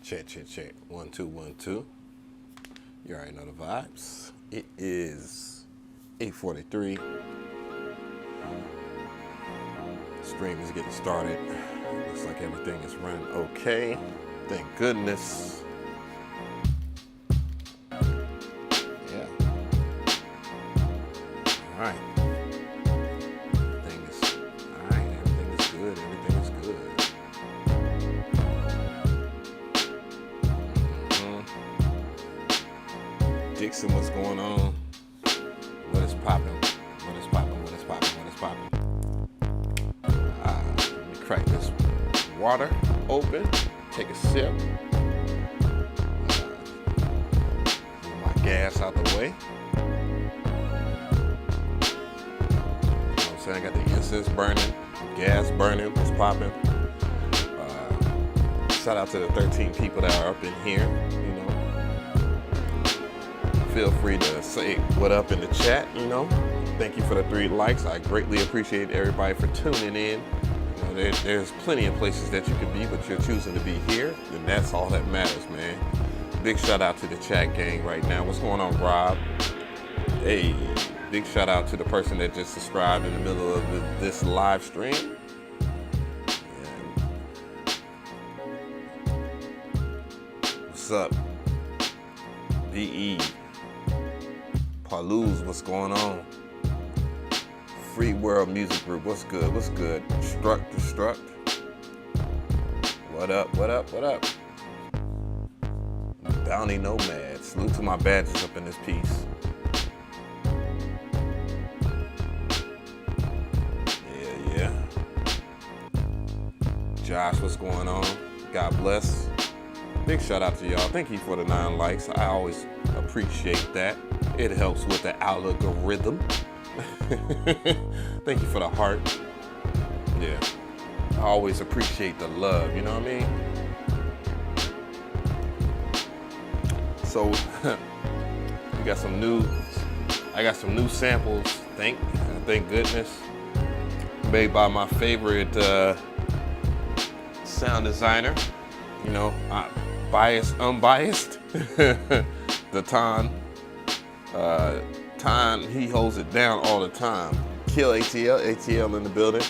Check, check, check. 1, 2, 1, 2. You already know the vibes. It is 8:43. Stream is getting started. Looks like everything is running okay. Thank goodness. Yeah. All right. Everything is all right. Everything is good. Everything is good. Dixon, what's going on? What is popping? What is popping? What is popping? What is popping? Let me crack this water open. Take a sip. Move my gas out the way. You know what I'm saying? I got the incense burning, gas burning. What's popping? Shout out to the 13 people that are up in here. Feel free to say what up in the chat, Thank you for the 3 likes. I greatly appreciate everybody for tuning in. There's plenty of places that you could be, but you're choosing to be here, and that's all that matters, man. Big shout out to the chat gang right now. What's going on, Rob? Hey, big shout out to the person that just subscribed in the middle of this live stream. What's up? BE. Paluz, what's going on? Free World Music Group, what's good? What's good? Destruct. What up? What up? What up? Bounty Nomad. Salute to my badges up in this piece. Yeah. Josh, what's going on? God bless. Big shout out to y'all. Thank you for the 9 likes. I always appreciate that. It helps with the algorithm. Thank you for the heart. Yeah. I always appreciate the love, you know what I mean? So we got some new, I got some new samples, thank goodness. Made by my favorite sound designer. Unbiased. The Ton, he holds it down all the time. Kill ATL in the building.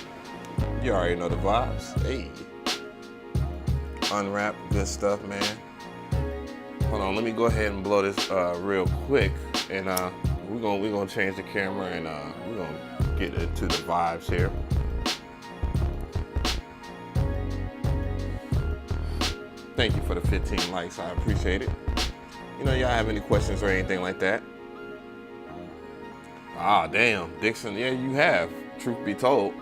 You already know the vibes. Hey. Unwrap, good stuff, man. Hold on, let me go ahead and blow this real quick, and we're gonna change the camera, and we're gonna get into the vibes here. Thank you for the 15 likes. I appreciate it. Y'all have any questions or anything like that? Ah, damn, Dixon. Yeah, you have. Truth be told.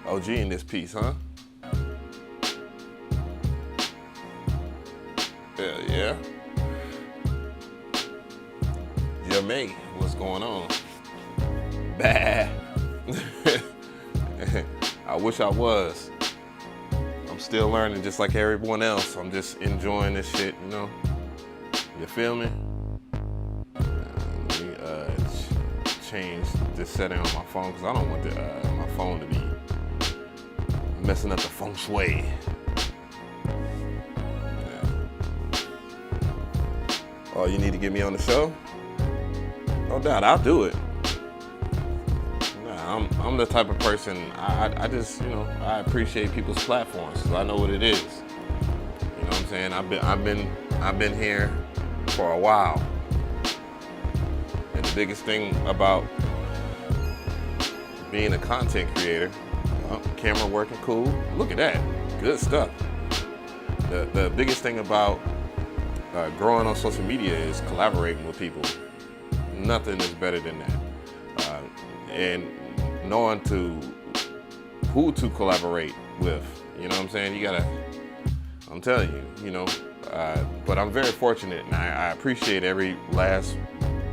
OG in this piece, huh? Yeah. Jamay, what's going on? Bah. I wish I was. I'm still learning just like everyone else. I'm just enjoying this shit, You feel me? Let me change this setting on my phone, because I don't want my phone to be messing up the feng shui. Yeah. Oh, you need to get me on the show? No doubt, I'll do it. I'm the type of person, I just, I appreciate people's platforms, because I know what it is. You know what I'm saying? I've been here for a while. And the biggest thing about being a content creator, camera working cool, look at that, good stuff. The biggest thing about growing on social media is collaborating with people. Nothing is better than that. And knowing who to collaborate with, you know what I'm saying? I'm telling you, but I'm very fortunate, and I appreciate every last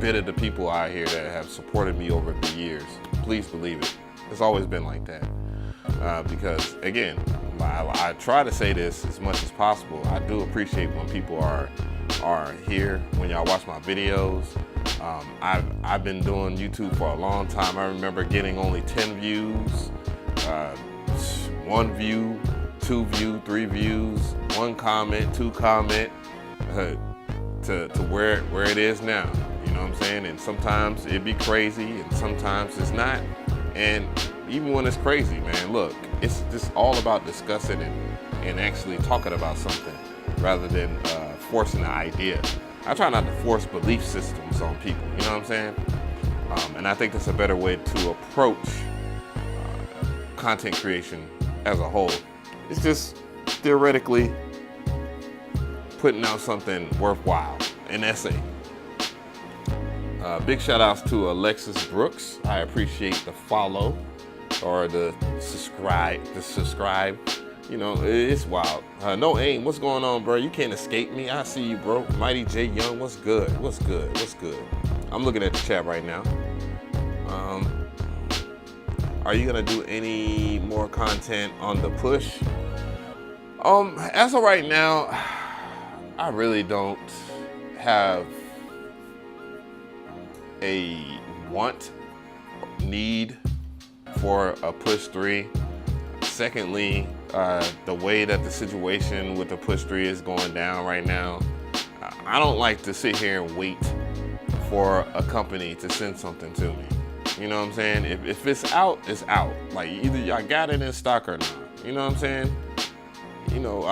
bit of the people out here that have supported me over the years. Please believe it. It's always been like that. Because again, I try to say this as much as possible. I do appreciate when people are here, when y'all watch my videos. I've been doing YouTube for a long time. I remember getting only 10 views, 1 view, 2 views, 3 views, 1 comment, 2 comment, to where it is now. You know what I'm saying? And sometimes it'd be crazy, and sometimes it's not. And even when it's crazy, man, look, it's just all about discussing and actually talking about something rather than forcing an idea. I try not to force belief systems on people, you know what I'm saying? And I think that's a better way to approach content creation as a whole. It's just theoretically putting out something worthwhile, an essay. Big shout outs to Alexis Brooks. I appreciate the follow or the subscribe. You know, it's wild. No Aim, what's going on, bro? You can't escape me. I see you, bro. Mighty J Young, what's good? What's good? What's good? I'm looking at the chat right now. Are you gonna do any more content on the push? As of right now, I really don't have a need for a push 3. Secondly, the way that the situation with the push 3 is going down right now, I don't like to sit here and wait for a company to send something to me. You know what I'm saying? If it's out, it's out. Like, either I got it in stock or not. You know what I'm saying? You know,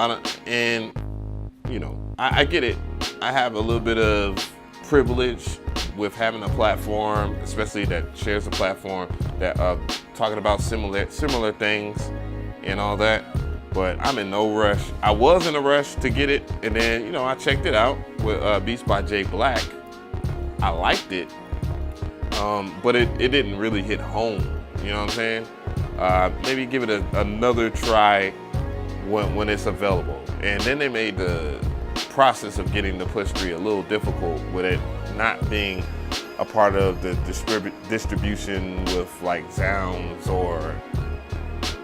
I get it. I have a little bit of privilege with having a platform, especially that shares a platform that talking about similar things and all that. But I'm in no rush. I was in a rush to get it, and then, you know, I checked it out with Beats by Jay Black. I liked it, but it didn't really hit home. You know what I'm saying? Maybe give it another try when it's available. And then they made the process of getting the push 3 a little difficult with it not being a part of the distribution with like Zounds or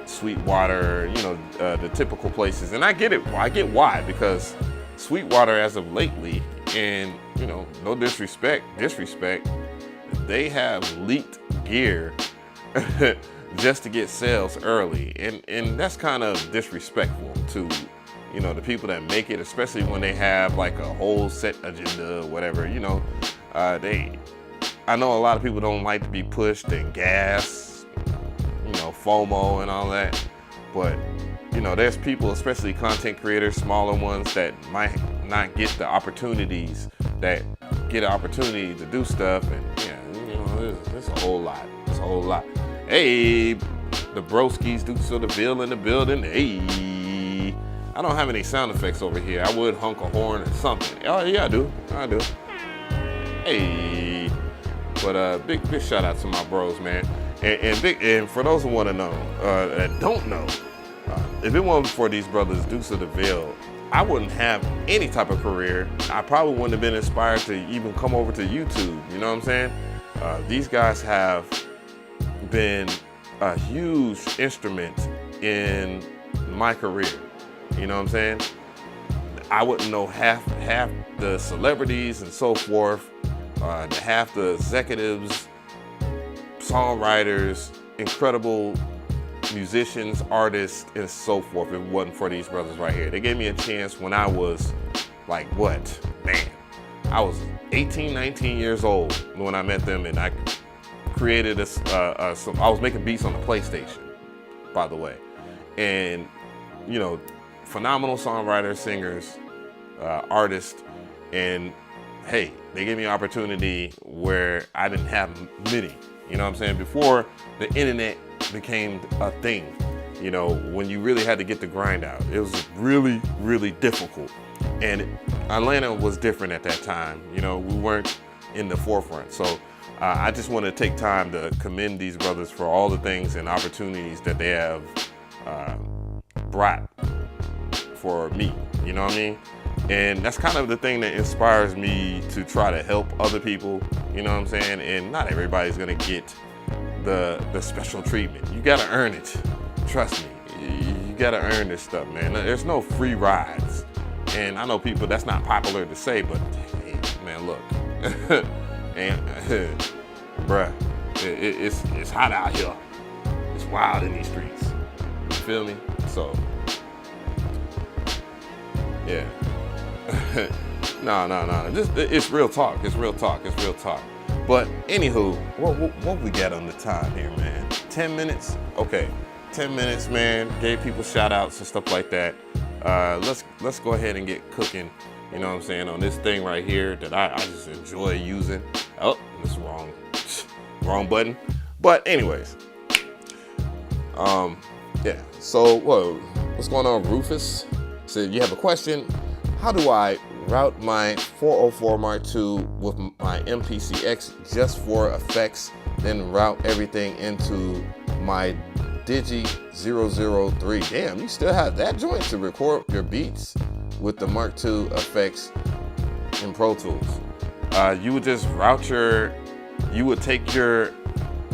Sweetwater, you know, the typical places. And I get it. I get why, because Sweetwater, as of lately, and, you know, no disrespect, they have leaked gear just to get sales early. And that's kind of disrespectful to, you know, the people that make it, especially when they have like a whole set agenda or whatever. You know, I know a lot of people don't like to be pushed and gas, you know, FOMO and all that. But, you know, there's people, especially content creators, smaller ones, that might not get the opportunities, that get an opportunity to do stuff. And yeah, you know, there's a whole lot. It's a whole lot. Hey, the broskies, Dukes of the Ville in the building. Hey. I don't have any sound effects over here. I would honk a horn or something. Oh yeah, I do. Hey, but big shout out to my bros, man. And for those who want to know, that don't know, if it wasn't for these brothers, Dukes of the Ville, I wouldn't have any type of career. I probably wouldn't have been inspired to even come over to YouTube. You know what I'm saying? These guys have been a huge instrument in my career. You know what I'm saying? I wouldn't know half the celebrities and so forth, half the executives, songwriters, incredible musicians, artists, and so forth if it wasn't for these brothers right here. They gave me a chance when I was like, I was 18, 19 years old when I met them, and I created I was making beats on the PlayStation, by the way. And, you know, phenomenal songwriters, singers, artists, and hey, they gave me an opportunity where I didn't have many. You know what I'm saying? Before the internet became a thing, you know, when you really had to get the grind out, it was really, really difficult. And Atlanta was different at that time. You know, we weren't in the forefront. So I just want to take time to commend these brothers for all the things and opportunities that they have brought for me, you know what I mean? And that's kind of the thing that inspires me to try to help other people, you know what I'm saying? And not everybody's gonna get the special treatment. You gotta earn it, trust me. You gotta earn this stuff, man. There's no free rides. And I know people, that's not popular to say, but hey, man, look. And bruh, it's hot out here. It's wild in these streets. You feel me? So Yeah. No. It's real talk. It's real talk. It's real talk. But anywho, what we got on the time here, man? 10 minutes? Okay. 10 minutes, man. Gave people shout outs and stuff like that. Let's go ahead and get cooking, you know what I'm saying, on this thing right here that I just enjoy using. Oh, this wrong button. But anyways, yeah. So what's going on, Rufus? Said you have a question. How do I route my 404 Mark II with my MPC X just for effects, then route everything into my Digi 003? Damn, you still have that joint to record your beats with the Mark II effects in Pro Tools. You would just you would take your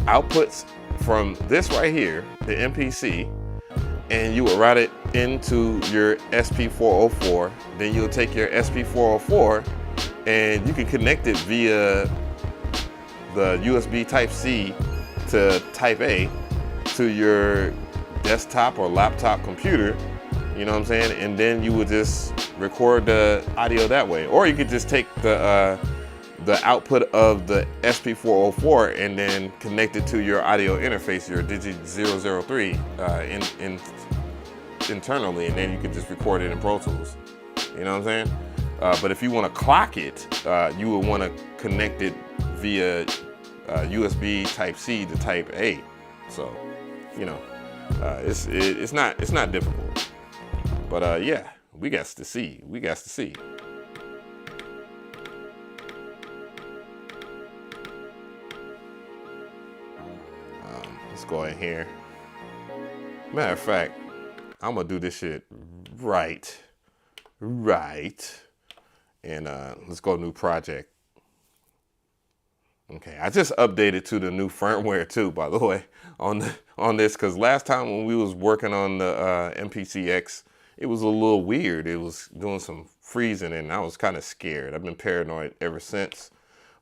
outputs from this right here, the MPC, and you would route it into your SP404. Then you'll take your SP404 and you can connect it via the USB Type-C to Type-A to your desktop or laptop computer, you know what I'm saying? And then you would just record the audio that way. Or you could just take the output of the SP404 and then connect it to your audio interface, your Digi 003 internally, and then you could just record it in Pro Tools. You know what I'm saying? But if you want to clock it, you would want to connect it via USB Type-C to Type-A. So, you know, it's not difficult. But yeah, we got to see. Let's go in here. Matter of fact, I'm gonna do this shit right. And let's go new project. Okay, I just updated to the new firmware too, by the way, on this, because last time when we was working on the MPC X, it was a little weird. It was doing some freezing and I was kind of scared. I've been paranoid ever since,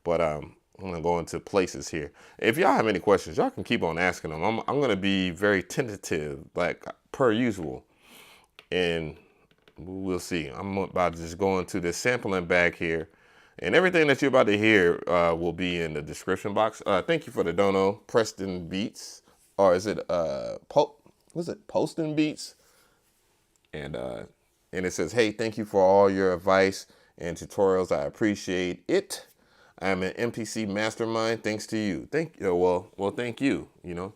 but I'm gonna go into places here. If y'all have any questions, y'all can keep on asking them. I'm gonna be very tentative, like per usual, and we'll see. I'm about to just go into this sampling bag here, and everything that you're about to hear will be in the description box. Thank you for the dono, Preston Beats, or is it Poston Beats? And it says, hey, thank you for all your advice and tutorials. I appreciate it. I'm an MPC mastermind thanks to you. Thank you. Well, thank you. You know,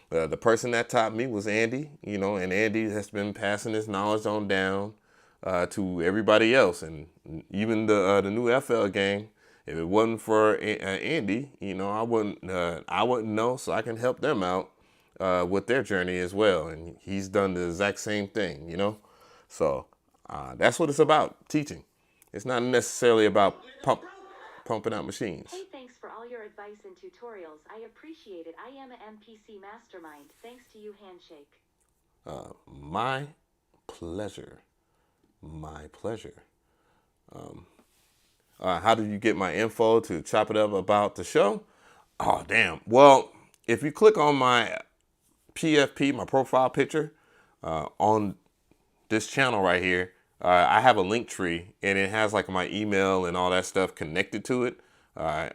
the person that taught me was Andy. You know, and Andy has been passing his knowledge on down to everybody else, and even the new FL gang. If it wasn't for Andy, you know, I wouldn't know. So I can help them out with their journey as well. And he's done the exact same thing. You know, so that's what it's about. Teaching. It's not necessarily about pumping out machines. Hey, thanks for all your advice and tutorials. I appreciate it. I am an MPC mastermind. Thanks to you, handshake. My pleasure. My pleasure. How did you get my info to chop it up about the show? Oh, damn. Well, if you click on my PFP, my profile picture, on this channel right here, I have a link tree and it has like my email and all that stuff connected to it.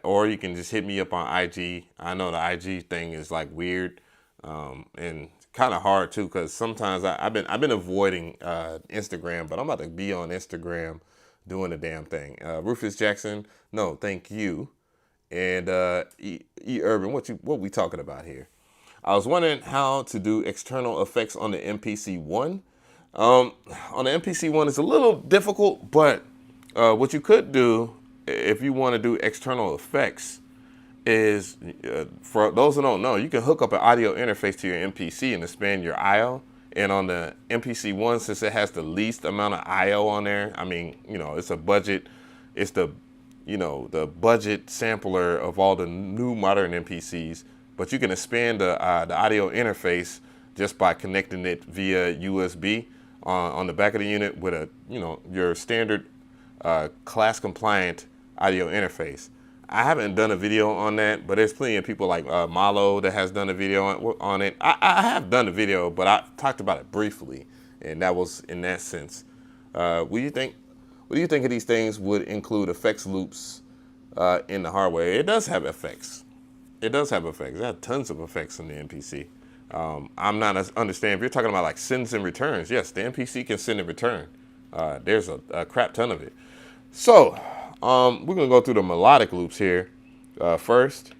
Or you can just hit me up on IG. I know the IG thing is like weird and kind of hard too, because sometimes I've been avoiding Instagram, but I'm about to be on Instagram doing the damn thing. Rufus Jackson, no, thank you. And E Urban, what we talking about here? I was wondering how to do external effects on the MPC One. On the MPC One, it's a little difficult, but what you could do if you want to do external effects is, for those who don't know, you can hook up an audio interface to your MPC and expand your I/O. And on the MPC One, since it has the least amount of I/O on there, I mean, you know, it's a budget, it's the budget sampler of all the new modern MPCs. But you can expand the audio interface just by connecting it via USB on the back of the unit with a, your standard class compliant audio interface. I haven't done a video on that, but there's plenty of people like Malo that has done a video on it. I have done a video, but I talked about it briefly, and that was in that sense. What do you think? What do you think of these things would include effects loops in the hardware? It does have effects. It does have effects. It has tons of effects in the MPC. I'm not understanding if you're talking about like sends and returns. Yes, the MPC can send and return. There's a crap ton of it. So we're gonna go through the melodic loops here first,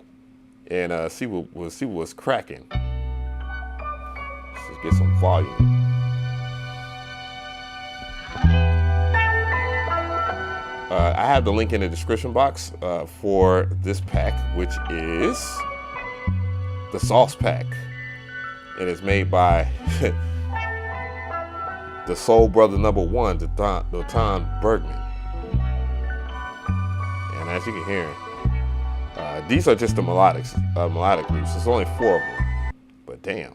and see what's cracking. Let's just get some volume. I have the link in the description box for this pack, which is the Sauce Pack. And it's made by the Soul Brother #1, Don Bergman. And as you can hear, these are just the melodic loops. There's only 4 of them, but damn.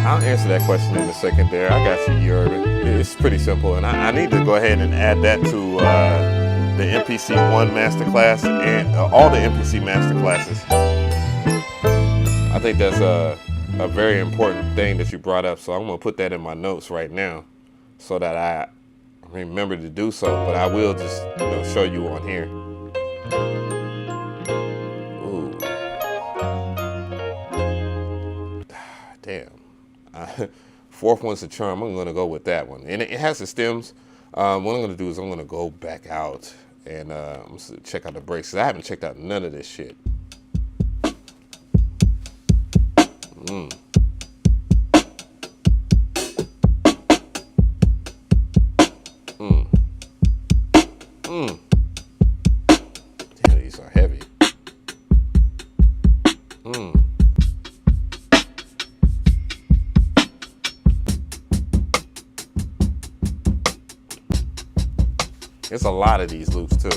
I'll answer that question in a second there. I got you, Urban. It's pretty simple, and I need to go ahead and add that to the MPC 1 masterclass and all the MPC masterclasses. I think that's a very important thing that you brought up, so I'm going to put that in my notes right now so that I remember to do so, but I will just show you on here. Ooh. Damn. 4th one's a charm. I'm going to go with that one. And it has the stems. What I'm going to do is I'm going to go back out and I'm going to check out the breaks. I haven't checked out none of this shit. Damn, these are heavy. There's a lot of these loops too.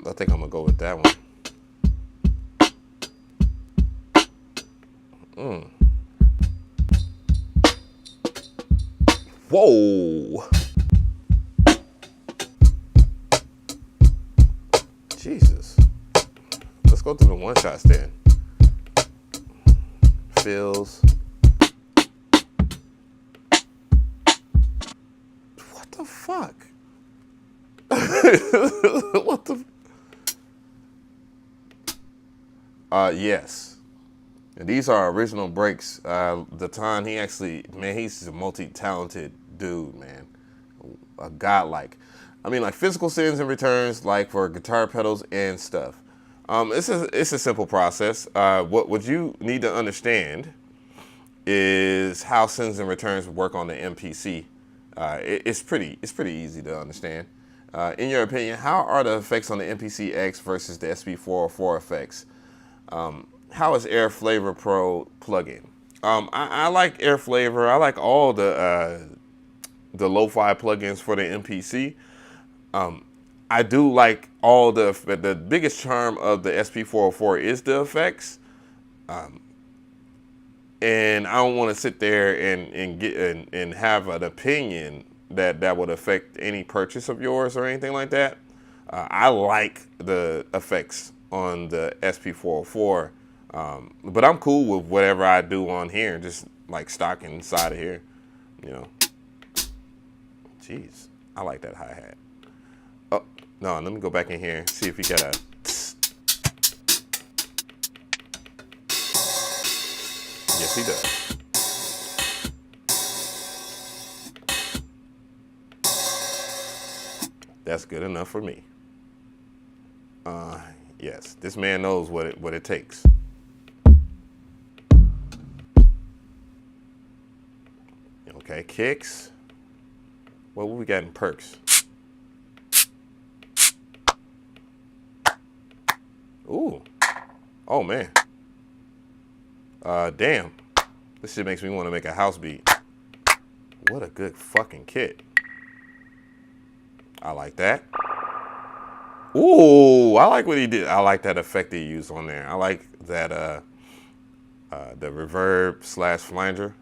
I think I'm gonna go with that one. Whoa! Jesus. Let's go through the one shots then. Fills. What the fuck? What the? Yes. And these are original breaks. Datan, he actually, man, he's a multi-talented dude, man. A godlike. I mean, like physical sends and returns, like for guitar pedals and stuff. It's a simple process. What you need to understand is how sends and returns work on the MPC. It's pretty easy to understand. In your opinion, how are the effects on the MPC X versus the SP404 effects? How is Air Flavor Pro plugin? I like Air Flavor. I like all the lo-fi plugins for the MPC. I do like all the biggest charm of the SP404 is the effects. And I don't want to sit there and have an opinion that would affect any purchase of yours or anything like that. I like the effects on the SP404, but I'm cool with whatever I do on here, just like stock inside of here, you know. Jeez, I like that hi-hat. Oh, no, let me go back in here and see if he got a... Yes, he does. That's good enough for me. Yes, this man knows what it takes. Okay, kicks. What we got in perks? Ooh. Oh man. Damn. This shit makes me want to make a house beat. What a good fucking kit. I like that. Ooh, I like what he did. I like that effect he used on there. I like that the reverb / flanger.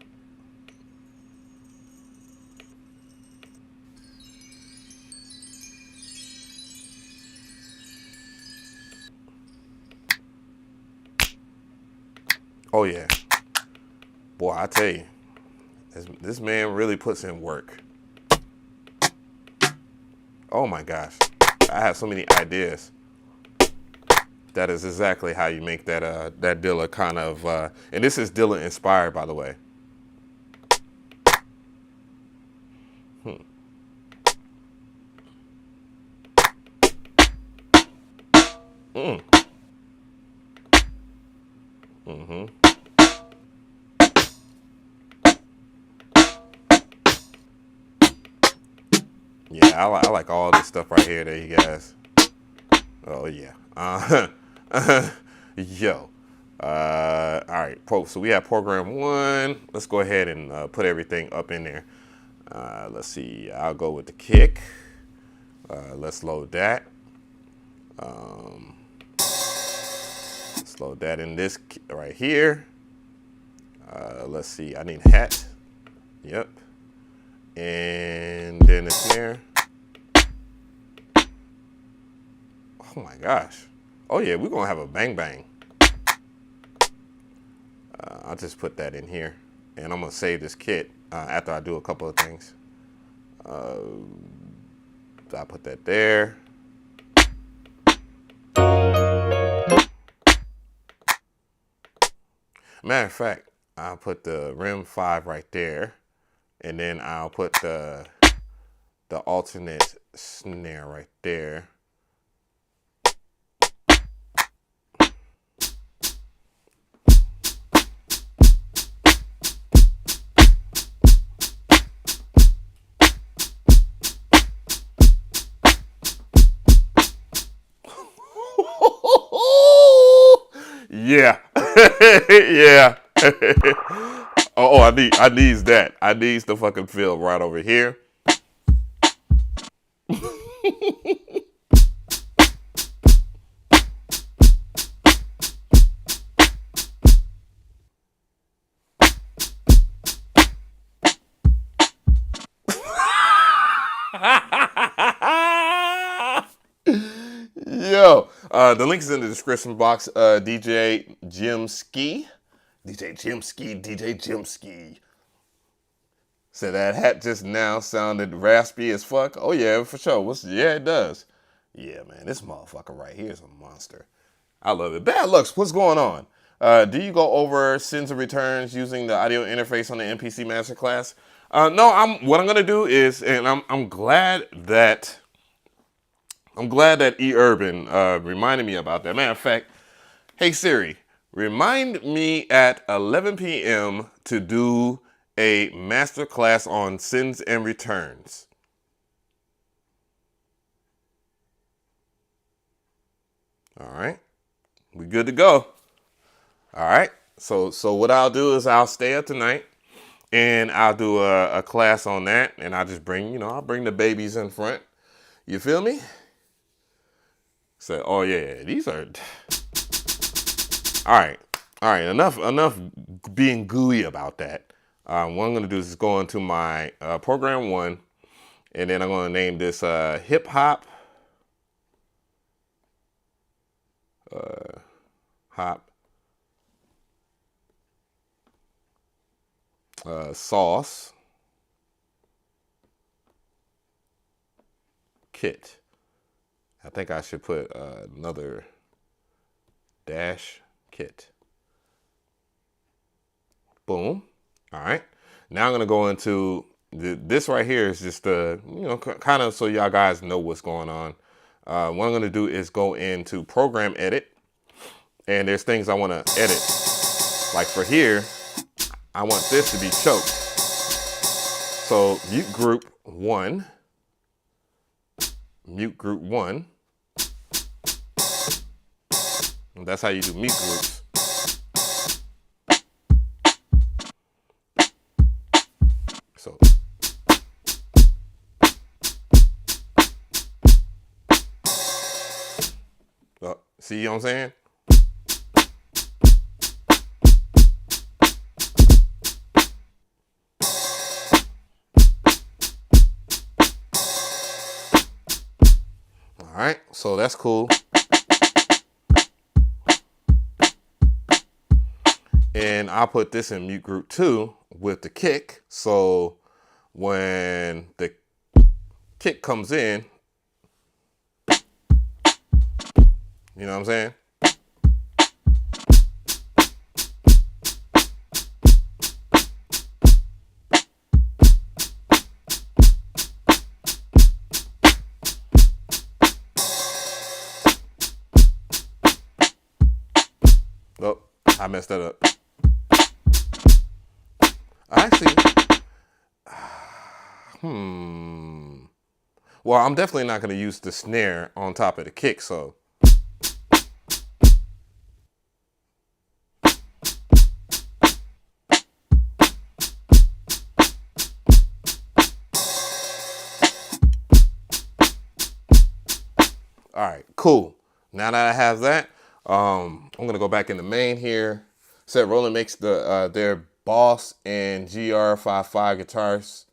Oh yeah. Boy, I tell you, this man really puts in work. Oh my gosh. I have so many ideas. That is exactly how you make that that dilla kind of and this is dilla inspired, by the way. Mm. Mm-hmm. Yeah, I like all this stuff right here that you guys. Oh yeah. Yo. All right, folks. So we have program 1. Let's go ahead and put everything up in there. Let's see. I'll go with the kick. Let's load that. Let's load that in this right here. Let's see. I need a hat. Yep. And then the snare. Oh my gosh. Oh yeah, we're gonna have a bang bang. I'll just put that in here, and I'm gonna save this kit after I do a couple of things. I'll put that there. Matter of fact, I'll put the Rim 5 right there, and then I'll put the alternate snare right there. Yeah. Yeah. Oh, I needs that. I needs the fucking fill right over here. Yo, the link is in the description box. DJ Jim Ski. Said that hat just now sounded raspy as fuck. Oh yeah, for sure. Yeah, it does. Yeah, man, this motherfucker right here is a monster. I love it. Bad Lux, what's going on? Do you go over sends and returns using the audio interface on the MPC Masterclass? No, what I'm gonna do is, and I'm glad that E Urban reminded me about that. Matter of fact, hey Siri, remind me at 11 p.m. to do a masterclass on sends and returns. All right, we good to go. All right, so what I'll do is I'll stay up tonight and I'll do a class on that, and I'll just bring, I'll bring the babies in front. You feel me? So, oh yeah, these are. All right. Enough being gooey about that. What I'm gonna do is just go into my program 1, and then I'm gonna name this hip hop sauce kit. I think I should put another dash kit. Boom. All right. Now I'm going to go into this right here is just kind of so y'all guys know what's going on. What I'm going to do is go into program edit, and there's things I want to edit. Like for here, I want this to be choked. So mute group 1. Mute group 1. And that's how you do mute groups. So See what I'm saying? All right, so that's cool. And I'll put this in mute group 2 with the kick. So when the kick comes in, you know what I'm saying? Oh, I messed that up. Actually, well, I'm definitely not going to use the snare on top of the kick, so. All right, cool. Now that I have that, I'm gonna go back in the main here. Said Roland makes their Boss and GR55 guitars,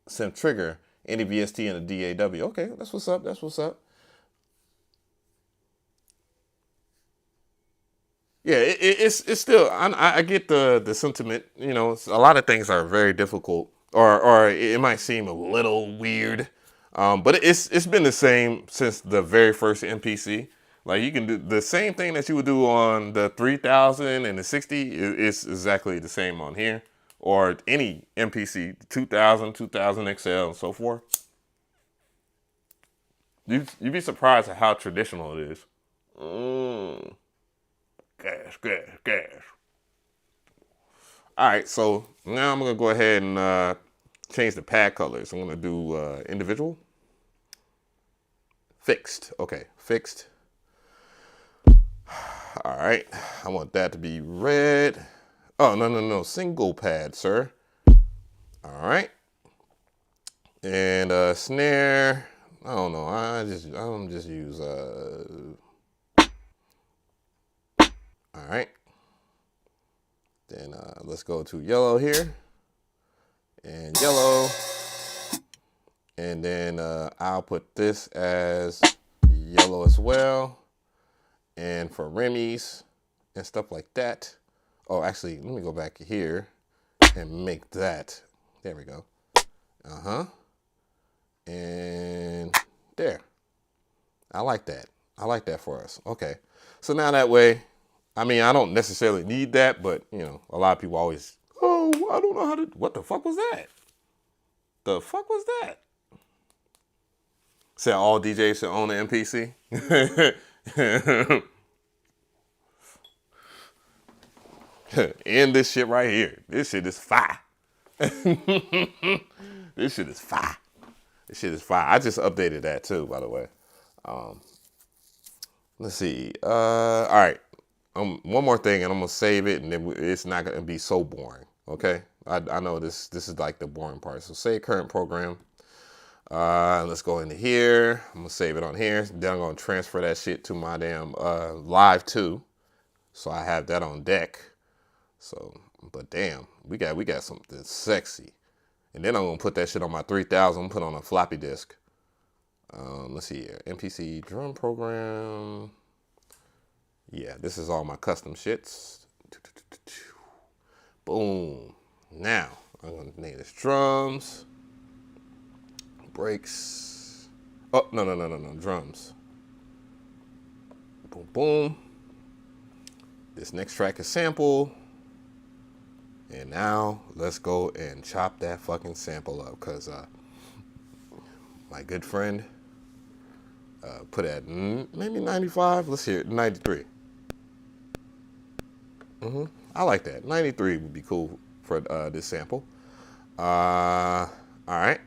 Sim Trigger, any VST and a DAW. Okay, that's what's up. That's what's up. Yeah, it's still. I get the sentiment. You know, a lot of things are very difficult, or it might seem a little weird, but it's been the same since the very first MPC. Like you can do the same thing that you would do on the 3000 and the 60. It's exactly the same on here, or any MPC 2000, 2000 XL, and so forth. You'd be surprised at how traditional it is. Gas. All right, so now I'm gonna go ahead and change the pad colors. I'm gonna do individual, fixed. Okay, fixed. All right, I want that to be red. Oh no, single pad, sir. All right, and snare. I don't know. I'm just use. All right. Then let's go to yellow here, and yellow, and then I'll put this as yellow as well. And for Remy's and stuff like that. Oh, actually, let me go back here and make that. There we go. And there. I like that. I like that for us. Okay. So now that way, I mean, I don't necessarily need that, but, you know, a lot of people always, oh, I don't know how to, what the fuck was that? The fuck was that? Said all DJs should own an MPC. End this shit right here. This shit is fire. This shit is fire. This shit is fire. I just updated that too, by the way. Let's see. All right. One more thing, and I'm gonna save it, and then it's not gonna be so boring. Okay. I know this is like the boring part. So save current program. Let's go into here. I'm gonna save it on here. Then I'm gonna transfer that shit to my damn Live 2. So I have that on deck. So, but damn, we got something sexy. And then I'm gonna put that shit on my 3000, put on a floppy disk. Let's see here, MPC drum program. Yeah, this is all my custom shits. Boom. Now, I'm gonna name this drums. Breaks. Oh, no, drums. Boom, boom. This next track is sample. And now let's go and chop that fucking sample up, because my good friend put at maybe 95. Let's hear it, 93. I like that. 93 would be cool for this sample. All right.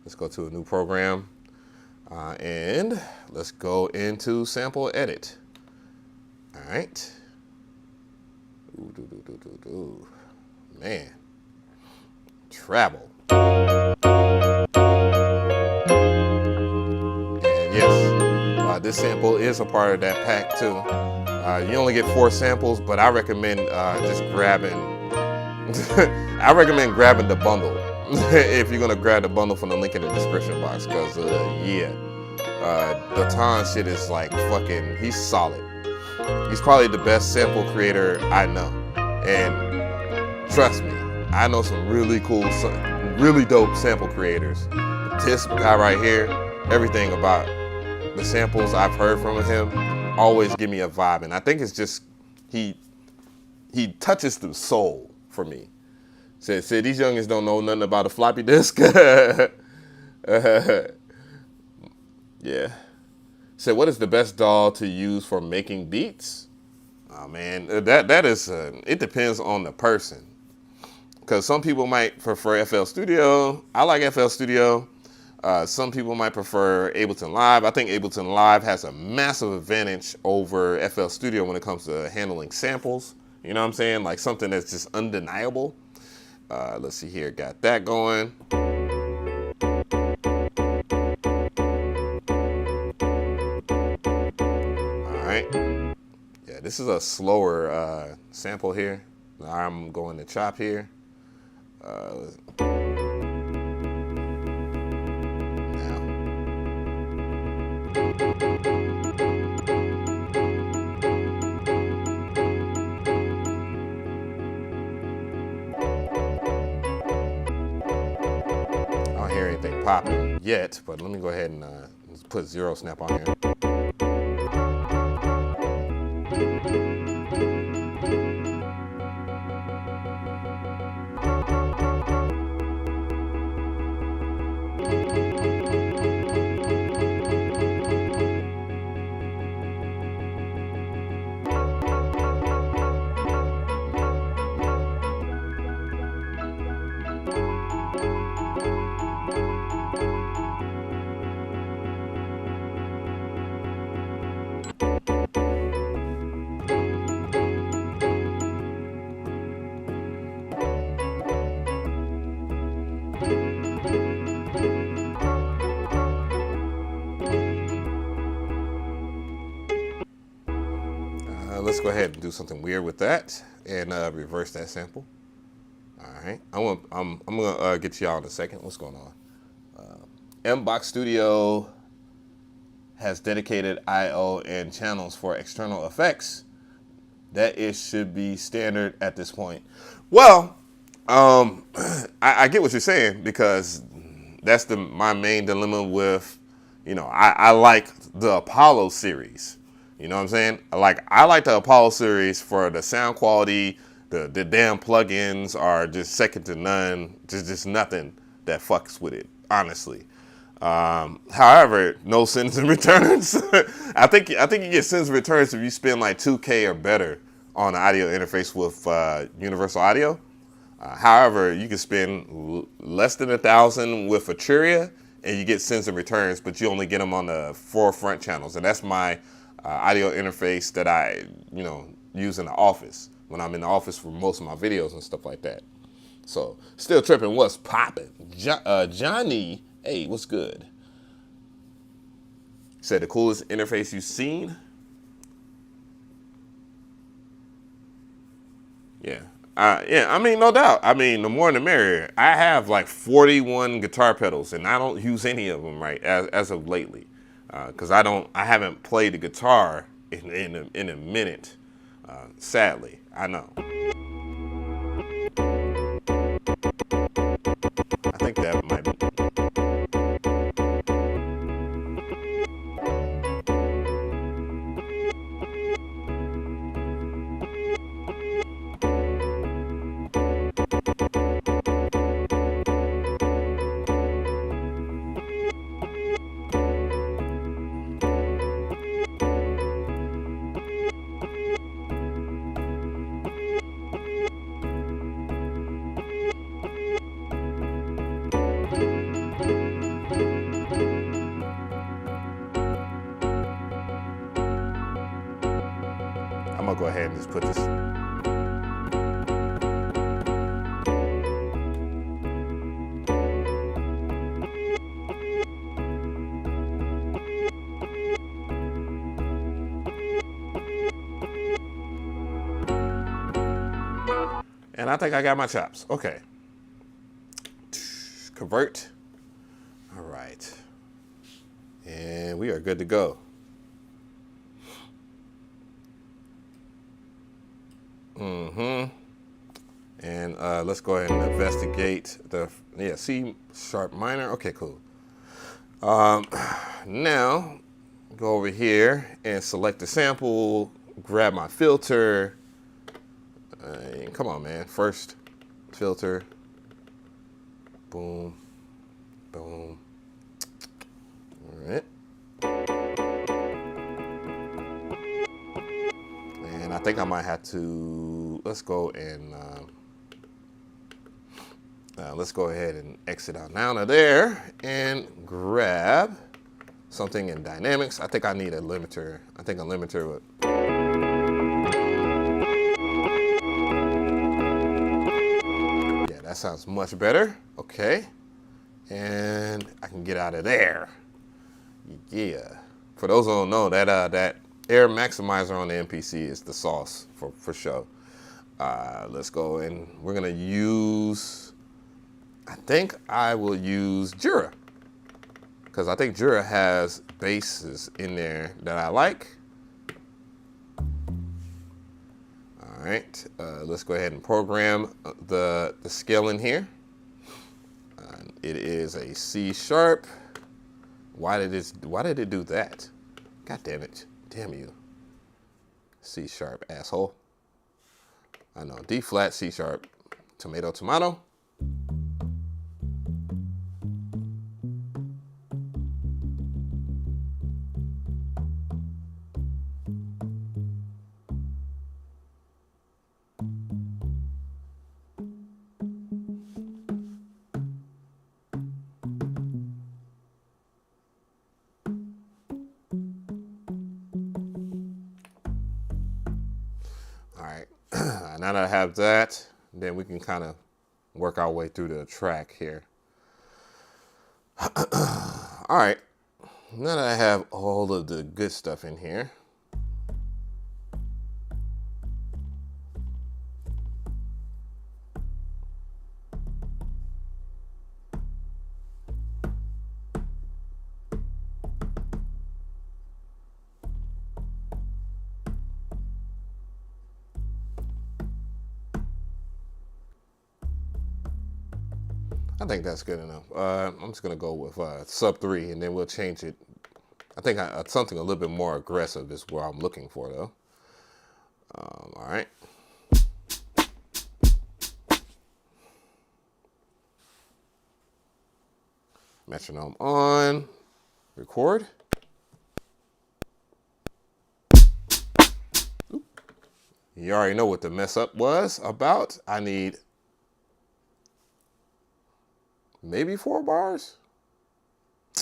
Let's go to a new program. And let's go into sample edit. All right. Ooh. Man. Travel. And yes, this sample is a part of that pack too. You only get 4 samples, but I recommend just grabbing. I recommend grabbing the bundle if you're gonna grab the bundle from the link in the description box, because yeah, the Ton shit is like fucking. He's solid. He's probably the best sample creator I know, and trust me, I know some really cool, really dope sample creators. This guy right here, everything about the samples I've heard from him always give me a vibe, and I think it's just he touches the soul for me. Said these youngins don't know nothing about a floppy disk. Yeah. Said, what is the best DAW to use for making beats? Oh man, that is it depends on the person, because some people might prefer FL Studio. I like FL Studio. Some people might prefer Ableton Live. I think Ableton Live has a massive advantage over FL Studio when it comes to handling samples. You know what I'm saying? Like something that's just undeniable. Let's see here. Got that going. All right. Yeah, this is a slower sample here. I'm going to chop here. Anything popping yet, but let me go ahead and put zero snap on here. Let's go ahead and do something weird with that and reverse that sample. All right, I'm gonna get to y'all in a second. What's going on? MBox Studio has dedicated I/O and channels for external effects. That should be standard at this point. Well, I get what you're saying, because that's my main dilemma with, I like the Apollo series. You know what I'm saying? I like the Apollo series for the sound quality. The damn plugins are just second to none. Just nothing that fucks with it, honestly. However, no sends and returns. I think you get sends and returns if you spend like $2K or better on an audio interface with Universal Audio. However, you can spend less than $1,000 with Mcree and you get sends and returns, but you only get them on the 4 front channels, and that's my audio interface that I, use in the office when I'm in the office for most of my videos and stuff like that. So, still tripping. What's popping? Johnny, hey, what's good? Said the coolest interface you've seen. Yeah. Yeah, I mean, no doubt. I mean, the more the merrier. I have like 41 guitar pedals, and I don't use any of them as of lately, because I haven't played the guitar in a minute. Sadly, I know. I think that might be. I'm gonna go ahead and just put this. And I think I got my chops. Okay. Convert. All right. And we are good to go. And let's go ahead and investigate the, C sharp minor. Okay, cool. Now, go over here and select the sample, grab my filter. Come on, man. First filter. Boom. Boom. All right. And I think I might have to, let's go and, let's go ahead and exit out now to there and grab something in dynamics. I think I need a limiter. I think a limiter would. Yeah, that sounds much better. Okay. And I can get out of there. Yeah. For those who don't know, that air maximizer on the MPC is the sauce for sure. Let's go and we're gonna use, I think I will use Jura, because I think Jura has basses in there that I like. All right, let's go ahead and program the scale in here. It is a C sharp. Why did it do that? God damn it. Damn you. C sharp, asshole. I know, D flat, C sharp, tomato, tomato. All right, now that I have that, then we can kind of work our way through the track here. All right, now that I have all of the good stuff in here, I think that's good enough. I'm just gonna go with sub 3, and then we'll change it. I think something a little bit more aggressive is what I'm looking for, though. All right. Metronome on. Record. Oop. You already know what the mess up was about. I need maybe 4 bars.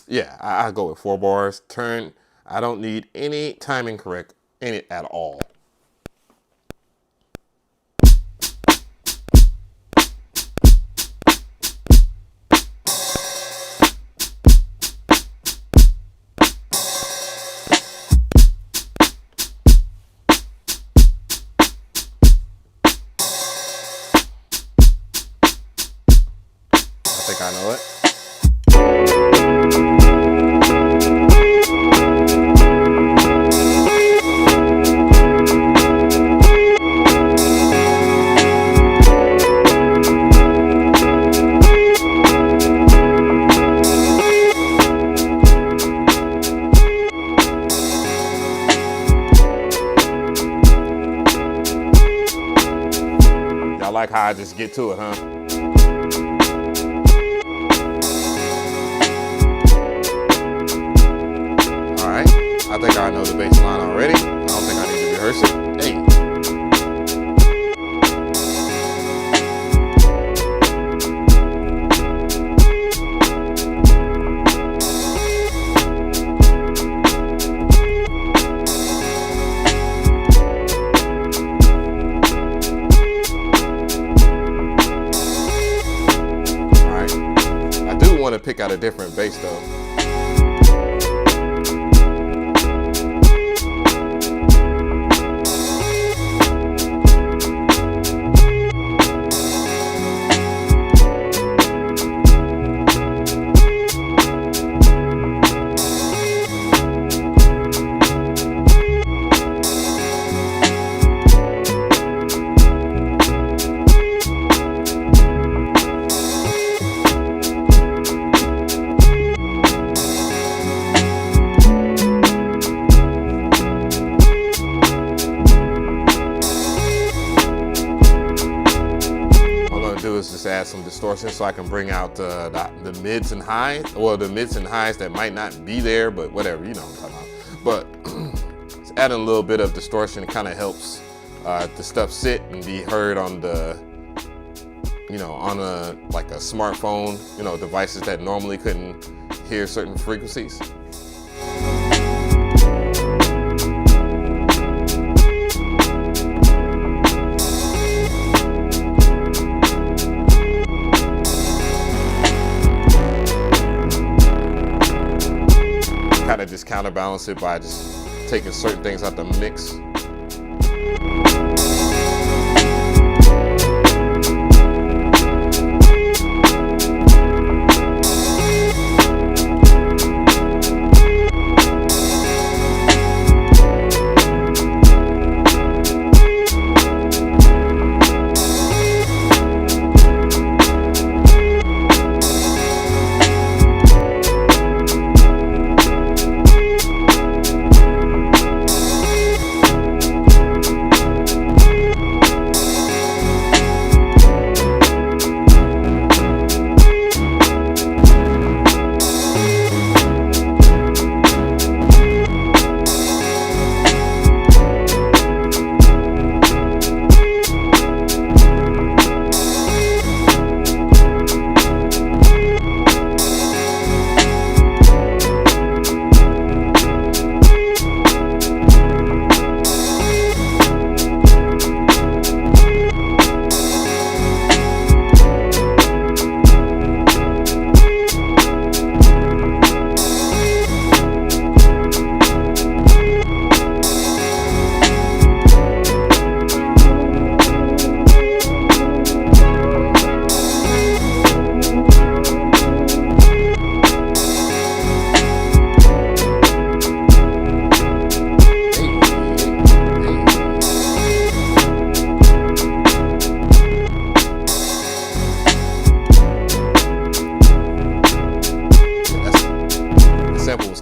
Yeah, I go with 4 bars. Turn. I don't need any timing correct in it at all. I think I know it. Y'all like how I just get to it, huh? I think I know the bass line already. I don't think I need to rehearse it. Hey. All right. I do want to pick out a different bass though. add some distortion so I can bring out the mids and highs, or the mids and highs that might not be there, but whatever, you know what I'm talking about. But adding a little bit of distortion kind of helps the stuff sit and be heard on the, you know, on like a smartphone, you know, devices that normally couldn't hear certain frequencies. Kind of just counterbalance it by just taking certain things out the mix.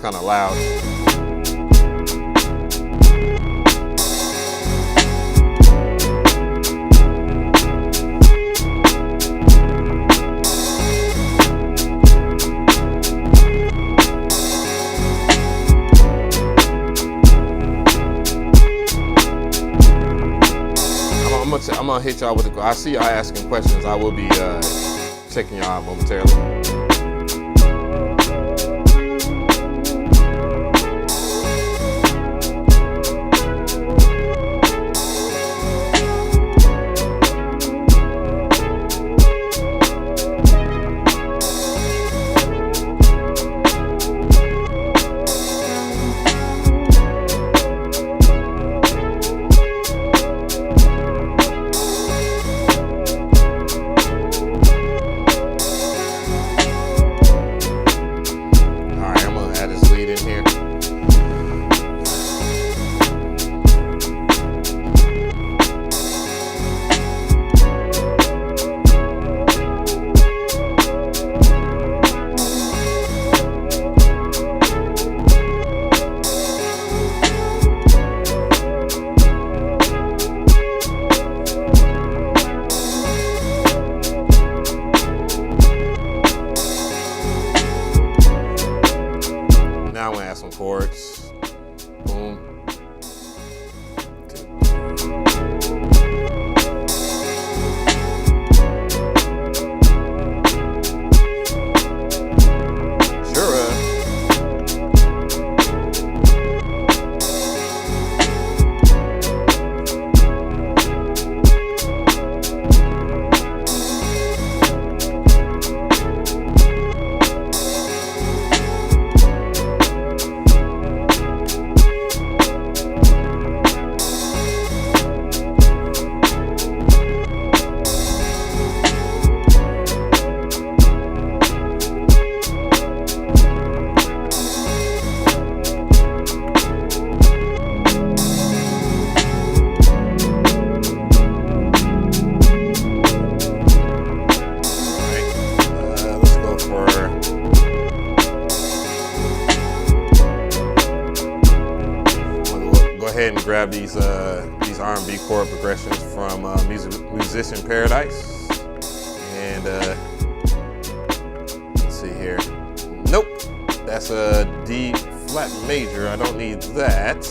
Kind of loud. I'm gonna hit y'all with I see y'all asking questions. I will be checking y'all out momentarily. Some chords. Boom. ahead and grab these R&B chord progressions from Musician Paradise, and That's a D flat major. I don't need that.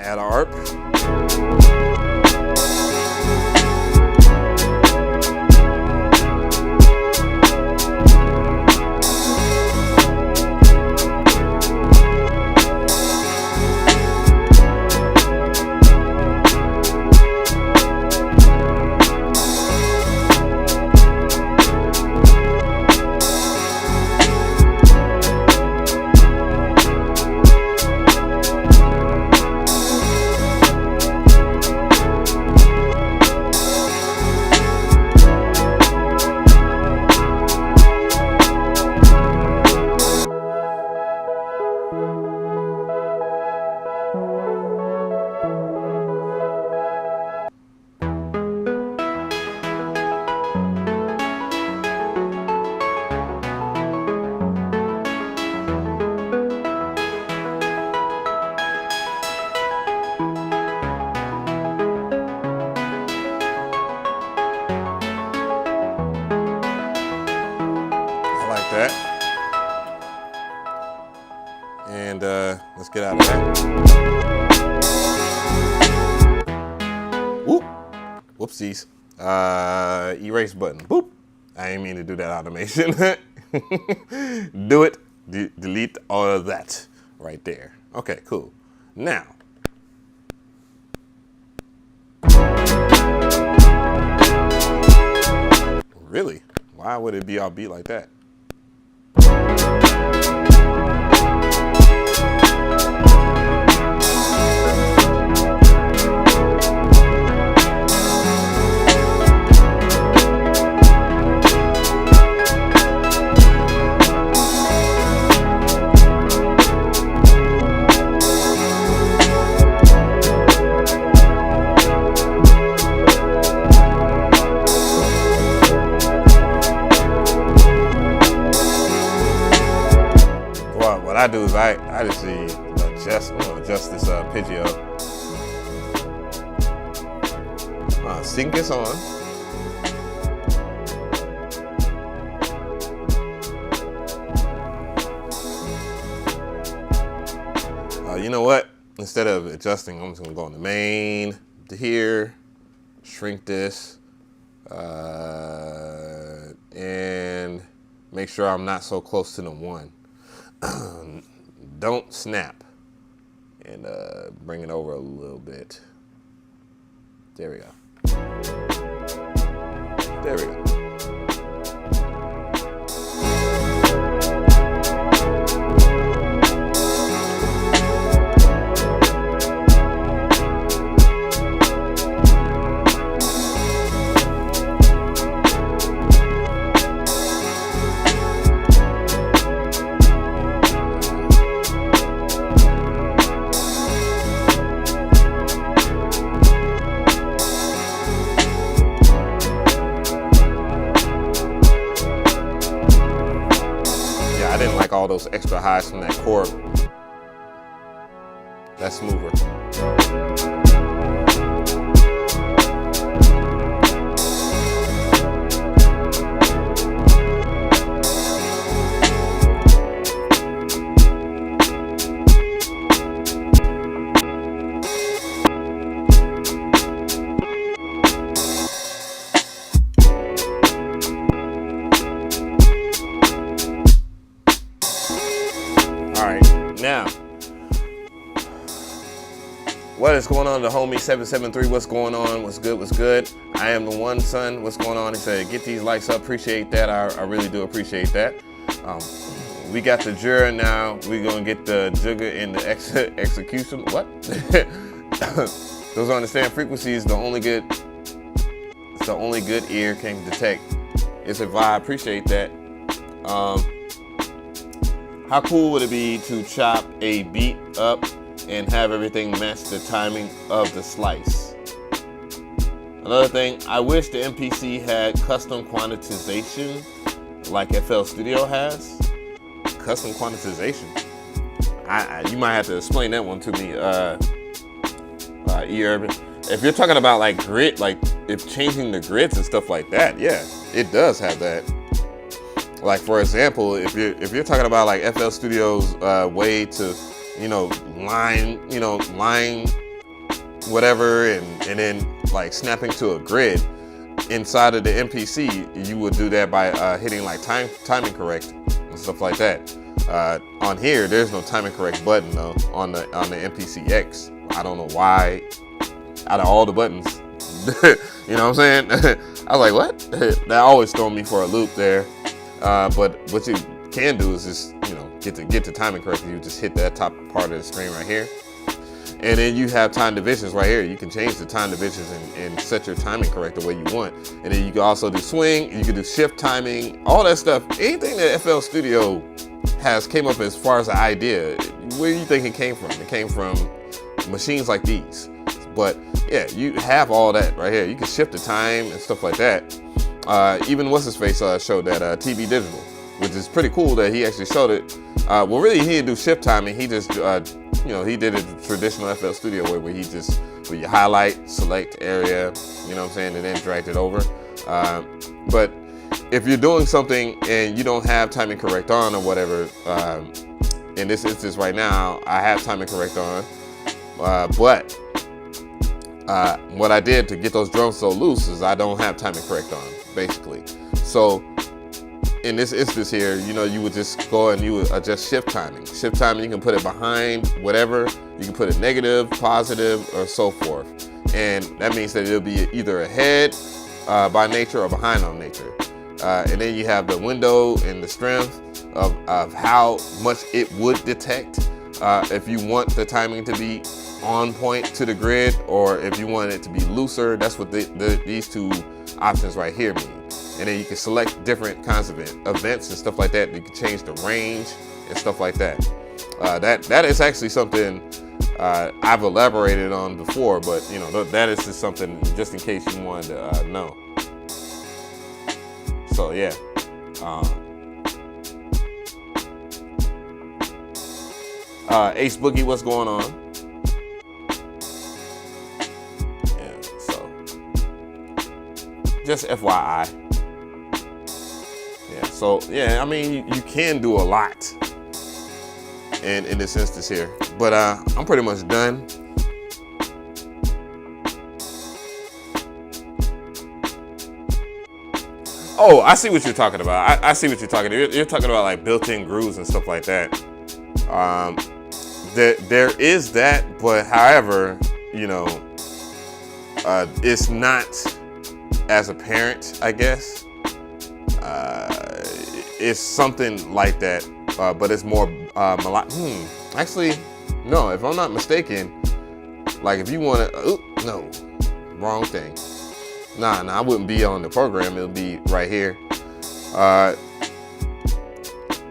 Add ARP. That. And let's get out of that. Whoop. Whoopsies. Erase button. Boop. I didn't mean to do that automation. Do it. Delete all of that right there. Okay, cool. Now. Really? Why would it be all beat like that? What I do is I just adjust this Pidgey up. Sync is on. You know what? Instead of adjusting, I'm just gonna go on the main to here, shrink this, and make sure I'm not so close to the 1. Don't snap, and bring it over a little bit. There we go. There we go. I didn't like all those extra highs from that chord. That's smoother. All right, now, what is going on? The homie 773, what's going on? What's good? What's good? I am the one son. What's going on? He said, get these likes up. Appreciate that. I really do appreciate that. We got the juror now. We're gonna get the jugger in the execution. What? Those understand frequencies. The only good ear can detect. It's a vibe. Appreciate that. How cool would it be to chop a beat up and have everything match the timing of the slice? Another thing, I wish the MPC had custom quantization like FL Studio has. Custom quantization. You might have to explain that one to me, E-Urban. If you're talking about like grid, like if changing the grids and stuff like that, yeah, it does have that. Like for example, if you're talking about like FL Studio's way to, line whatever and then like snapping to a grid inside of the MPC, you would do that by hitting like timing correct and stuff like that. On here, there's no timing correct button though on the MPC X. I don't know why. Out of all the buttons, you know what I'm saying? I was like, what? That always throw me for a loop there. But what you can do is just, get the timing correct. You just hit that top part of the screen right here. And then you have time divisions right here. You can change the time divisions and set your timing correct the way you want. And then you can also do swing, you can do shift timing, all that stuff. Anything that FL Studio came up as far as an idea, where do you think it came from? It came from machines like these. But yeah, you have all that right here. You can shift the time and stuff like that. Even what's his face showed that TB Digital, which is pretty cool that he actually showed it. Well, really, he didn't do shift timing. He just, he did it the traditional FL Studio way, where you highlight, select area, you know what I'm saying, and then drag it over. But if you're doing something and you don't have timing correct on or whatever, in this instance right now, I have timing correct on, but what I did to get those drums so loose is I don't have timing correct on, basically. So in this instance here, you would just go and you would adjust shift timing. Shift timing, you can put it behind whatever. You can put it negative, positive, or so forth. And that means that it'll be either ahead by nature or behind on nature. And then you have the window and the strength of how much it would detect. If you want the timing to be on point to the grid, or if you want it to be looser, that's what these two options right here mean. And then you can select different kinds of events and stuff like that. You can change the range and stuff like that. That is actually something I've elaborated on before, but that is just something just in case you wanted to know. So yeah. Ace Boogie, what's going on? Yeah, so just FYI. Yeah, so yeah, I mean you can do a lot in this instance here, but I'm pretty much done. Oh, I see what you're talking about. I see what you're talking about. You're talking about like built-in grooves and stuff like that. There is that, but however, it's not as apparent, I guess. It's something like that, but it's more actually, no, if I'm not mistaken, like if you want to, no, wrong thing. Nah, I wouldn't be on the program. It'll be right here.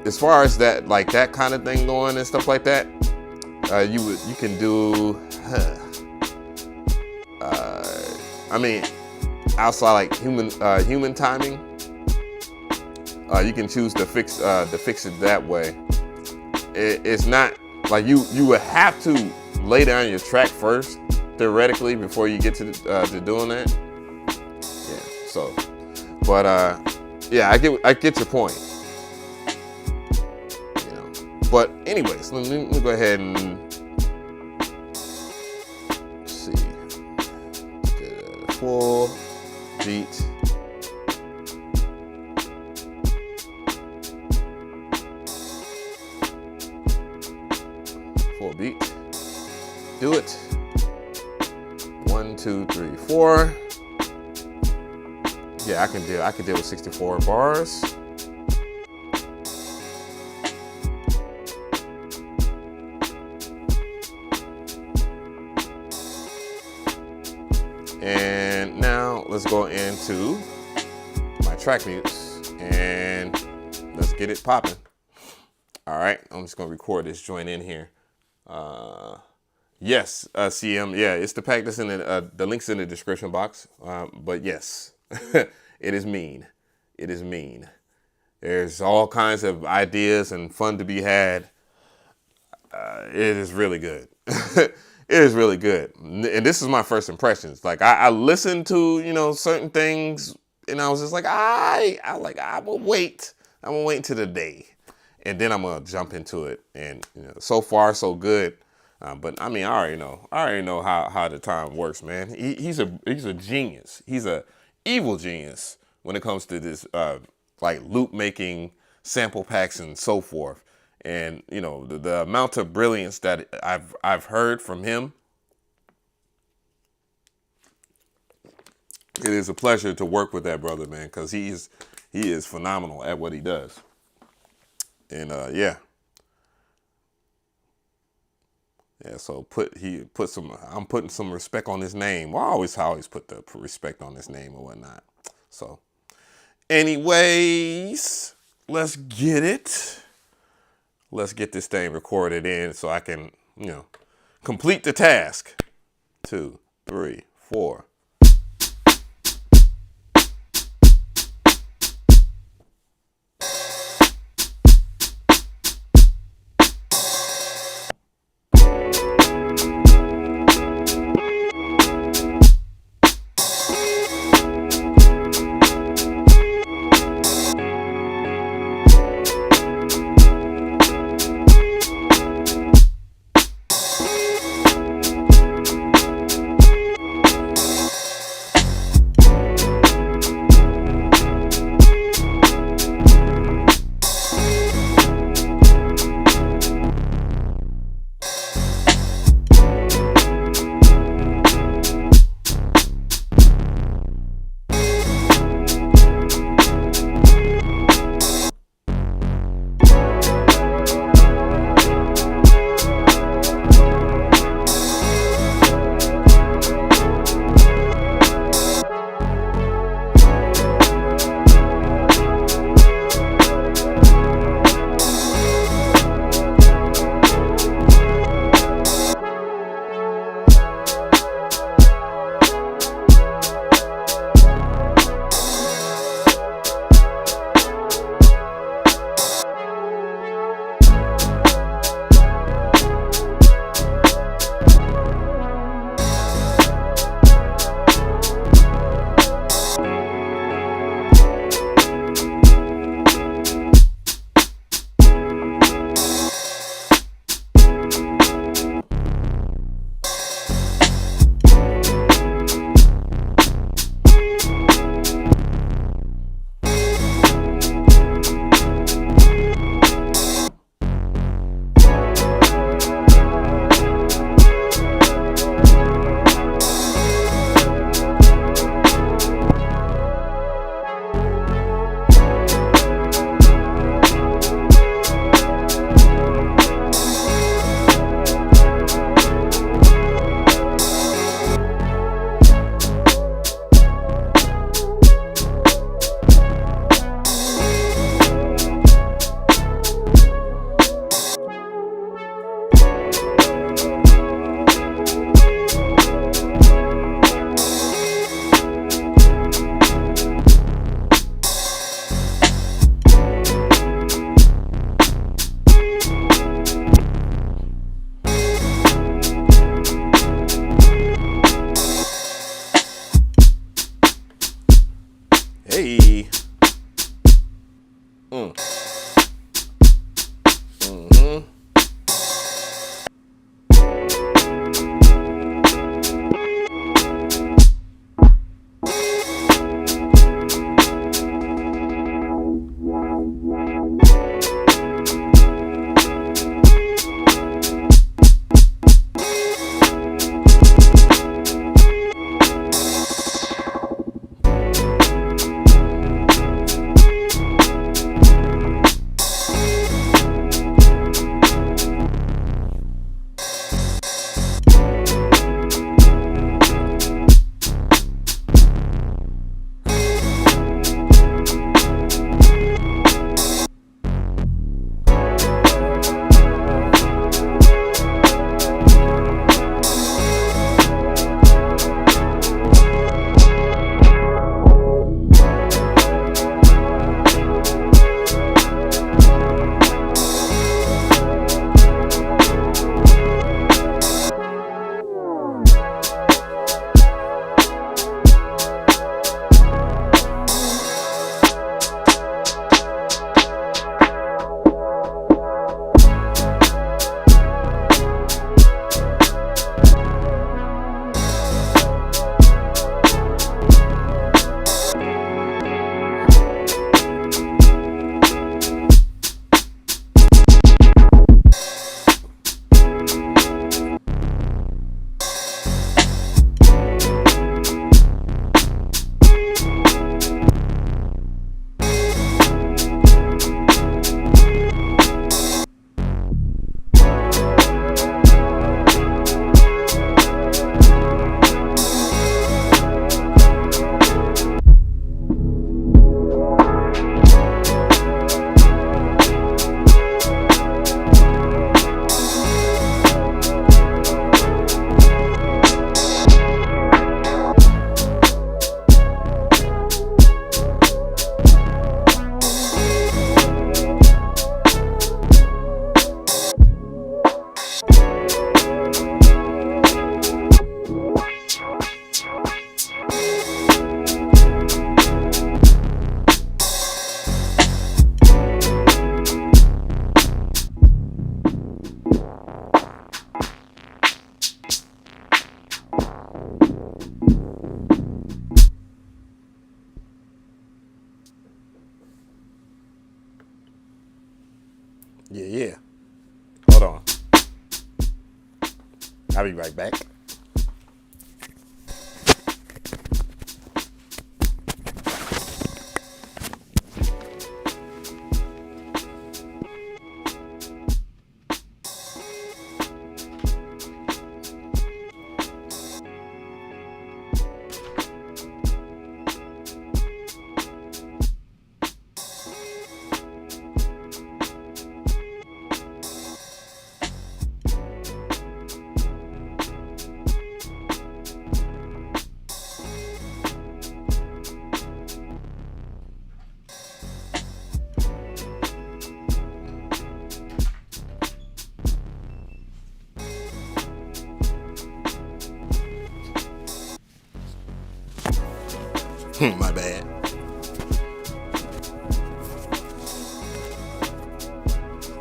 As far as that, like that kind of thing going and stuff like that, you can do. I mean, outside like human timing, you can choose to fix it that way. It's not like you would have to lay down your track first, theoretically, before you get to doing that. Yeah. So, but yeah, I get your point. But anyways, let me go ahead and see. Get a full beat. full beat. Do it. 1, 2, 3, 4. Yeah, I can deal with 64 bars. And now let's go into my track mutes and let's get it popping. All right, I'm just gonna record this joint in here. Yes, CM, yeah, it's the pack that's in the link's in the description box. But yes, it is mean. It is mean. There's all kinds of ideas and fun to be had. It is really good. It is really good. And this is my first impressions. Like I listened to, certain things and I was just like, I'm gonna wait. I'm gonna wait until the day. And then I'm gonna jump into it. And so far so good. But I mean, I already know how the time works, man. He's a genius. He's a evil genius when it comes to this like loop making, sample packs, and so forth. And the amount of brilliance that I've heard from him, it is a pleasure to work with that brother, man, because he is phenomenal at what he does. And yeah. So I'm putting some respect on his name. Well, I always put the respect on his name or whatnot. So, anyways, let's get it. Let's get this thing recorded in so I can, complete the task. 2, 3, 4. I'll be right back. My bad.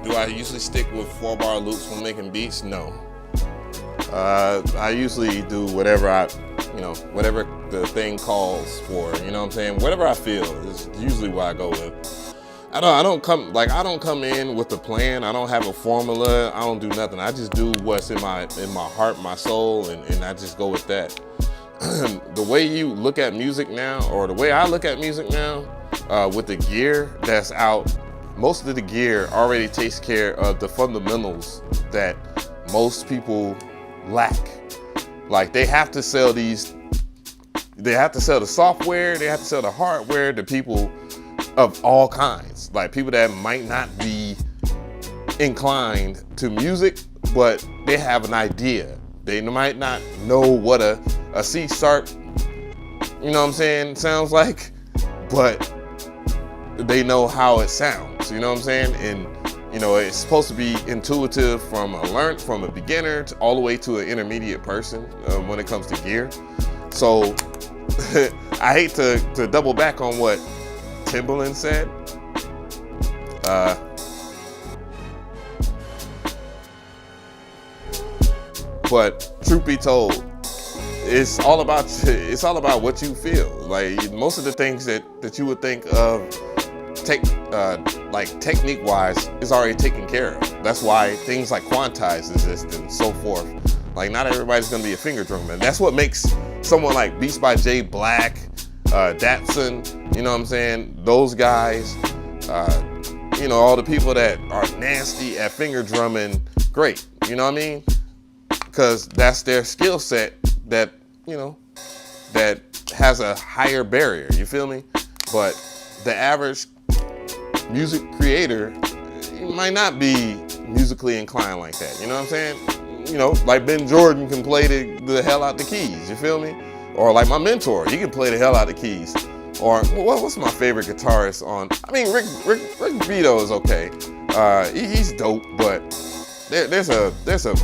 Do I usually stick with 4-bar loops when making beats? No. I usually do whatever whatever the thing calls for. You know what I'm saying? Whatever I feel is usually what I go with. I don't come in with a plan. I don't have a formula. I don't do nothing. I just do what's in my heart, my soul, and I just go with that. The way you look at music now, or the way I look at music now, with the gear that's out, most of the gear already takes care of the fundamentals that most people lack. Like, they have to sell the software, they have to sell the hardware to people of all kinds. Like, people that might not be inclined to music, but they have an idea. They might not know what a C sharp, you know what I'm saying, sounds like, but they know how it sounds, you know what I'm saying? And, you know, it's supposed to be intuitive from a beginner to all the way to an intermediate person when it comes to gear. So I hate to double back on what Timbaland said. But truth be told, it's all about what you feel. Like, most of the things that you would think of technique wise is already taken care of. That's why things like quantize exist and so forth. Like, not everybody's gonna be a finger drummer. That's what makes someone like Beats by J Black, Datsun, you know what I'm saying? Those guys, you know, all the people that are nasty at finger drumming, great. You know what I mean? Because that's their skill set that, you know, that has a higher barrier, you feel me? But the average music creator might not be musically inclined like that, you know what I'm saying? You know, like Ben Jordan can play the hell out the keys, you feel me? Or like my mentor, he can play the hell out the keys. Or what's my favorite guitarist on? I mean, Rick Vito is okay. He's dope, but there's a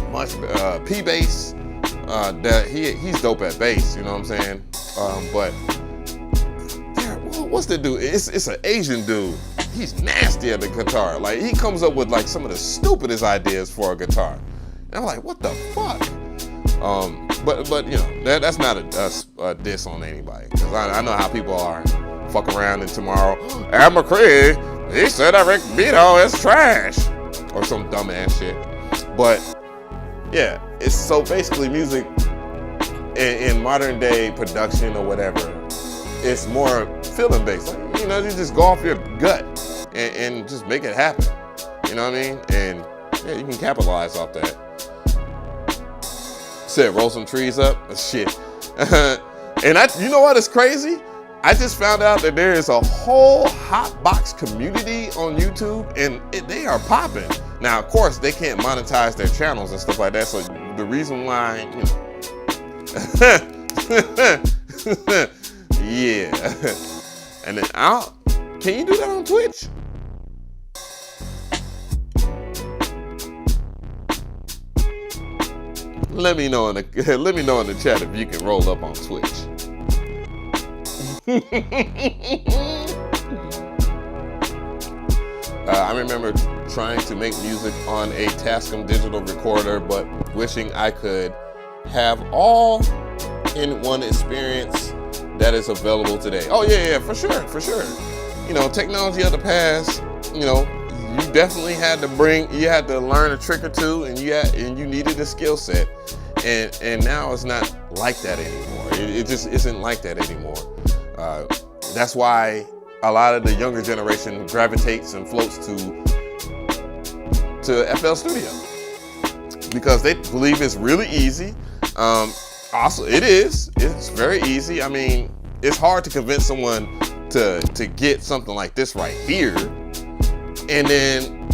much P bass that he's dope at bass, you know what I'm saying? But what's the dude? It's an Asian dude. He's nasty at the guitar. Like, he comes up with like some of the stupidest ideas for a guitar. And I'm like, what the fuck? But you know, that's not a diss on anybody, because I know how people are. Fuck around and tomorrow, Mcree, he said that Rick Vito is trash, or some dumbass shit. But yeah, it's so basically music in modern day production or whatever, it's more feeling based. Like, you know, you just go off your gut and just make it happen. You know what I mean? And yeah, you can capitalize off that. Said roll some trees up. Shit. And you know what is crazy? I just found out that there is a whole hotbox community on YouTube, and they are popping. Now, of course, they can't monetize their channels and stuff like that. So the reason why, you know, yeah. And then can you do that on Twitch? Let me know in the chat if you can roll up on Twitch. I remember trying to make music on a Tascam digital recorder, but wishing I could have all in one experience that is available today. Oh yeah, for sure. You know, technology of the past, you know, you definitely had to learn a trick or two, and you needed a skill set. And now it's not like that anymore. It just isn't like that anymore. That's why a lot of the younger generation gravitates and floats to FL Studio, because they believe it's really easy. Also, it's very easy. I mean, it's hard to convince someone to get something like this right here, and then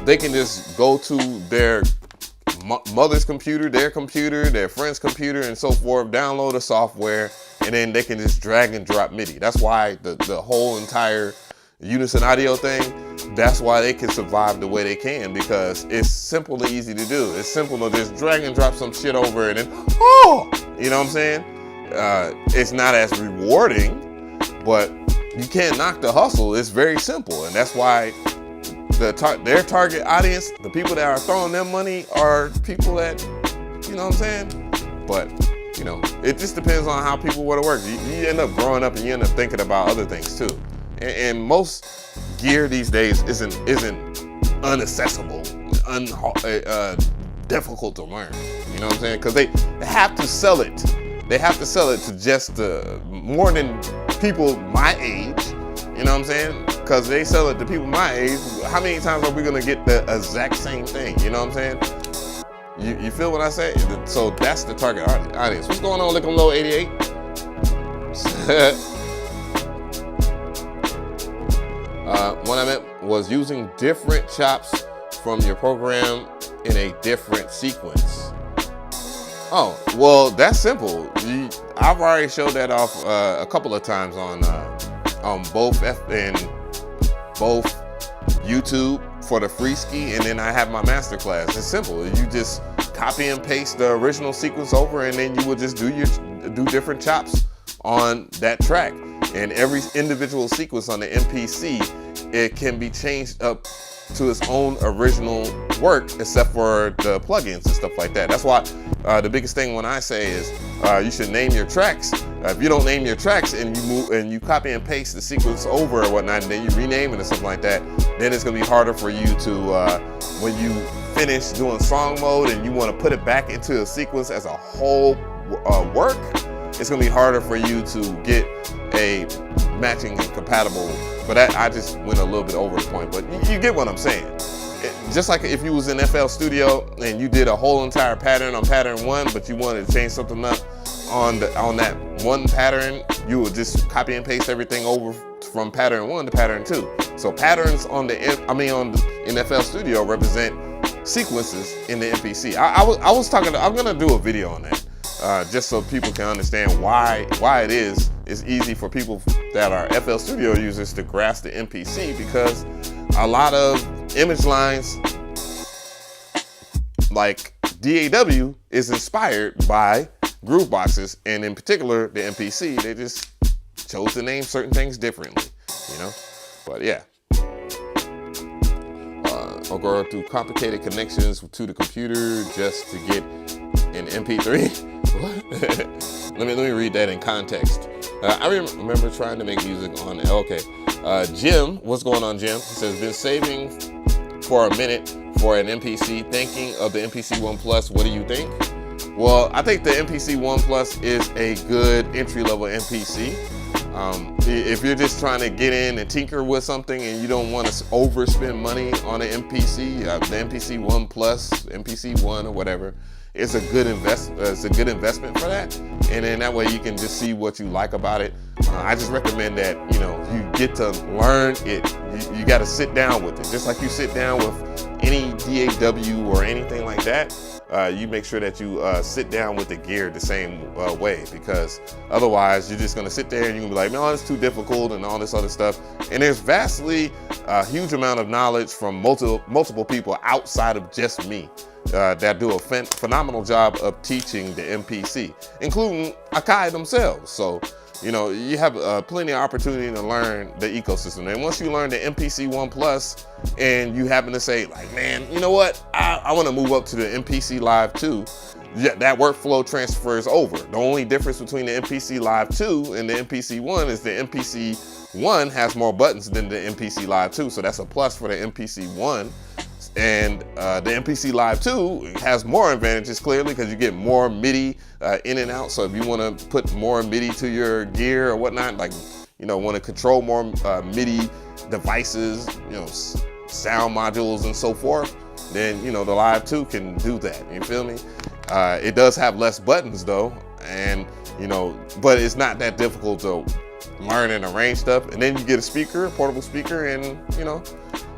they can just go to their mother's computer, their friend's computer, and so forth, download the software, and then they can just drag and drop MIDI. That's why the whole entire Unison Audio thing, that's why they can survive the way they can, because it's simple and easy to do. It's simple to just drag and drop some shit over and then, you know what I'm saying? It's not as rewarding, but you can't knock the hustle. It's very simple, and that's why their target audience, the people that are throwing them money, are people that, you know what I'm saying? But, you know, it just depends on how people want to work. You end up growing up and you end up thinking about other things too. And most gear these days isn't unaccessible, difficult to learn. You know what I'm saying? Because they have to sell it. They have to sell it to just more than people my age. You know what I'm saying? Because they sell it to people my age. How many times are we gonna get the exact same thing? You know what I'm saying? You feel what I say? So that's the target audience. What's going on, Lickum Low 88? What I meant was using different chops from your program in a different sequence. Oh, well, that's simple. I've already showed that off a couple of times on both YouTube for the free ski, and then I have my masterclass. It's simple. You just copy and paste the original sequence over, and then you will just do different chops on that track. And every individual sequence on the MPC, it can be changed up to its own original work, except for the plugins and stuff like that. That's why the biggest thing when I say is you should name your tracks. If you don't name your tracks and you copy and paste the sequence over or whatnot, and then you rename it or something like that, then it's gonna be harder for you to when you finish doing song mode and you want to put it back into a sequence as a whole work. It's gonna be harder for you to get a matching and compatible. But I just went a little bit over the point, but you get what I'm saying. Just like if you was in FL Studio and you did a whole entire pattern on pattern 1, but you wanted to change something up on that one pattern, you would just copy and paste everything over from pattern 1 to pattern 2. So patterns in FL Studio represent sequences in the MPC. I'm gonna do a video on that. Just so people can understand why it is easy for people that are FL Studio users to grasp the MPC, because a lot of image lines like DAW is inspired by groove boxes, and in particular the MPC. They just chose to name certain things differently, you know. But yeah. I'll go through complicated connections to the computer just to get an MP3. What? let me read that in context. I remember trying to make music on Jim, what's going on, Jim? He says, been saving for a minute for an MPC, thinking of the MPC One Plus. What do you think? Well, I think the MPC One Plus is a good entry-level MPC. If you're just trying to get in and tinker with something and you don't want to overspend money on an MPC, the MPC One Plus, MPC One or whatever, it's a good investment for that. And then that way you can just see what you like about it. I just recommend that, you know, you get to learn it. You got to sit down with it. Just like you sit down with any DAW or anything like that, you make sure that you sit down with the gear the same way, because otherwise you're just going to sit there and you're going to be like, no, it's too difficult and all this other stuff. And there's vastly a huge amount of knowledge from multiple people outside of just me that do a phenomenal job of teaching the MPC, including Akai themselves. So, you know, you have plenty of opportunity to learn the ecosystem. And once you learn the MPC One Plus and you happen to say, like, man, you know what? I want to move up to the MPC Live 2. Yeah, that workflow transfers over. The only difference between the MPC Live 2 and the MPC 1 is the MPC 1 has more buttons than the MPC Live 2. So that's a plus for the MPC 1. And the MPC Live 2 has more advantages, clearly, because you get more MIDI in and out. So if you want to put more MIDI to your gear or whatnot, like, you know, want to control more MIDI devices, you know, sound modules and so forth, then, you know, the Live 2 can do that. You feel me? It does have less buttons though, and, you know, but it's not that difficult to learn and arrange stuff. And then you get a speaker, a portable speaker, and, you know,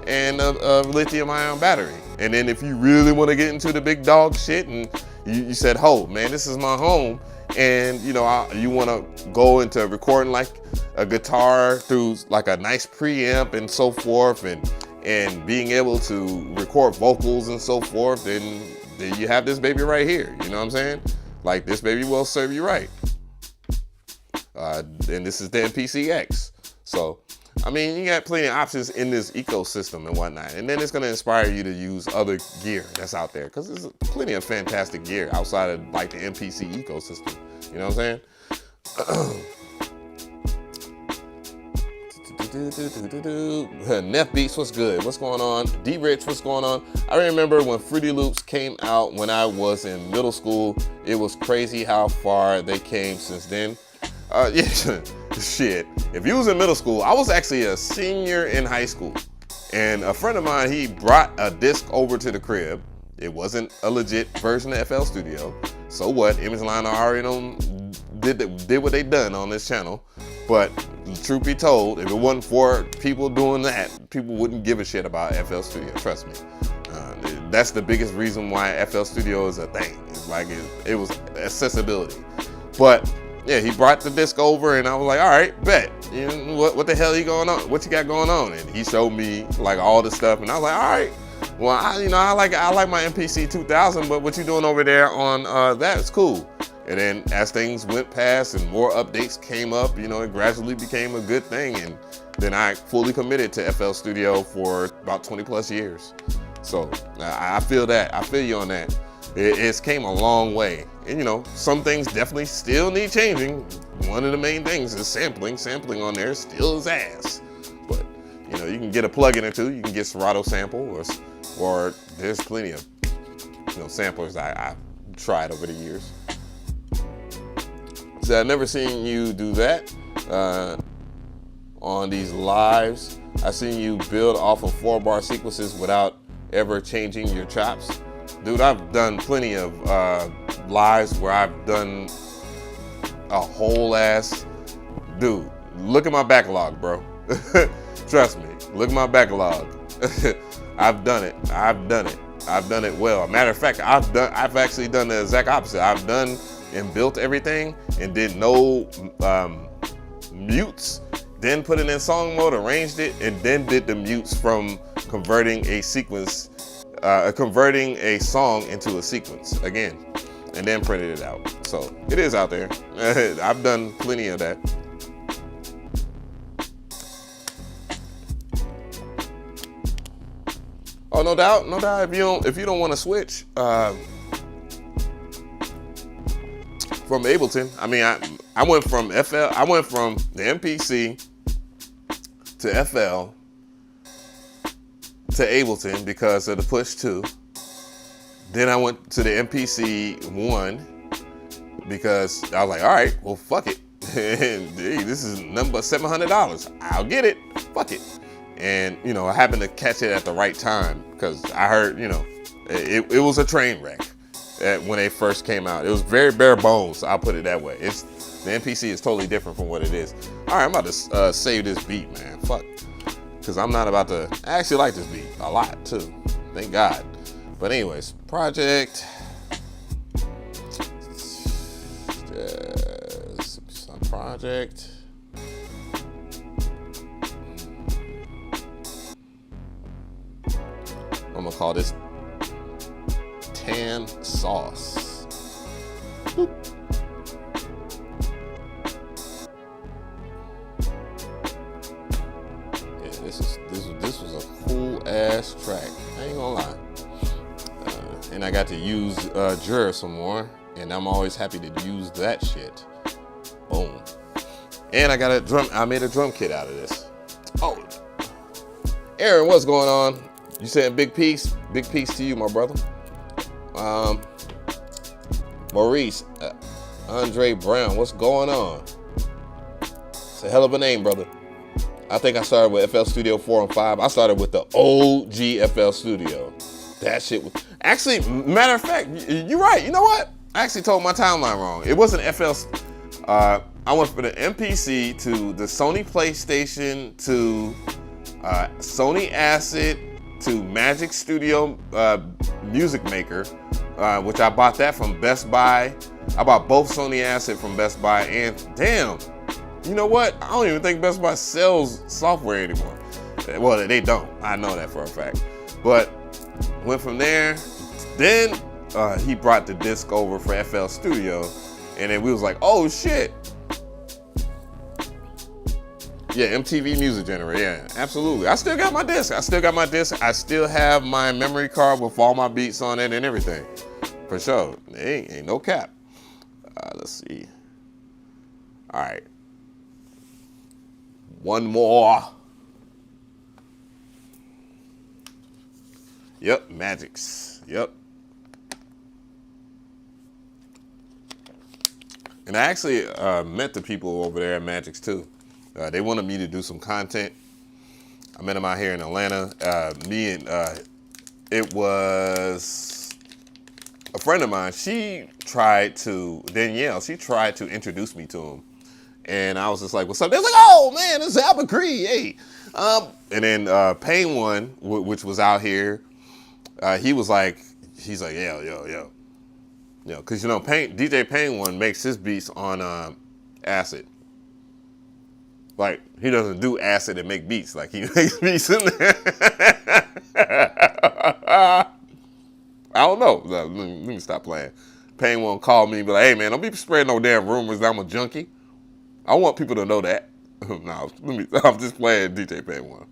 and a lithium-ion battery. And then if you really want to get into the big dog shit, and you said, "Oh man, this is my home," and you know you want to go into recording like a guitar through like a nice preamp and so forth, and being able to record vocals and so forth, then you have this baby right here. You know what I'm saying? Like, this baby will serve you right. And this is the MPC X. So, I mean, you got plenty of options in this ecosystem and whatnot. And then it's going to inspire you to use other gear that's out there, because there's plenty of fantastic gear outside of like the MPC ecosystem. You know what I'm saying? Neff Beats, what's good? What's going on? D Rich, what's going on? I remember when Fruity Loops came out when I was in middle school. It was crazy how far they came since then. Yeah, shit. If you was in middle school, I was actually a senior in high school, and a friend of mine, he brought a disc over to the crib. It wasn't a legit version of FL Studio. So what? Image Line already did what they done on this channel. But truth be told, if it wasn't for people doing that, people wouldn't give a shit about FL Studio. Trust me. That's the biggest reason why FL Studio is a thing. It's like it was accessibility. But yeah, he brought the disc over, and I was like, all right, bet. You know, what the hell you going on? What you got going on? And he showed me like all the stuff, and I was like, all right. Well, I like my MPC 2000, but what you doing over there on that is cool. And then as things went past and more updates came up, you know, it gradually became a good thing. And then I fully committed to FL Studio for about 20 plus years. So I feel that. I feel you on that. It's came a long way. And, you know, some things definitely still need changing. One of the main things is sampling. Sampling on there still is ass. But, you know, you can get a plugin or two. You can get Serato sample, or there's plenty of, you know, samplers I've tried over the years. So I've never seen you do that on these lives. I've seen you build off of 4-bar sequences without ever changing your chops. Dude, I've done plenty of lives where I've done a whole ass. Dude, look at my backlog, bro. Trust me, look at my backlog. I've done it. I've done it well. Matter of fact, I've actually done the exact opposite. I've done and built everything and did no mutes, then put it in song mode, arranged it, and then did the mutes from converting a sequence, converting a song into a sequence again, and then printed it out. So it is out there. I've done plenty of that. Oh, no doubt, no doubt. If you don't want to switch from Ableton, I mean, I went from the MPC to FL to Ableton because of the push 2. Then I went to the MPC 1 because I was like, all right, well, fuck it. Hey, this is nothing but $700. I'll get it. Fuck it. And, you know, I happened to catch it at the right time because I heard, you know, it was a train wreck when they first came out. It was very bare bones, I'll put it that way. The MPC is totally different from what it is. All right, I'm about to save this beat, man. Fuck. Because I'm not about to, I actually like this beat a lot, too. Thank God. But anyways, project. Some project. I'm gonna call this tan sauce. Boop. Yeah, this was a cool ass track. I ain't gonna lie. And I got to use Jur some more, and I'm always happy to use that shit. Boom. And I got I made a drum kit out of this. Oh, Aaron, what's going on? You saying big peace to you, my brother. Maurice, Andre Brown, what's going on? It's a hell of a name, brother. I think I started with FL Studio 4 and 5. I started with the OG FL Studio. That shit was... Actually, matter of fact, you're right. You know what? I actually told my timeline wrong. It wasn't FL... I went from the MPC to the Sony PlayStation to Sony Acid to Magic Studio Music Maker, which I bought that from Best Buy. I bought both Sony Acid from Best Buy, and damn, you know what? I don't even think Best Buy sells software anymore. Well, they don't. I know that for a fact. But went from there. Then he brought the disc over for FL Studio, and then we was like, oh shit. Yeah, MTV Music Generator. Yeah, absolutely. I still got my disc. I still have my memory card with all my beats on it and everything. For sure. Ain't no cap. Let's see. All right. One more. Yep, Magics. Yep. And I actually met the people over there at Magics too. They wanted me to do some content. I met them out here in Atlanta. It was a friend of mine. Danielle, she tried to introduce me to him. And I was just like, what's up? They was like, oh man, this is Mcree, hey. And then Pain One, which was out here, he's like, yo. Cause DJ Pain One makes his beats on Acid. Like, he doesn't do acid and make beats. Like, he makes beats in there. I don't know. Let me stop playing. Pain One called me and be like, hey, man, don't be spreading no damn rumors that I'm a junkie. I want people to know that. No, I'm just playing DJ Pain One.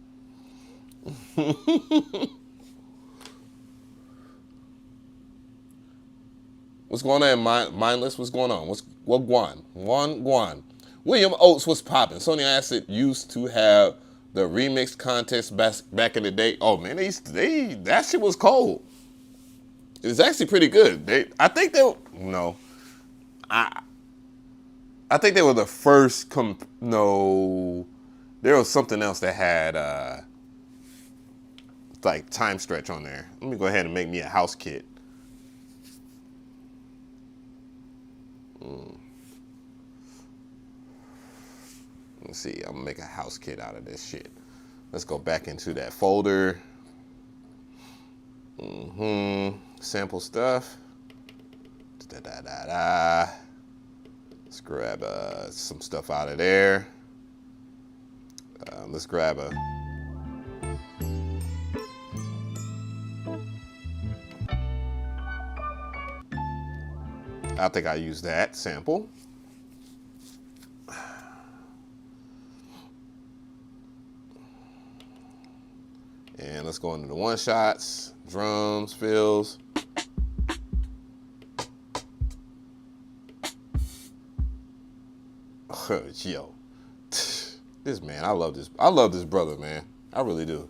What's going on, Mindless? What's going on? What Guan? William Oates was popping. Sony Acid used to have the remix contest back in the day. Oh man, that shit was cold. It was actually pretty good. I think they were the first. There was something else that had like Time Stretch on there. Let me go ahead and make me a house kit. Let's see, I'm gonna make a house kit out of this shit. Let's go back into that folder. Sample stuff. Let's grab some stuff out of there. Let's grab I think I use that sample. And let's go into the one shots, drums, fills. Yo, this man, I love this brother, man. I really do.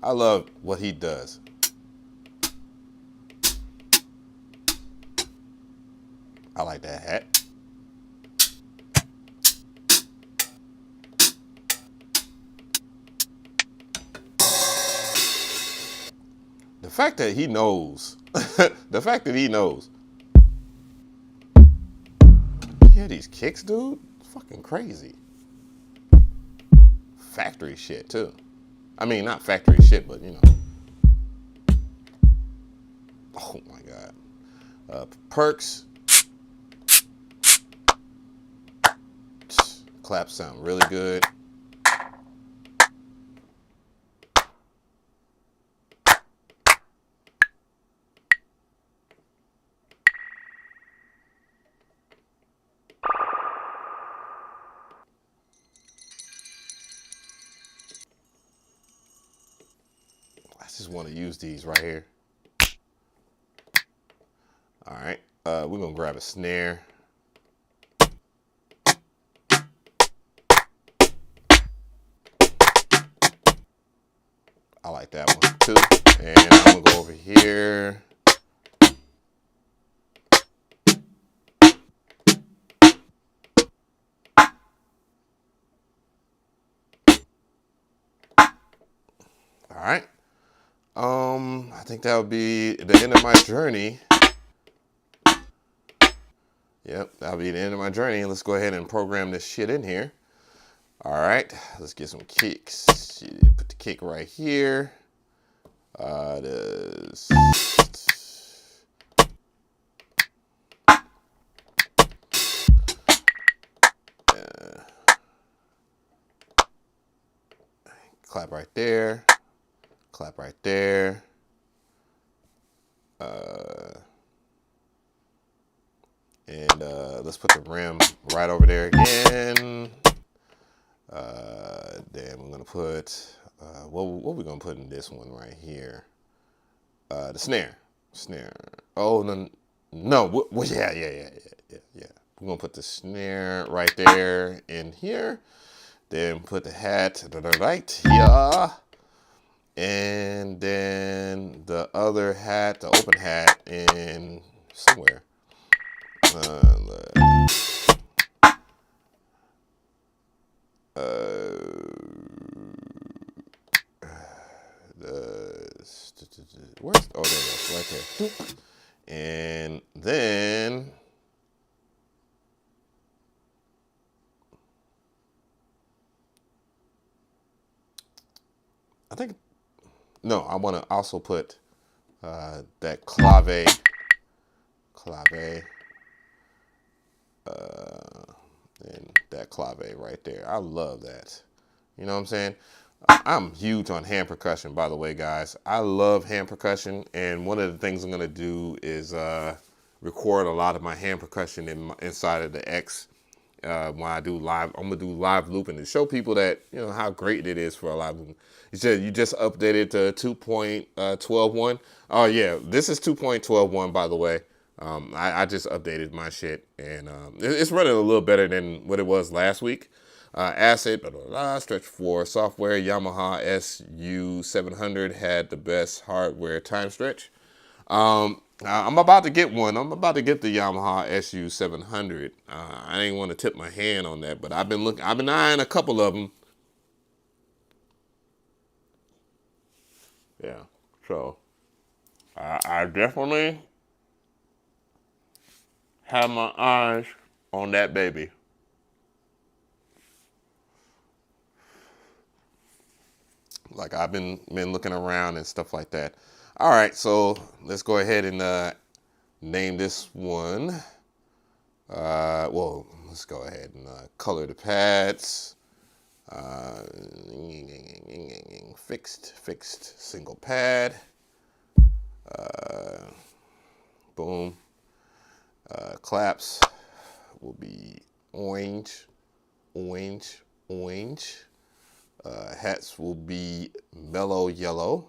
I love what he does. I like that hat. The fact that he knows, Yeah, these kicks, dude, fucking crazy. Factory shit, too. I mean, not factory shit, but, you know. Oh, my God. Perks. Claps sound really good. I just want to use these right here. All right, we're gonna grab a snare. I like that one too. And I'm gonna go over here. All right. I think that would be the end of my journey. Yep, that'll be the end of my journey. Let's go ahead and program this shit in here. All right, let's get some kicks. Put the kick right here. Clap right there. Clap right there. And let's put the rim right over there again. Then we're gonna put what are we gonna put in this one right here? The snare. Oh no. Well, yeah. We're gonna put the snare right there in here. Then put the hat right here. And then the other hat, the open hat, in somewhere. Where's, oh, there it is, right there. And then I think, no, I want to also put that clave, and that clave right there. I love that. You know what I'm saying? I'm huge on hand percussion, by the way, guys. I love hand percussion, and one of the things I'm gonna do is record a lot of my hand percussion inside of the X when I do live. I'm gonna do live looping to show people that, you know, how great it is for a live looping. You said you just updated to 2.12.1. Oh yeah, this is 2.12.1, by the way. I just updated my shit, and it's running a little better than what it was last week. Acid, stretch 4 software. Yamaha SU700 had the best hardware time stretch. I'm about to get one. I'm about to get the Yamaha SU700. I ain't want to tip my hand on that, but I've been eyeing a couple of them. Yeah, so I definitely have my eyes on that baby. Like I've been looking around and stuff like that. All right, so let's go ahead and name this one. Well, let's go ahead and color the pads. Fixed single pad. Boom. Claps will be orange. Hats will be mellow yellow.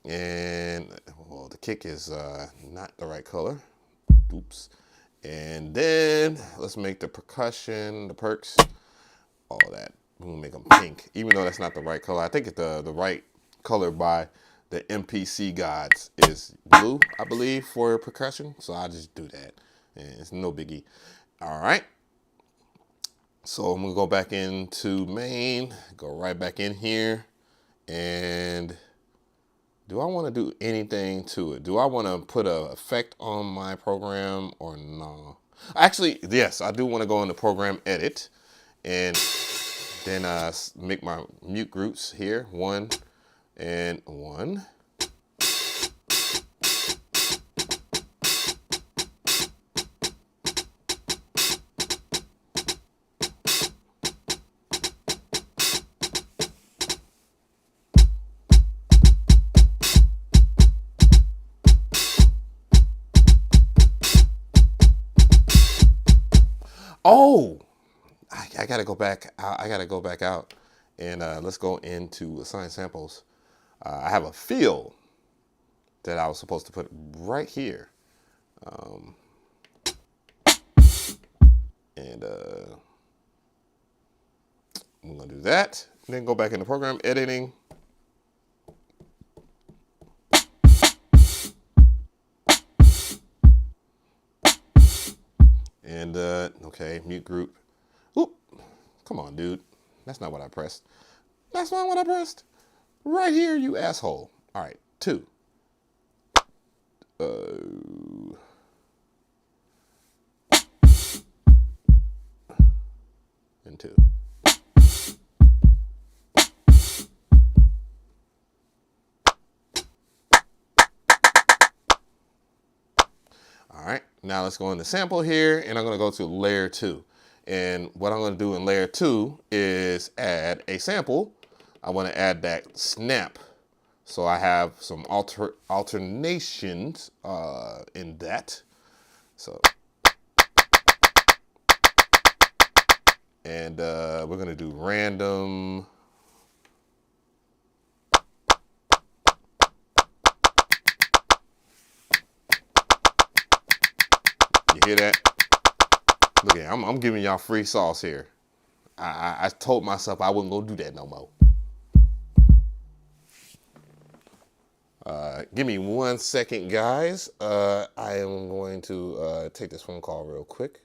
And well, the kick is not the right color. Oops. And then let's make the percussion, the perks, all that. We're gonna make them pink, even though that's not the right color. I think it's the right color by the MPC gods is blue, I believe, for percussion. So I'll just do that. And it's no biggie. All right. So I'm gonna go back into main, go right back in here, and do I want to do anything to it? Do I want to put an effect on my program or no? Actually, yes, I do want to go into program edit and then make my mute groups here, 1 and 1. Oh, I gotta go back. I gotta go back out, and let's go into assign samples. I have a field that I was supposed to put right here, and we're gonna do that. Then go back into program editing. And okay, mute group. Oop, come on, dude. That's not what I pressed. That's not what I pressed. Right here, you asshole. All right, 2. And 2. All right, now let's go into sample here, and I'm gonna go to layer 2. And what I'm gonna do in layer 2 is add a sample. I wanna add that snap. So I have some alternations in that. So, and we're gonna do random. You hear that? Look at, I'm giving y'all free sauce here. I told myself I wasn't gonna do that no more. Give me 1 second, guys. I am going to take this phone call real quick.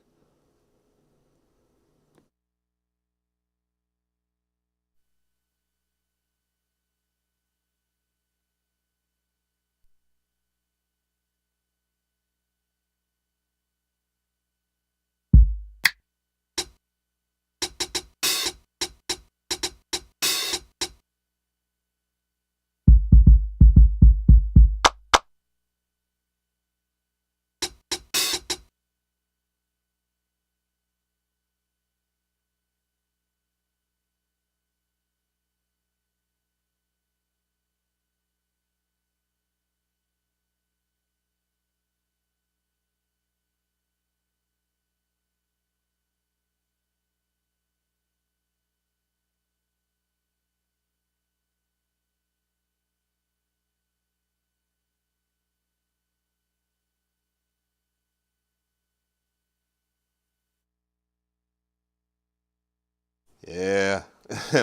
Yeah,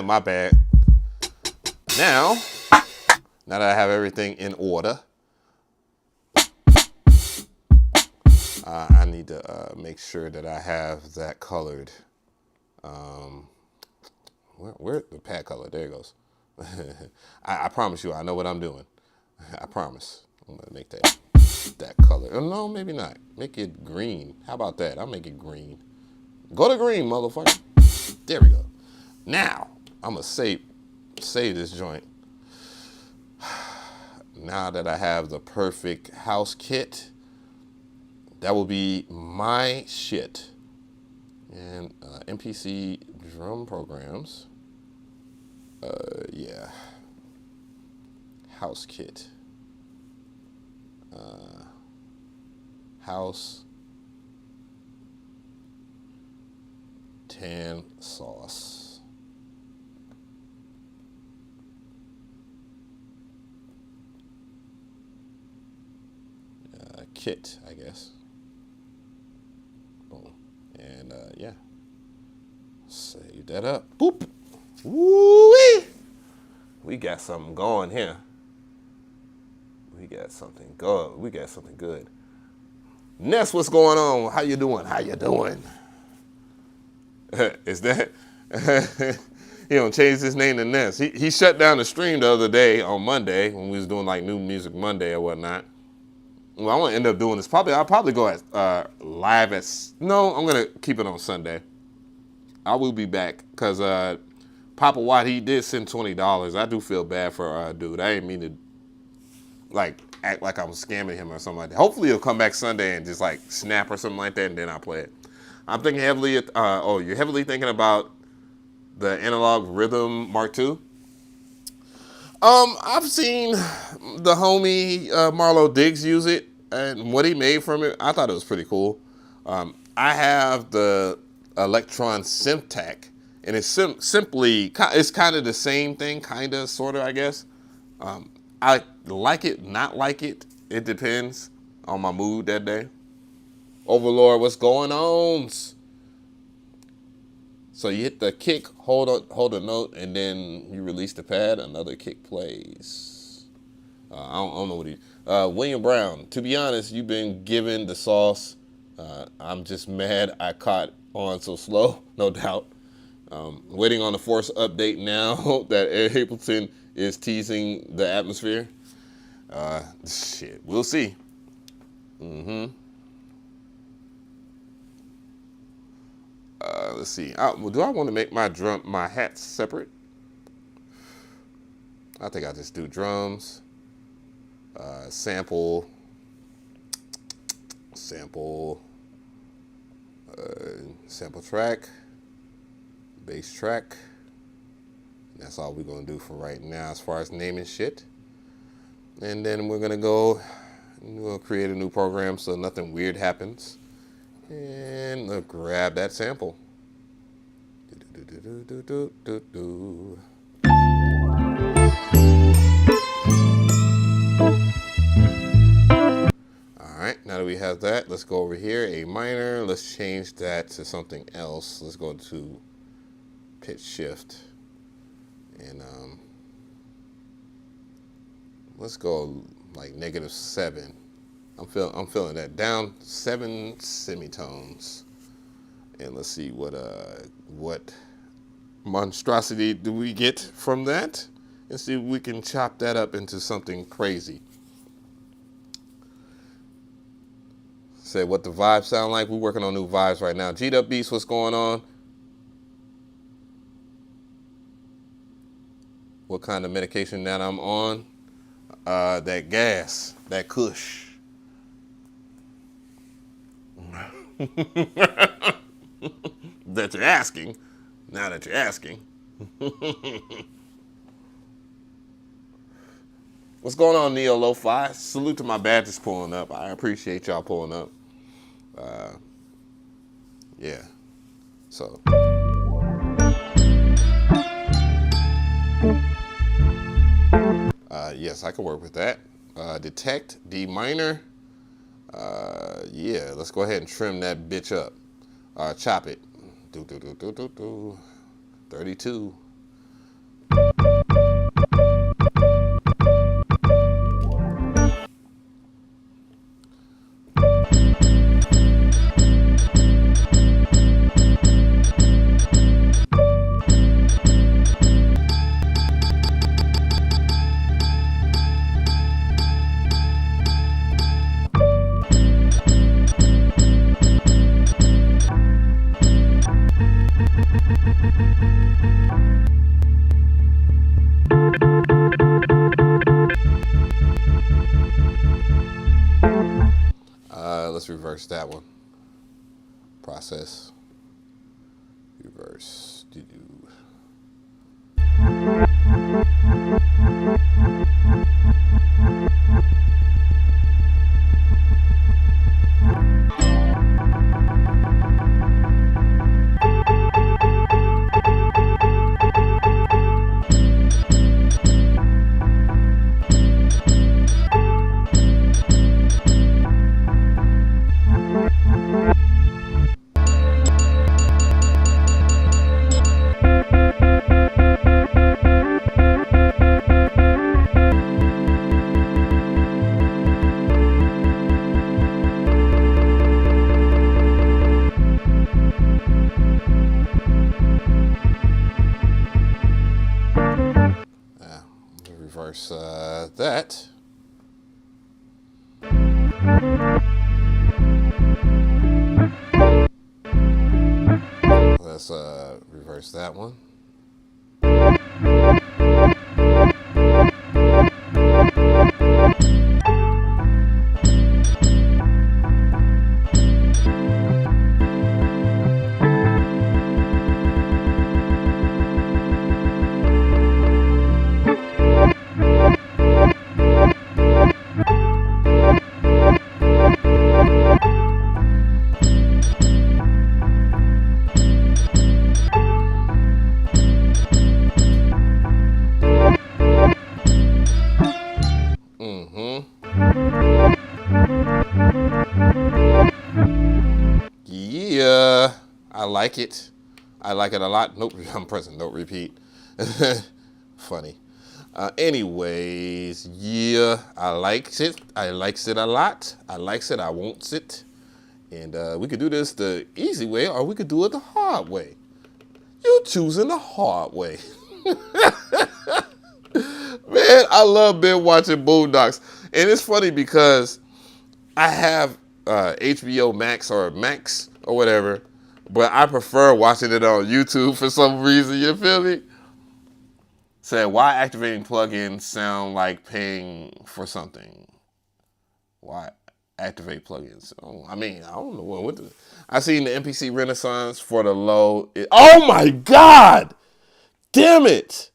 my bad. Now that I have everything in order, I need to make sure that I have that colored. Where the pad color? There it goes. I promise you, I know what I'm doing. I promise. I'm gonna make that color. Oh, no, maybe not. Make it green. How about that? I'll make it green. Go to green, motherfucker. There we go. Now I'm gonna save this joint. Now that I have the perfect house kit, that will be my shit. And MPC drum programs. Yeah. House kit. House tan sauce. Kit, I guess. Boom. And yeah. Save that up. Boop. Woo-wee. We got something going here. We got something good. We got something good. Ness, what's going on? How you doing? How you doing? Is that? He don't change his name to Ness. He shut down the stream the other day on Monday when we was doing like New Music Monday or whatnot. Well, I want to end up doing this. I'll probably go at live at. No, I'm gonna keep it on Sunday. I will be back because Papa Watt, he did send $20. I do feel bad for dude. I didn't mean to like act like I was scamming him or something like that. Hopefully he'll come back Sunday and just like snap or something like that, and then I'll play it. I'm thinking heavily. You're heavily thinking about the Analog Rhythm Mark II. I've seen the homie Marlo Diggs use it, and what he made from it, I thought it was pretty cool. I have the Electron Syntec, and it's simply, it's kind of the same thing, kind of, sort of, I guess. I like it, not like it. It depends on my mood that day. Overlord, what's going on? So you hit the kick, hold a note, and then you release the pad. Another kick plays. I don't know what he. William Brown. To be honest, you've been given the sauce. I'm just mad I caught on so slow, no doubt. Waiting on the Force update now that Ed Hapleton is teasing the atmosphere. Shit, we'll see. Let's see. Do I want to make my hats separate? I think I'll just do drums. Sample track, bass track. That's all we're gonna do for right now as far as naming shit. And then we're gonna go. We'll create a new program so nothing weird happens. And we'll grab that sample. Alright, now that we have that, let's go over here, A minor. Let's change that to something else. Let's go to pitch shift. And let's go like -7. I'm feeling that. Down 7 semitones. And let's see what monstrosity do we get from that, and see if we can chop that up into something crazy. Say what the vibes sound like. We're working on new vibes right now. G'd up Beast, what's going on? What kind of medication that I'm on? That gas, that kush. That you're asking. Now that you're asking. What's going on, Neo Lo-Fi? Salute to my badges pulling up. I appreciate y'all pulling up. Yeah. So. Yes, I can work with that. Detect, D minor. Yeah, let's go ahead and trim that bitch up. Chop it. 32. Let's reverse that one. Process. Reverse. Reverse that. Let's reverse that one. Yeah, I like it. I like it a lot. Nope, I'm pressing don't repeat. Funny. Anyways, yeah, I liked it. I likes it a lot. I likes it. I wants it. And we could do this the easy way, or we could do it the hard way. You're choosing the hard way. Man, I love been watching Boondocks. And it's funny because I have HBO Max or Max or whatever, but I prefer watching it on YouTube for some reason, you feel me? Said, why activating plugins sound like paying for something? Why activate plugins? Oh, I mean, I don't know what I seen the MPC Renaissance for the low. Oh my God! Damn it!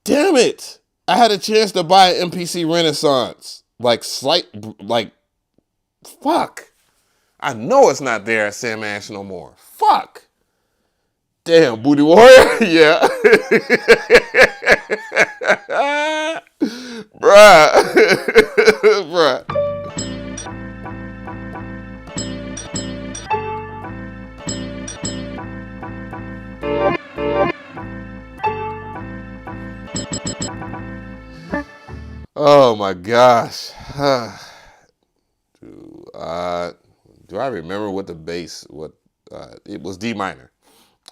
Damn it! I had a chance to buy an MPC Renaissance. Fuck. I know it's not there at Sam Ash no more. Fuck. Damn, Booty Warrior. Yeah. Bruh. Bruh. Oh my gosh. Do I remember what the bass, it was D minor.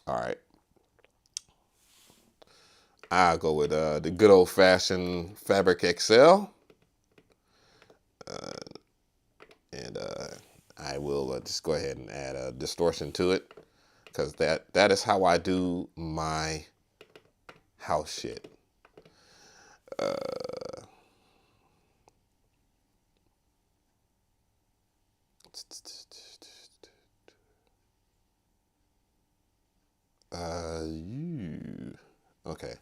All right. I'll go with the good old fashioned Fabric XL. And I will just go ahead and add a distortion to it, because that is how I do my house shit. Okay.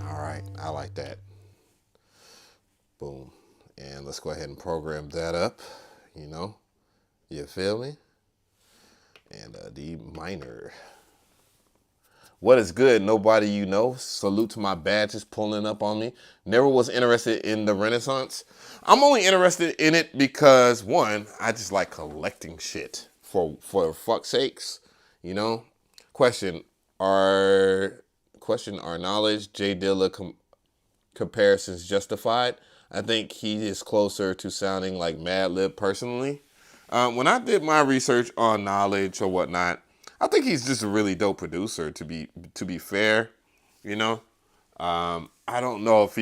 All right, I like that. Boom. And let's go ahead and program that up, you feel me? And D minor. What is good? Nobody you know. Salute to my badges pulling up on me. Never was interested in the Renaissance. I'm only interested in it because, one, I just like collecting shit for fuck's sakes, Question, are knowledge J Dilla comparisons justified? I think he is closer to sounding like Madlib personally. When I did my research on knowledge or whatnot, I think he's just a really dope producer. To be fair, I don't know if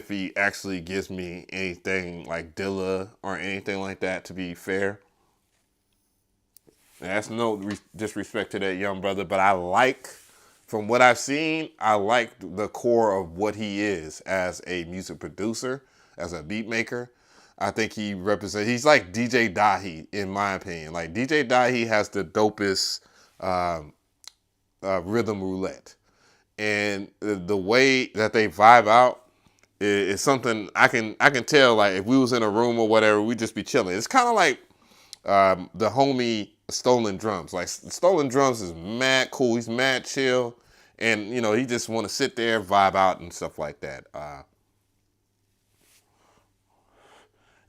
he actually gives me anything like Dilla or anything like that. To be fair, and that's no disrespect to that young brother, but from what I've seen, I like the core of what he is as a music producer, as a beat maker. I think he's like DJ Dahi, in my opinion. Like, DJ Dahi has the dopest rhythm roulette. And the way that they vibe out is something I can tell, like, if we was in a room or whatever, we'd just be chilling. It's kind of like the homie Stolen Drums. Like, Stolen Drums is mad cool. He's mad chill. And, he just want to sit there, vibe out and stuff like that.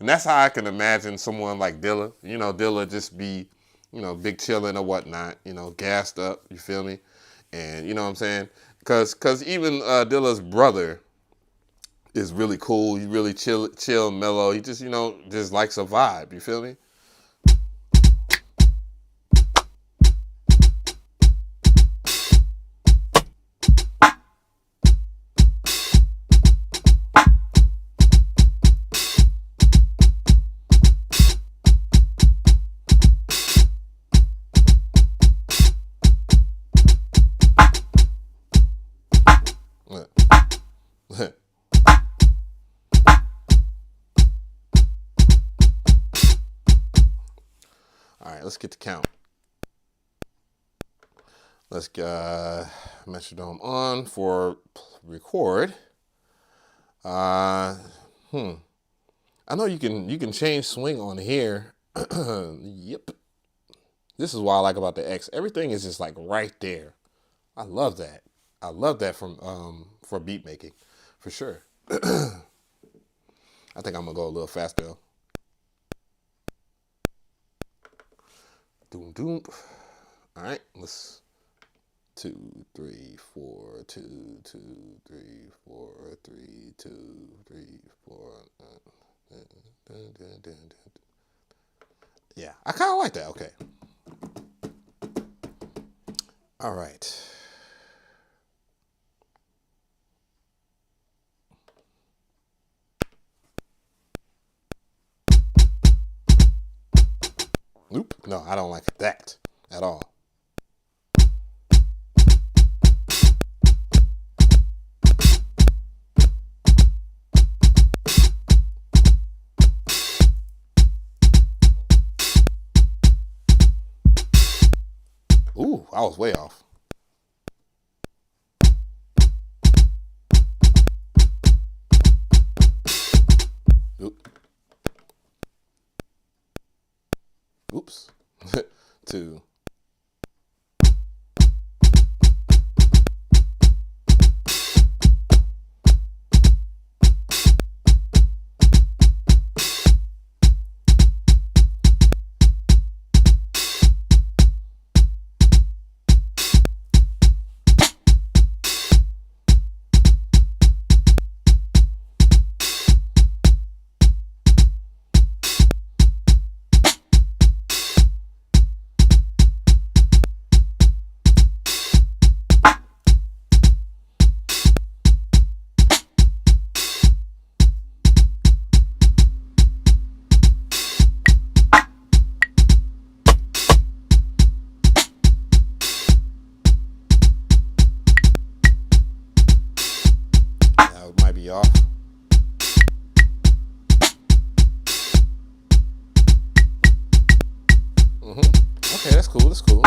And that's how I can imagine someone like Dilla. Dilla just be, big chillin' or whatnot, gassed up, you feel me? And you know what I'm saying? Cause even Dilla's brother is really cool. He's really chill, mellow. He just, just likes a vibe, you feel me? All right, let's get the count. Let's get metronome on for record. I know you can change swing on here. Yep. This is what I like about the X. Everything is just like right there. I love that. I love that from for beat making, for sure. I think I'm gonna go a little faster though. Doom doom. All right, let's 2, 3, 4, 2, 2, 3, 4, 3, 2, 3, 4. Yeah, I kind of like that. Okay. All right. Nope. No, I don't like that at all. Ooh, I was way off. Oop. Oops. 2. Might be off. Okay, that's cool. That's cool.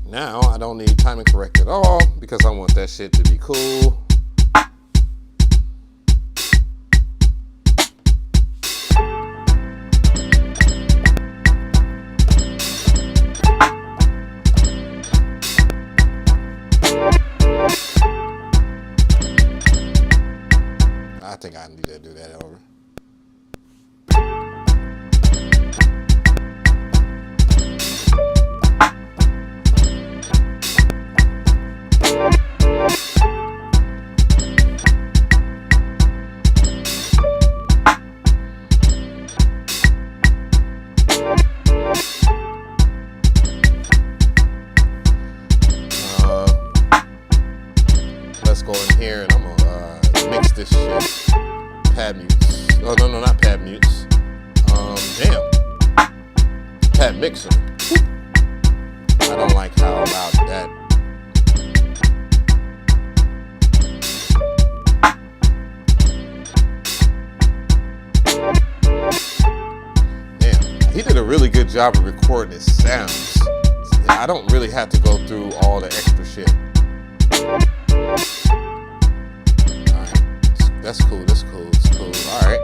Now I don't need timing correct at all because I want that shit to be cool. I think I need to do that over. Let's go in here and I'm gonna mix this shit. Pad mutes. Oh no, not pad mutes. Damn. Pad mixer. I don't like how loud that. Damn. He did a really good job of recording his sounds. I don't really have to go through all the extra shit. Alright, that's cool, that's cool, it's cool, alright.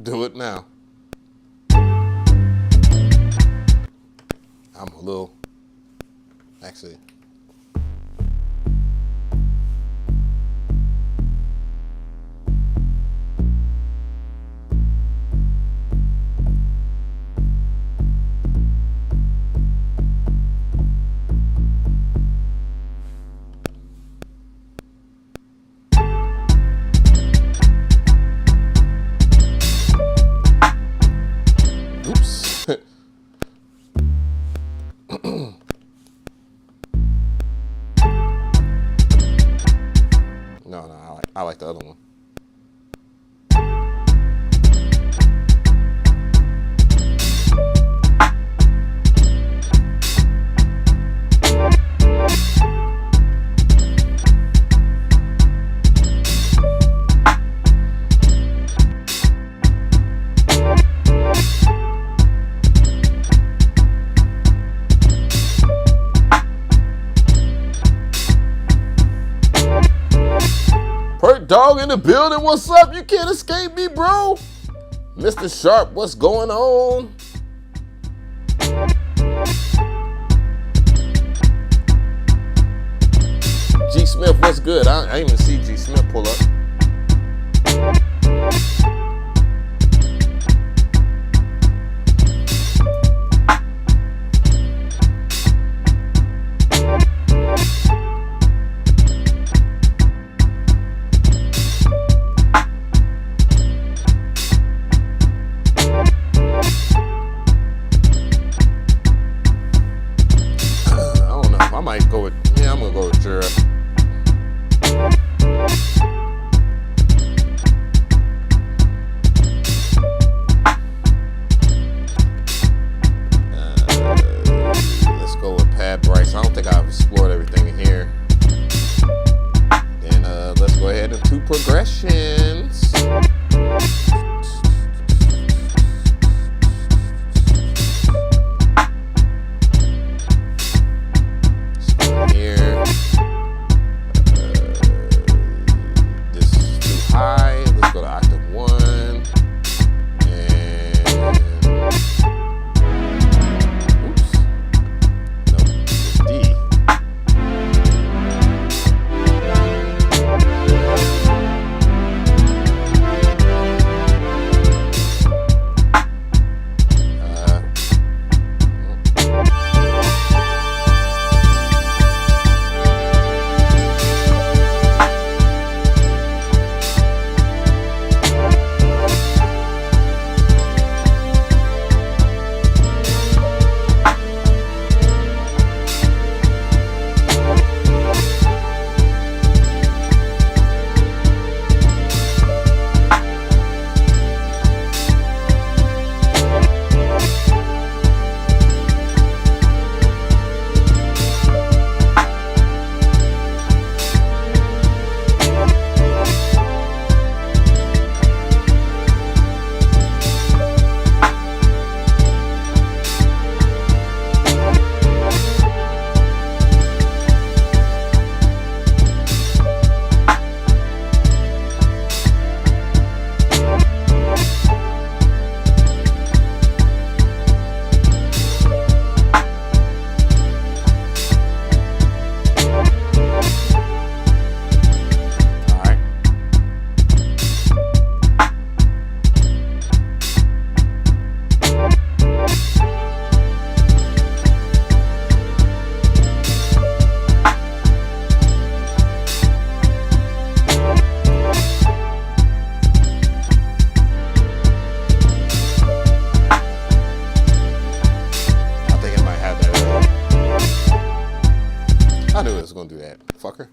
Do it now. I'm a little, actually. like the other one. Dog in the building, what's up? You can't escape me, bro. Mr. Sharp, what's going on? G Smith, what's good? I didn't even see G Smith pull up. I'm gonna go with Jura. Let's go with Pat Bryce. I don't think I've explored everything in here. Then let's go ahead and do progressions. Do that, fucker.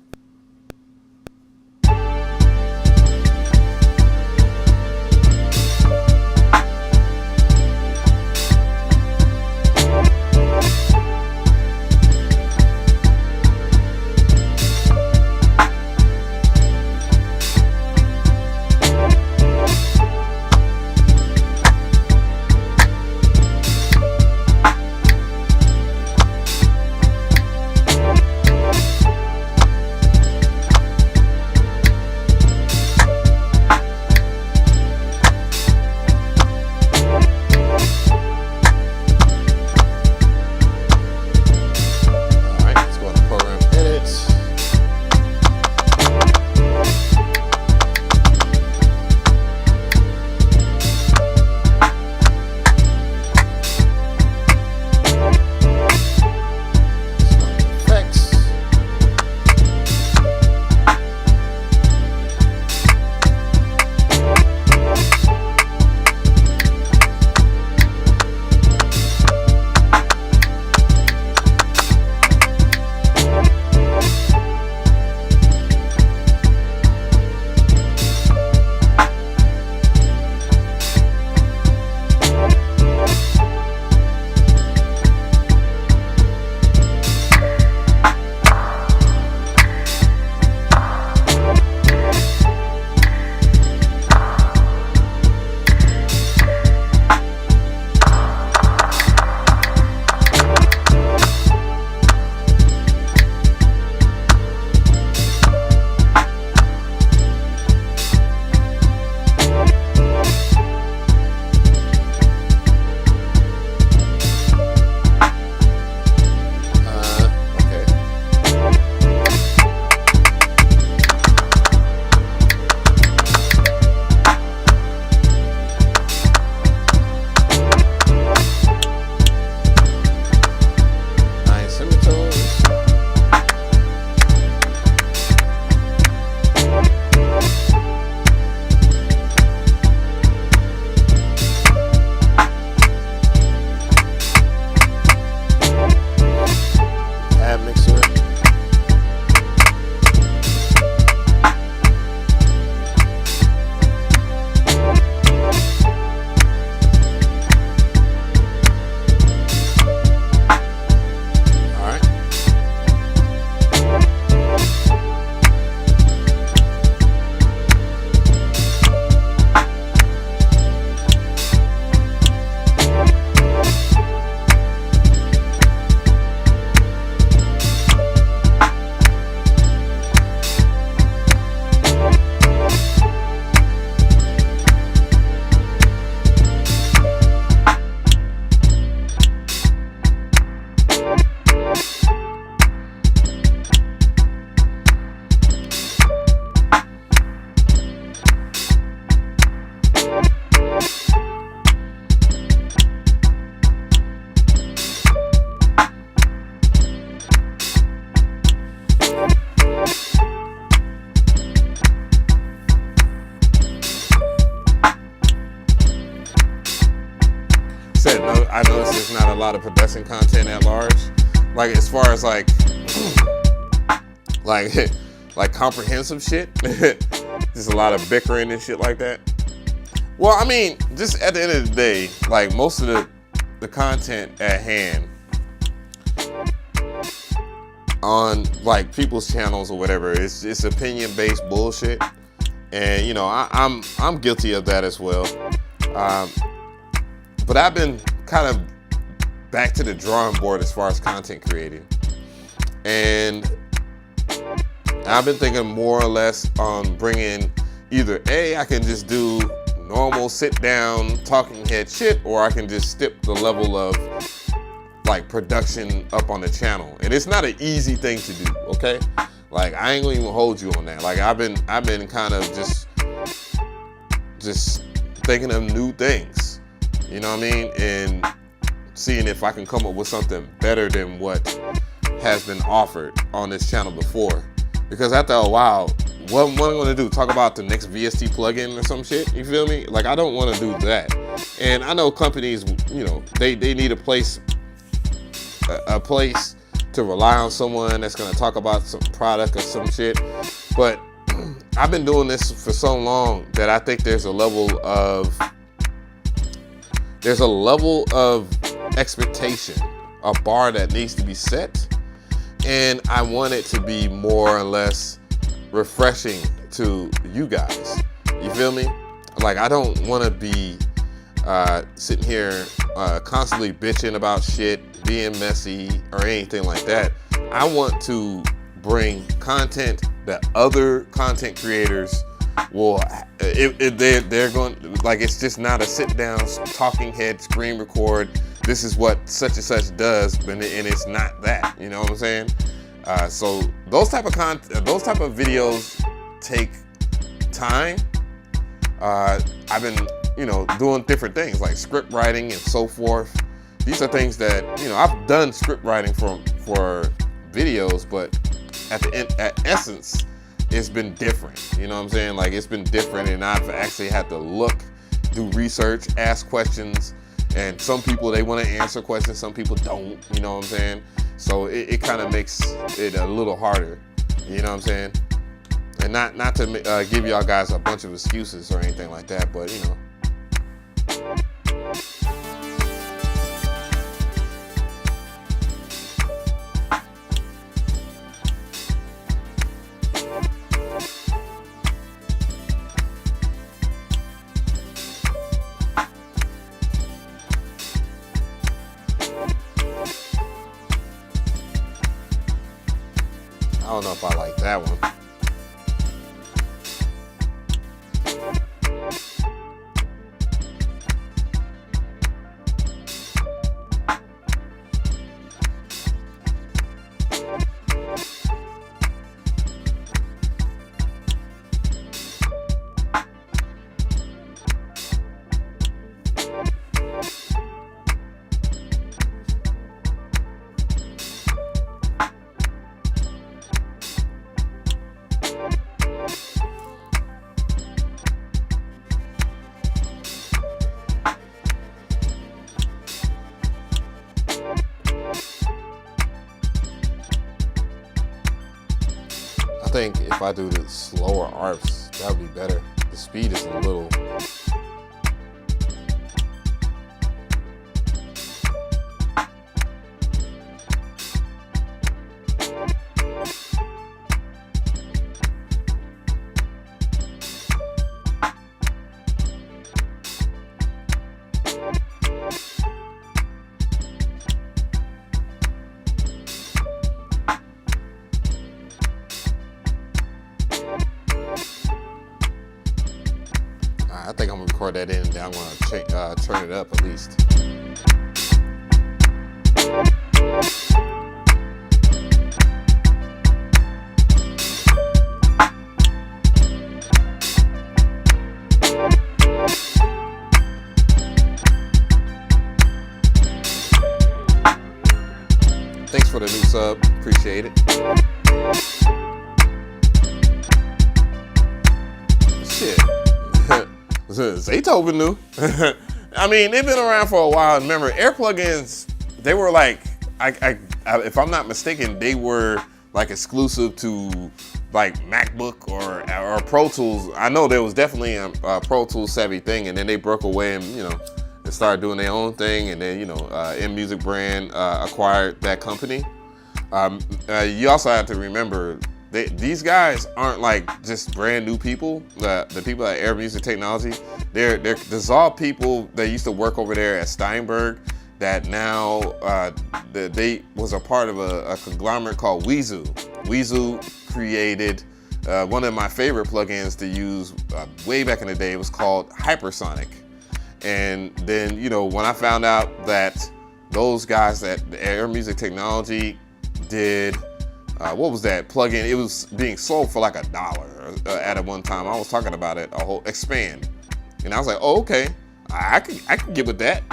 there's not a lot of production content at large. Like as far as like like comprehensive shit. Just a lot of bickering and shit like that. Well, I mean, just at the end of the day, like most of the content at hand on like people's channels or whatever, it's opinion-based bullshit. And you know, I'm guilty of that as well. But I've been kind of back to the drawing board as far as content creating. And I've been thinking more or less on bringing either I can just do normal sit down talking head shit, or I can just step the level of like production up on the channel. And it's not an easy thing to do, okay? Like I ain't gonna even hold you on that. Like I've been kind of just thinking of new things, you know what I mean? And seeing if I can come up with something better than what has been offered on this channel before. Because after a while, what am I gonna do? Talk about the next VST plugin or some shit? You feel me? Like I don't wanna do that. And I know companies, you know, they need a place to rely on someone that's gonna talk about some product or some shit. But I've been doing this for so long that I think there's a level of expectation, a bar that needs to be set. And I want it to be more or less refreshing to you guys. You feel me? Like I don't want to be sitting here constantly bitching about shit, being messy or anything like that. I want to bring content that other content creators will, if they're going, like it's just not a sit down talking head screen record. This is what such and such does, and it's not that. You know what I'm saying? So those type of videos take time. I've been, you know, doing different things like script writing and so forth. These are things that, you know, I've done script writing for videos, but at essence, it's been different. You know what I'm saying? Like it's been different, and I've actually had to look, do research, ask questions. And some people, they want to answer questions, some people don't, you know what I'm saying? So it kind of makes it a little harder, you know what I'm saying? And not to give y'all guys a bunch of excuses or anything like that, but you know. I don't know if I like that one. I think if I do the slower arcs, that would be better. The speed is a little. I think I'm gonna record that in, and then I'm gonna turn it up at least. Thanks for the new sub, appreciate it. Shit. Zaytoven knew. I mean, they've been around for a while. Remember, Air plugins, they were like, if I'm not mistaken, they were like exclusive to like MacBook or Pro Tools. I know there was definitely a Pro Tools savvy thing, and then they broke away and, you know, they started doing their own thing, and then, you know, M Music brand acquired that company. You also have to remember, these guys aren't like just brand new people. The people at Air Music Technology, there's all people that used to work over there at Steinberg that now they was a part of a conglomerate called Weezu. Weezu created one of my favorite plugins to use way back in the day. It was called Hypersonic. And then, you know, when I found out that those guys at Air Music Technology did, what was that plugin? It was being sold for like $1 at one time. I was talking about it, a whole Expand. And I was like, oh, okay, I could get with that.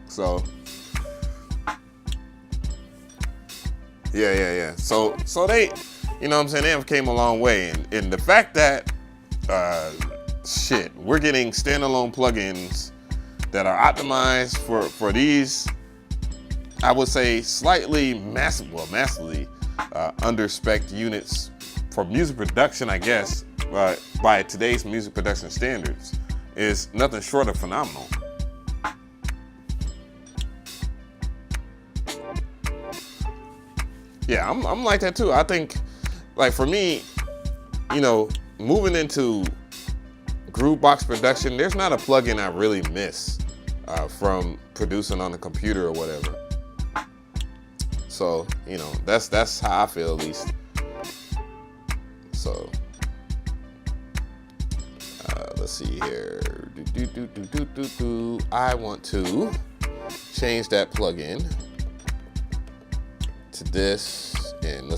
So, yeah. So they, you know what I'm saying, they have came a long way. And the fact that, we're getting standalone plugins that are optimized for these, I would say, slightly massively under-spec units for music production, I guess, by today's music production standards, is nothing short of phenomenal. Yeah, I'm like that too. I think, like, for me, you know, moving into Groovebox production, there's not a plugin I really miss from producing on the computer or whatever. So, you know, that's how I feel, at least. So, let's see here. I want to change that plugin to this, and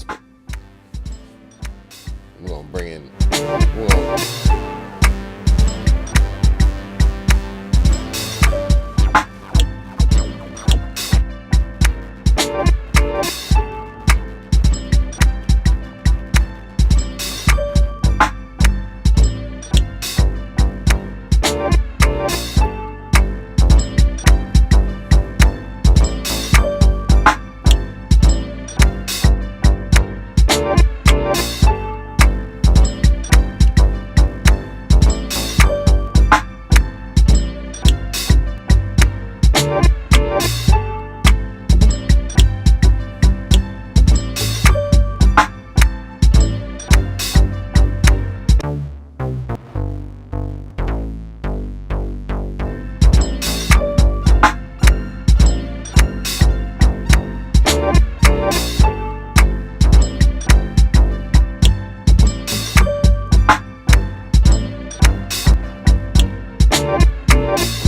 we're gonna bring in,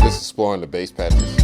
exploring the bass patches.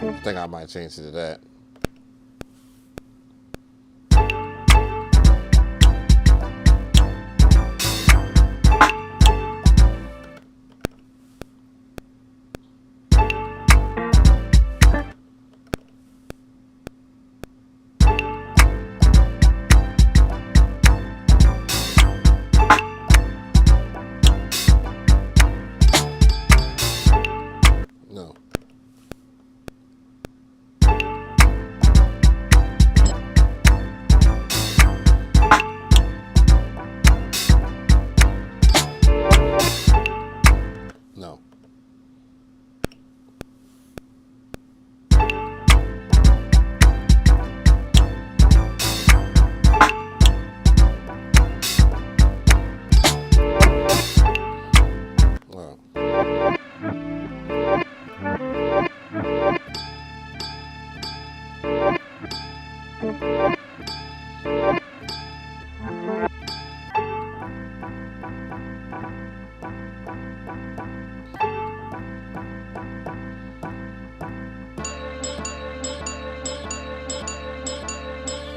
I think I might change it to that. No. No. Well.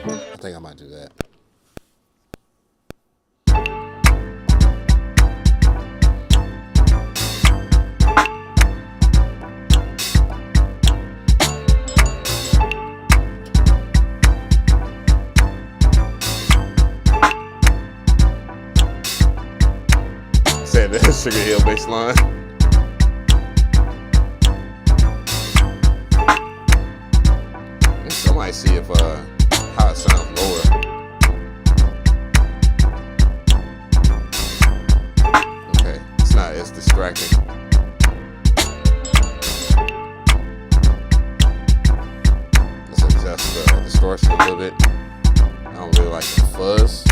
I think I might do that. Say that Sugar Hill bass line. Somebody see if how it sounds lower. Okay, it's not as distracting. Let's adjust the distortion a little bit. I don't really like the fuzz.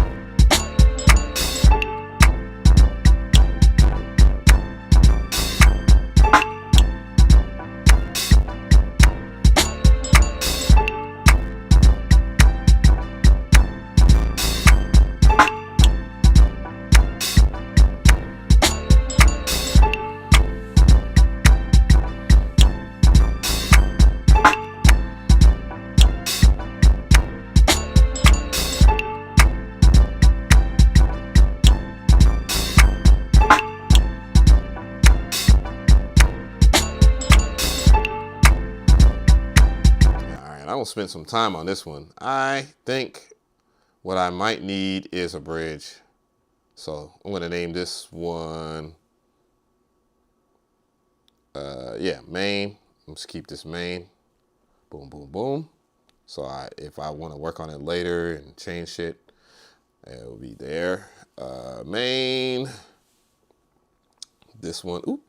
I will spend some time on this one. I think what I might need is a bridge. So I'm going to name this one, yeah, main. Let's keep this main. Boom, boom, boom. So if I want to work on it later and change shit, it will be there. Main. This one, oop.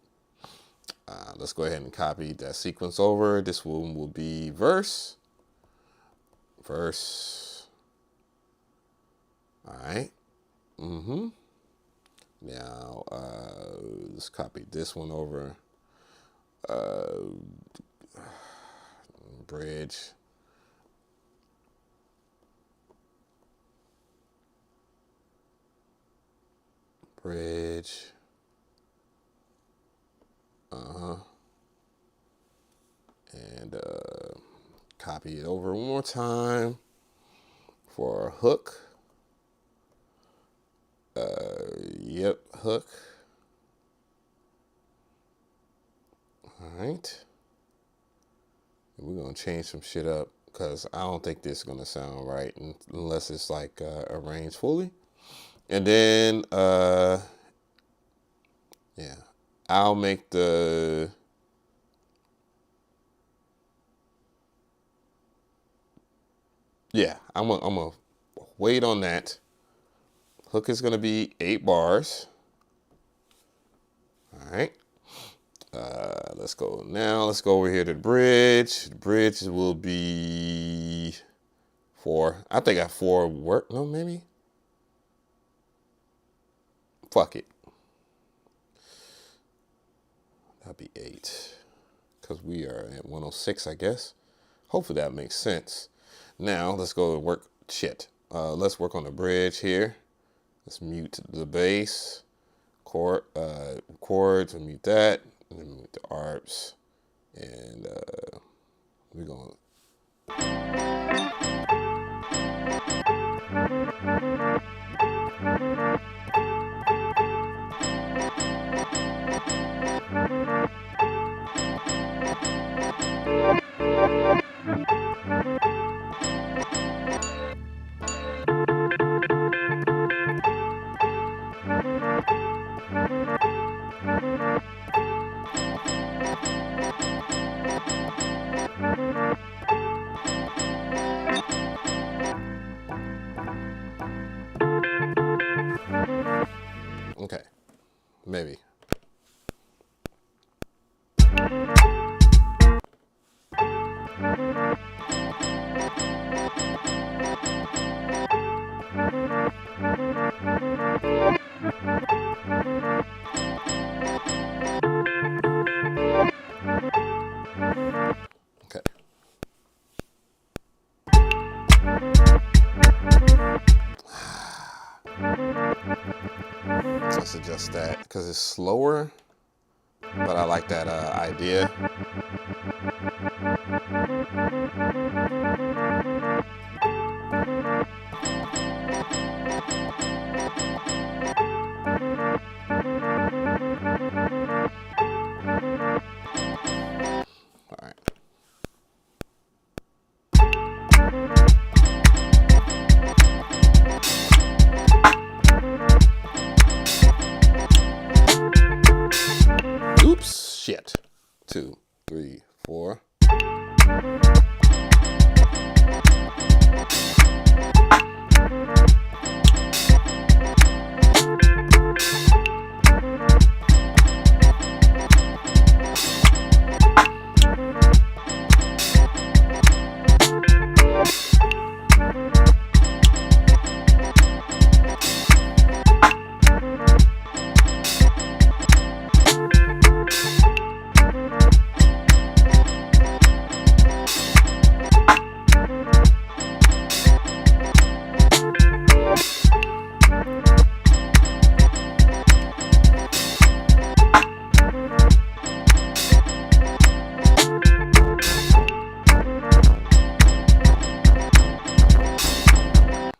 Let's go ahead and copy that sequence over. This one will be verse. Verse. All right. Now, let's copy this one over. Bridge. Bridge. And copy it over one more time for a hook. Yep, hook. All right. We're going to change some shit up because I don't think this is going to sound right unless it's like arranged fully. And then, yeah, I'll make the... Yeah, I'm gonna wait on that. Hook is gonna be 8 bars. All right. Let's go now. Let's go over here to the bridge. The bridge will be 4. I think 4 work. No, maybe. Fuck it. That'll be 8. Because we are at 106, I guess. Hopefully that makes sense. Now, let's go and work. Shit. Let's work on the bridge here. Let's mute the bass. Chords, and mute that. And then mute the arps. And we're going to... Okay, maybe. Okay. Let's adjust that because it's slower, but I like that idea. All right. Oops, shit. 2, 3, 4.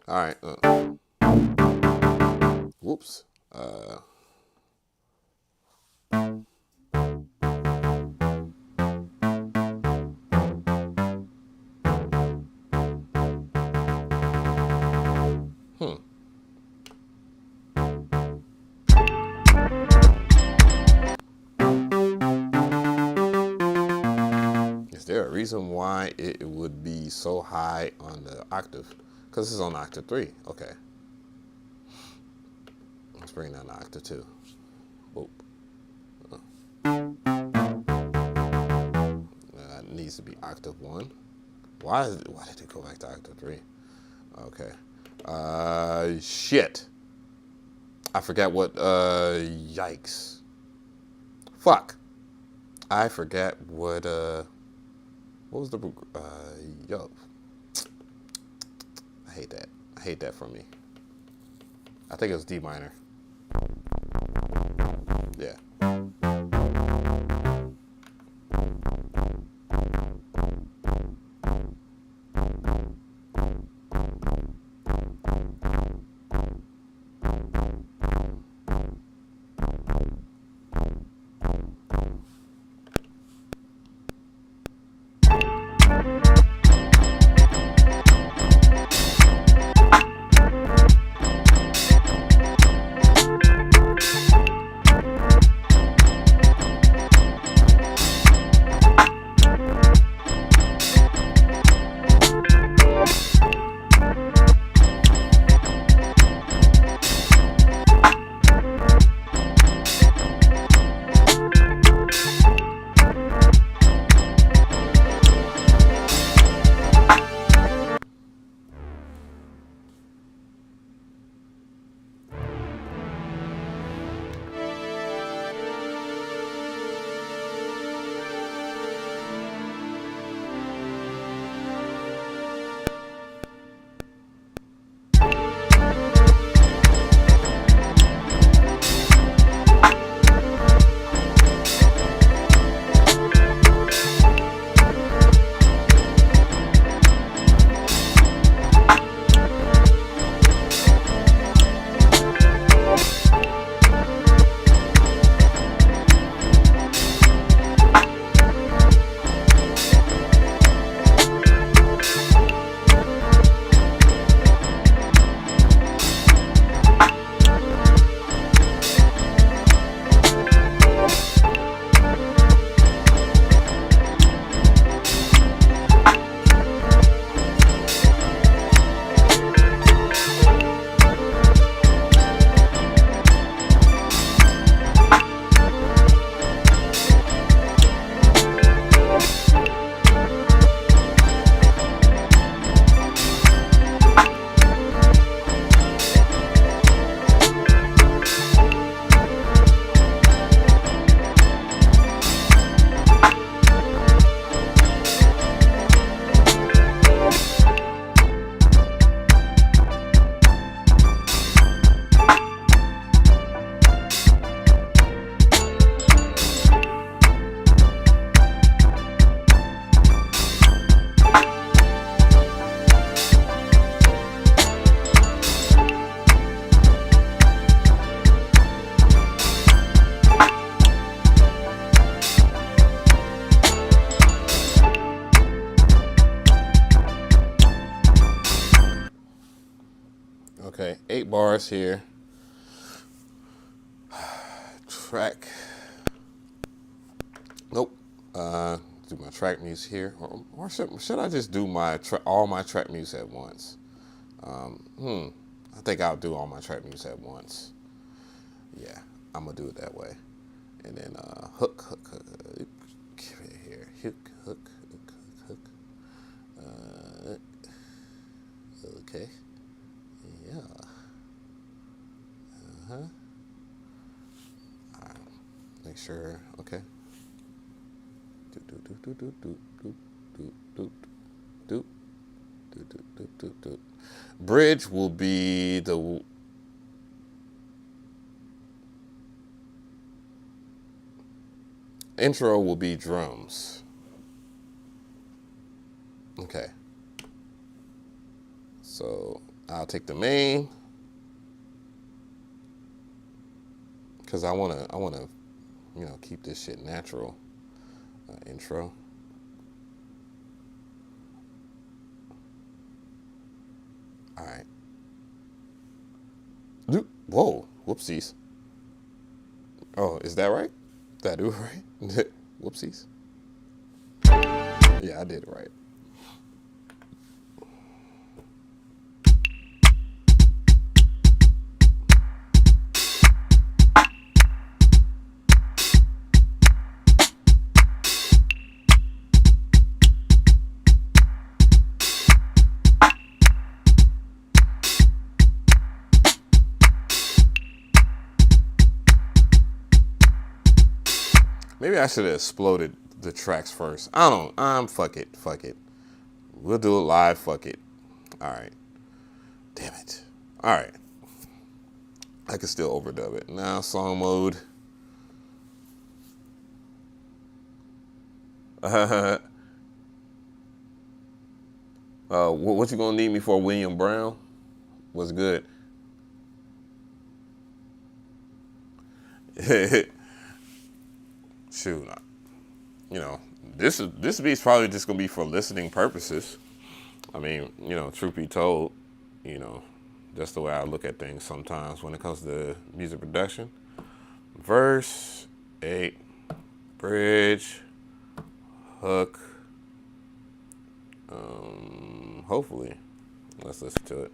All right. Whoops. Is there a reason why it would be so high on the octave? Because this is on octave 3. Okay. Let's bring down the octave 2. Boop. It needs to be octave 1. Why did it go back to octave 3? Okay. Shit. I forgot what, yikes. Fuck. I forgot what was the, yo. I hate that. I hate that from me. I think it was D minor. Yeah. Okay, 8 bars here. Track. Nope. Do my track music here, or should I just do all my track music at once? I think I'll do all my track music at once. Yeah, I'm gonna do it that way. And then hook here, hook. Okay. Yeah. All right. Make sure. Okay. Bridge will be the intro will be drums. Okay. So I'll take the main because I wanna keep this shit natural. Intro. All right. Whoa, whoopsies. Oh, is that right? Did I do it right? Whoopsies. Yeah, I did it right. Maybe I should have exploded the tracks first. I don't. Fuck it. We'll do it live. Fuck it. All right. Damn it. All right. I can still overdub it. Now song mode. What you gonna need me for, William Brown? Was good. Shoot, this beat's probably just gonna be for listening purposes. I mean, truth be told, that's the way I look at things sometimes when it comes to music production. Verse 8, bridge, hook. Hopefully, let's listen to it.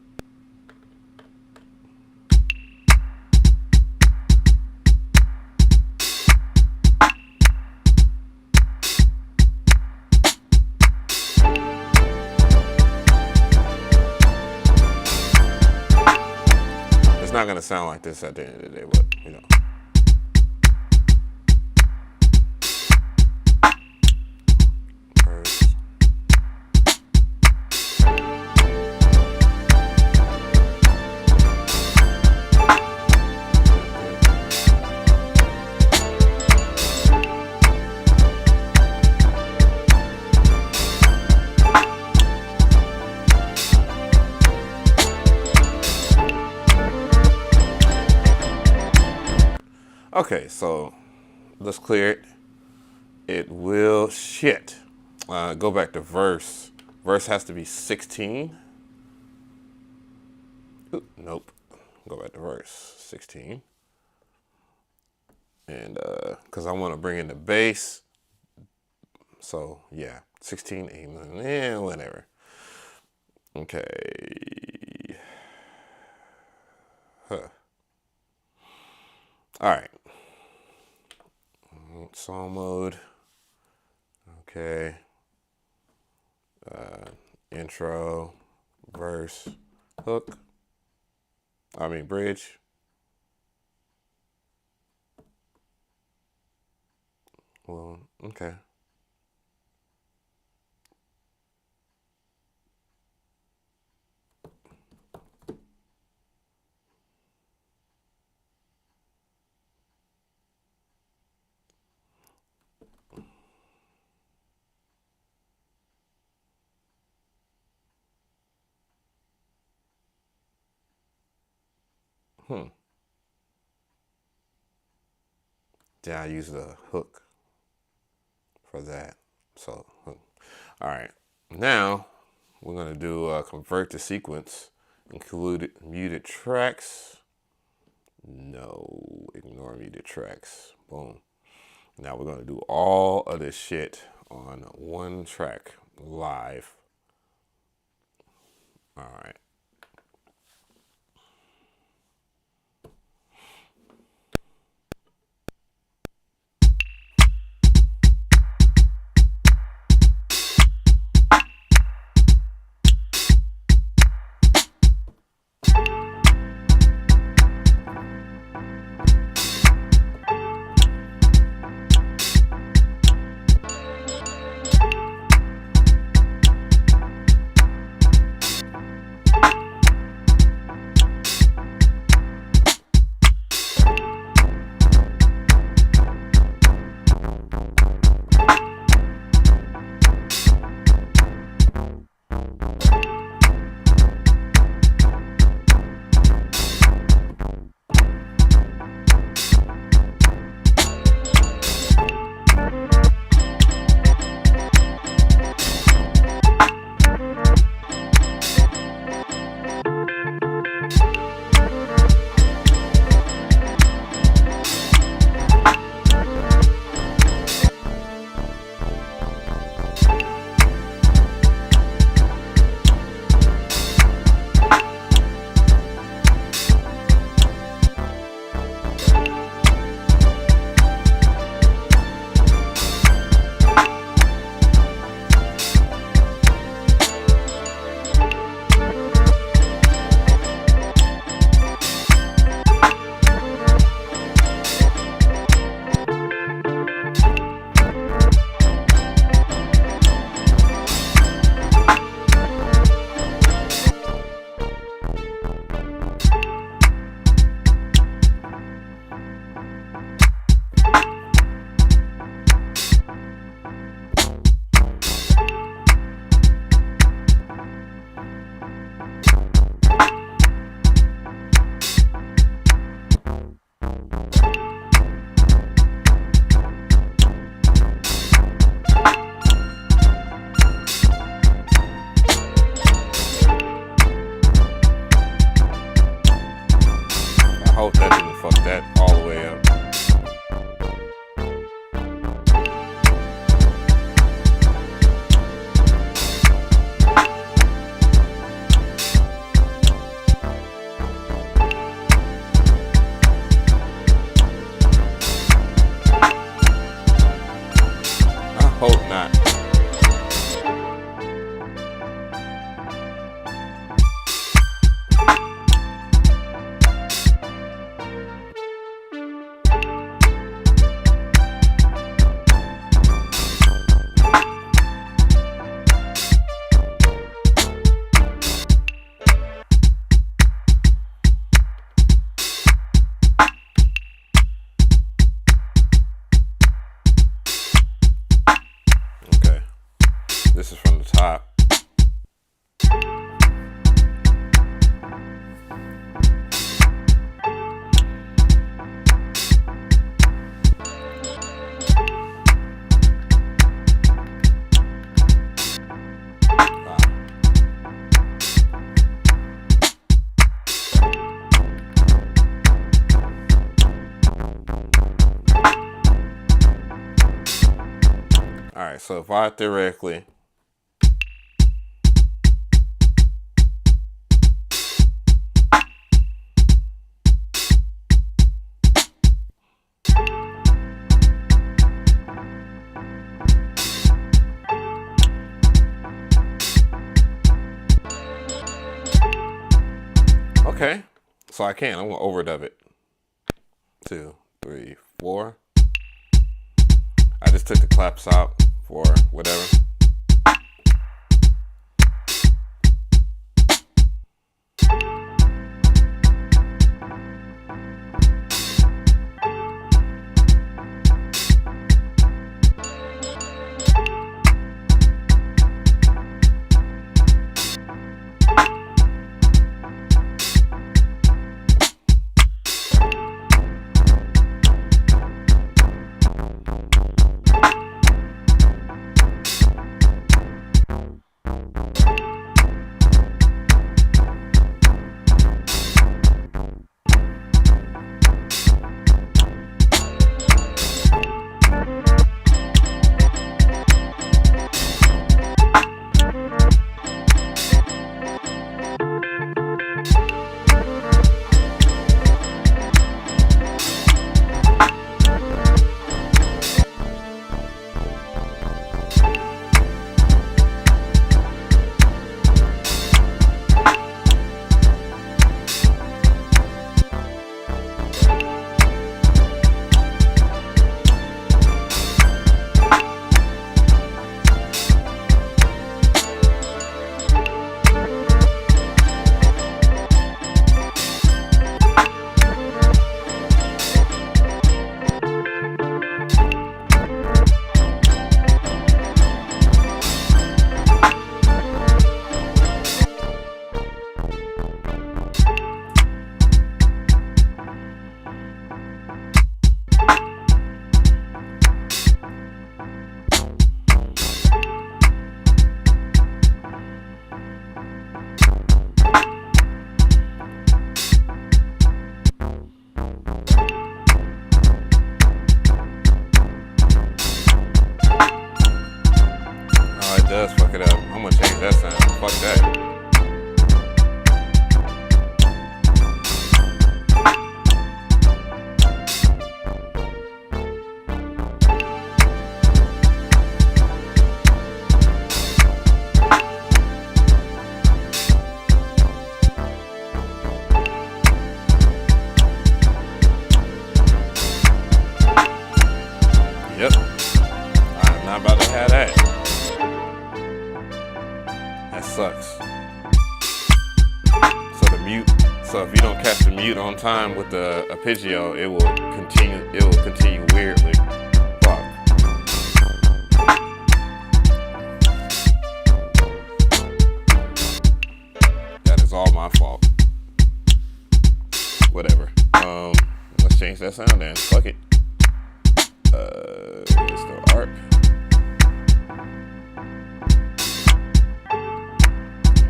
It's not gonna sound like this at the end of the day, but Okay, so let's clear it. It will shit. Go back to verse. Verse has to be 16. Ooh, nope. Go back to verse 16. And because I want to bring in the bass. So yeah, 16, 8, whatever. Okay. Huh. All right. Song mode. Okay. Intro, verse, hook. Bridge. Well, okay. Then I use the hook for that. So, hook. All right. Now we're gonna do convert to sequence, Included muted tracks. No, ignore muted tracks. Boom. Now we're gonna do all of this shit on one track live. All right. I hope that didn't fuck that all the way up. I hope not. This is from the top. All right, so if I theoretically okay, so I can. I'm gonna overdub it. 2, 3, 4. I just took the claps out for whatever. Oh, it does fuck it up. I'm gonna change that sound. Fuck that. Yep. I'm not about to have that. That sucks. So the mute. So if you don't catch the mute on time with the arpeggio, it will continue. It will continue weirdly. Fuck. That is all my fault. Whatever. Let's change that sound then. Fuck it. It's the ARP.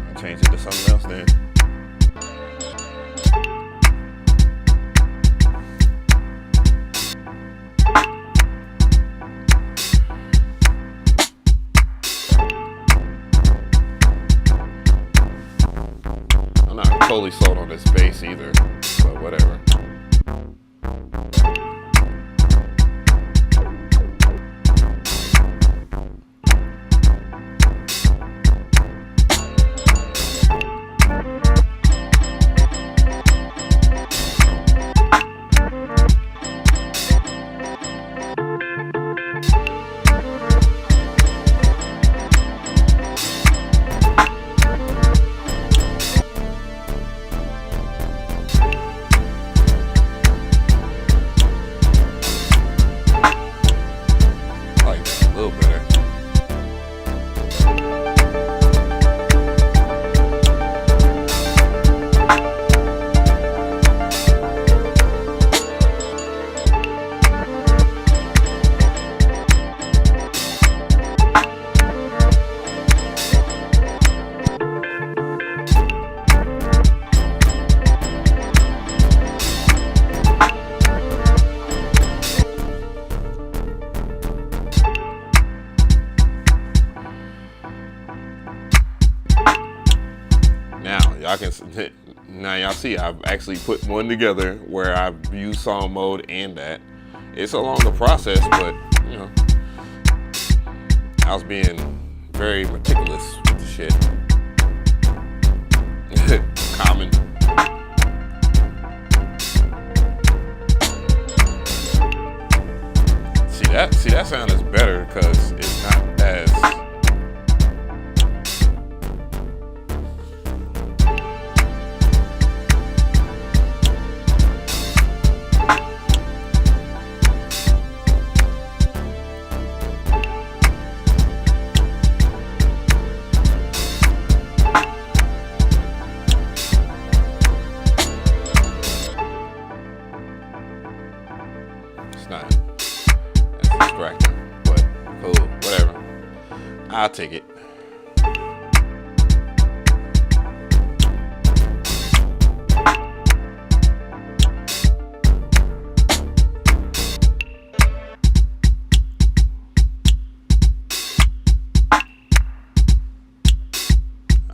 I'll change it to something else then. I'm not totally sold on this bass either, but whatever. Now y'all see I've actually put one together where I've used song mode and that. It's a longer process, but you know, I was being very meticulous with the shit. Common. See that sound is better because it's not as distracting, but cool, whatever. I'll take it. I'm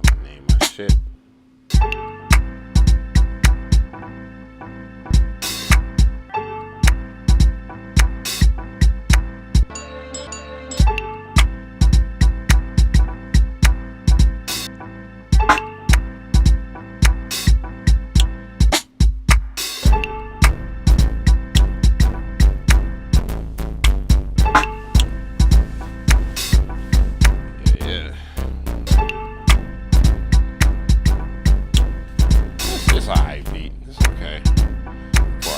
gonna name my shit.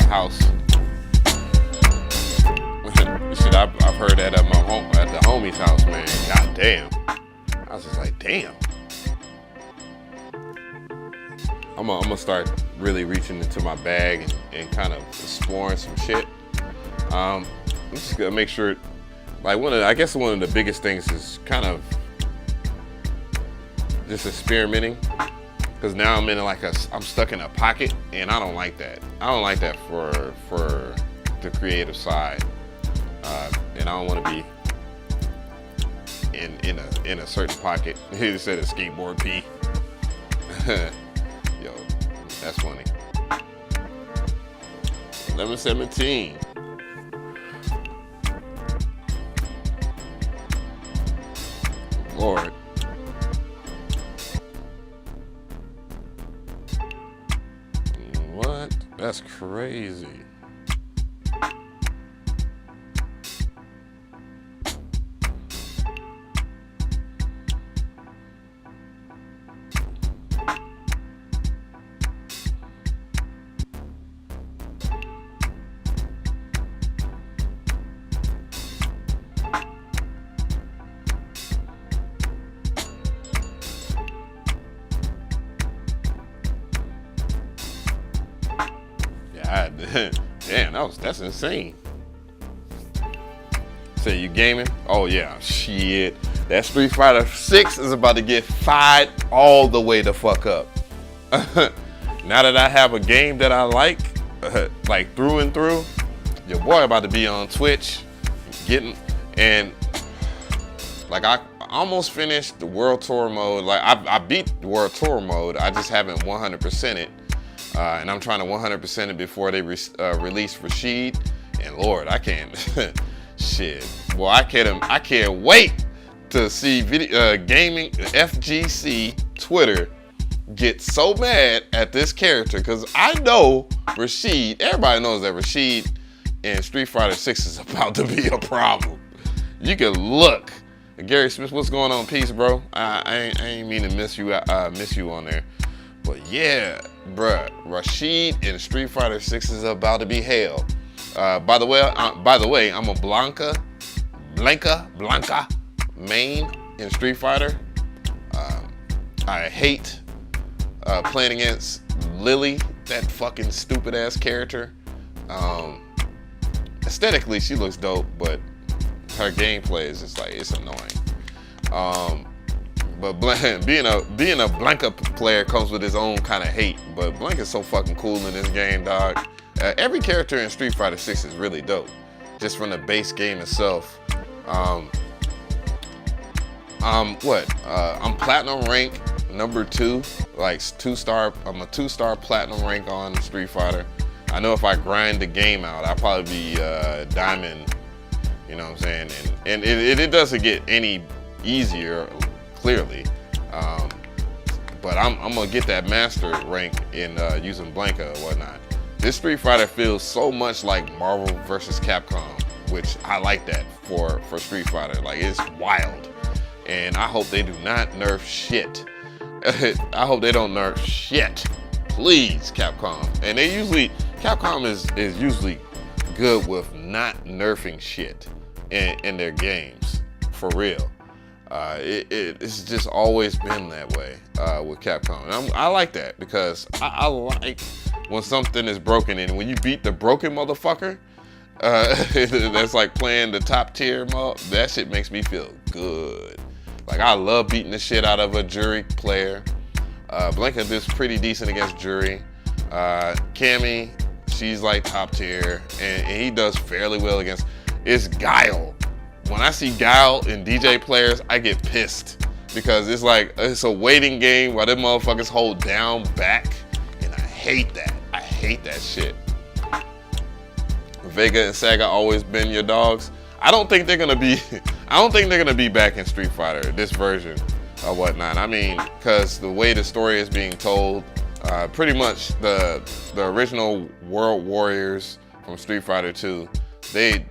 House. Shit, I've heard that at the homie's house, man. God damn. I was just like, damn. I'm gonna start really reaching into my bag and kind of exploring some shit. I'm just gonna make sure like I guess one of the biggest things is kind of just experimenting, because now I'm in I'm stuck in a pocket, and I don't like that. I don't like that for the creative side, and I don't want to be in a certain pocket. He said a skateboard P. Yo, that's funny. 11:17. Lord. What? That's crazy. Damn, that's insane. Say you gaming? Oh yeah, shit. That Street Fighter 6 is about to get fired all the way the fuck up. Now that I have a game that I like through and through, your boy about to be on Twitch, and like I almost finished the World Tour mode. Like I beat the World Tour mode. I just haven't 100% it. And I'm trying to 100% it before they release Rashid. And Lord, I can't. Shit. Well, I can't wait to see gaming FGC Twitter get so mad at this character, because I know Rashid. Everybody knows that Rashid in Street Fighter 6 is about to be a problem. You can look. Gary Smith, what's going on? Peace, bro. I ain't mean to miss you on there. But yeah, bruh, Rashid in Street Fighter 6 is about to be hell. By the way, I'm a Blanca main in Street Fighter. I hate playing against Lily, that fucking stupid ass character. Aesthetically, she looks dope, but her gameplay is just like, it's annoying. But being a Blanca player comes with his own kind of hate. But Blanca's so fucking cool in this game, dog. Every character in Street Fighter 6 is really dope, just from the base game itself. I'm platinum rank number 2, like 2-star. I'm a 2-star platinum rank on Street Fighter. I know if I grind the game out, I'll probably be diamond. You know what I'm saying? And it doesn't get any easier, clearly, but I'm gonna get that master rank in using Blanca or whatnot. This Street Fighter feels so much like Marvel vs. Capcom, which I like that for Street Fighter. Like, it's wild, and I hope they do not nerf shit. I hope they don't nerf shit, please, Capcom. And Capcom is usually good with not nerfing shit in their games, for real. It's just always been that way with Capcom. And I like that, because I like when something is broken, and when you beat the broken motherfucker, that's like playing the top tier mode, that shit makes me feel good. Like, I love beating the shit out of a Jury player. Blanca does pretty decent against Jury. Cammy, she's like top tier, and he does fairly well against, it's Guile. When I see Guile in DJ players, I get pissed, because it's like, it's a waiting game while them motherfuckers hold down back, and I hate that. I hate that shit. Vega and Saga always been your dogs. I don't think they're gonna be back in Street Fighter, this version or whatnot. I mean, because the way the story is being told, pretty much the original World Warriors from Street Fighter 2, they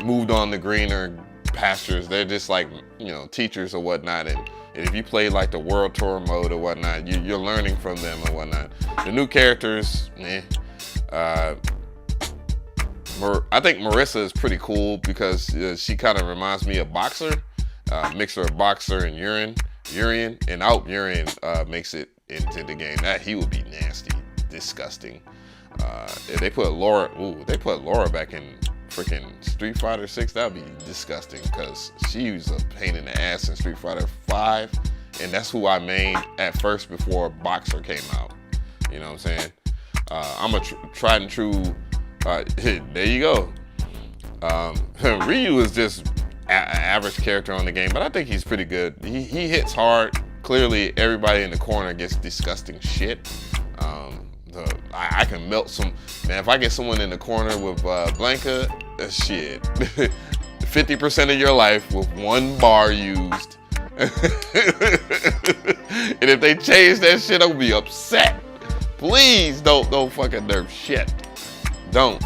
moved on to greener pastures. They're just like, teachers or whatnot. And if you play like the World Tour mode or whatnot, you're learning from them or whatnot. The new characters, I think Marissa is pretty cool, because she kind of reminds me of Boxer, mixture of Boxer and Urien, and I hope Urien makes it into the game. That he would be nasty, disgusting. They put Laura back in freaking Street Fighter 6, that'd be disgusting because she was a pain in the ass in Street Fighter 5, and that's who I mained at first before Boxer came out. You know what I'm saying? I'm a tried and true. There you go. Ryu is just an average character on the game, but I think he's pretty good. He hits hard. Clearly, everybody in the corner gets disgusting shit. I can melt some. Man, if I get someone in the corner with Blanca, shit. 50% of your life with one bar used. And if they change that shit, I'm gonna be upset. Please don't fucking nerf shit. Don't.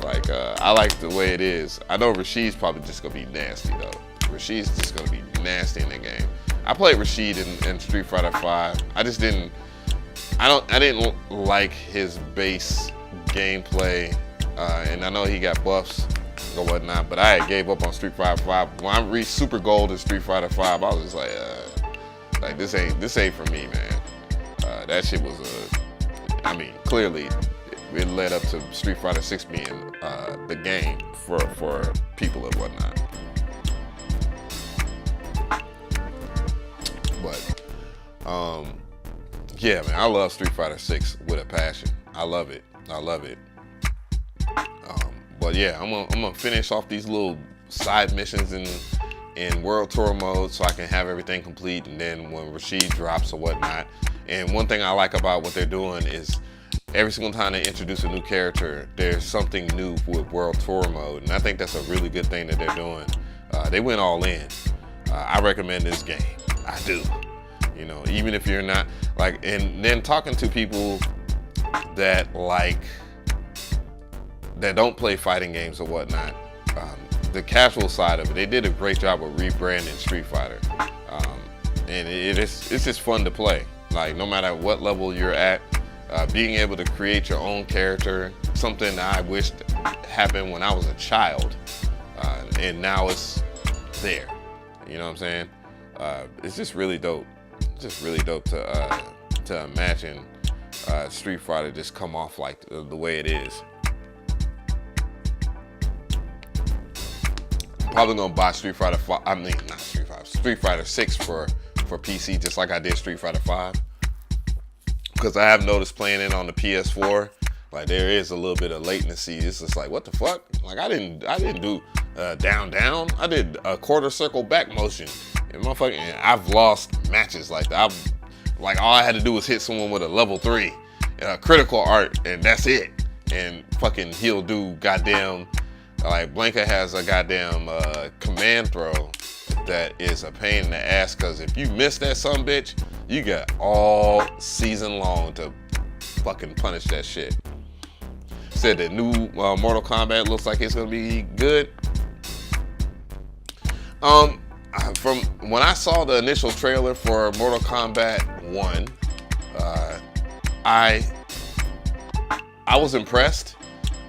Like, I like the way it is. I know Rashid's probably just gonna be nasty though. Rashid's just gonna be nasty in the game. I played Rashid in Street Fighter 5. I didn't like his base gameplay, and I know he got buffs or whatnot, but I had gave up on Street Fighter 5. When I reached Super Gold in Street Fighter 5, I was just like this ain't for me, man. That shit was clearly it led up to Street Fighter 6 being the game for people and whatnot. But yeah, man, I love Street Fighter 6 with a passion. I love it. But yeah, I'm gonna finish off these little side missions in World Tour mode so I can have everything complete, and then when Rashid drops or whatnot. And one thing I like about what they're doing is every single time they introduce a new character, there's something new with World Tour mode, and I think that's a really good thing that they're doing. They went all in. I recommend this game. I do. You know, even if you're not like, and then talking to people that don't play fighting games or whatnot, the casual side of it, they did a great job of rebranding Street Fighter, and it's just fun to play. Like, no matter what level you're at, being able to create your own character, something that I wished happened when I was a child, and now it's there. You know what I'm saying? It's just really dope. It's just really dope to imagine Street Fighter just come off like the way it is. I'm probably gonna buy Street Fighter 6 for PC, just like I did Street Fighter 5. Because I have noticed playing it on the PS4, like there is a little bit of latency. It's just like, what the fuck? Like I didn't do down. I did a quarter circle back motion. And motherfucking, I've lost matches like that. Like all I had to do was hit someone with a level 3 critical art, and that's it. And fucking he'll do goddamn, like Blanca has a goddamn command throw that is a pain in the ass, because if you miss that sumbitch, you got all season long to fucking punish that shit. Said that new Mortal Kombat looks like it's gonna be good. From when I saw the initial trailer for Mortal Kombat 1, I was impressed.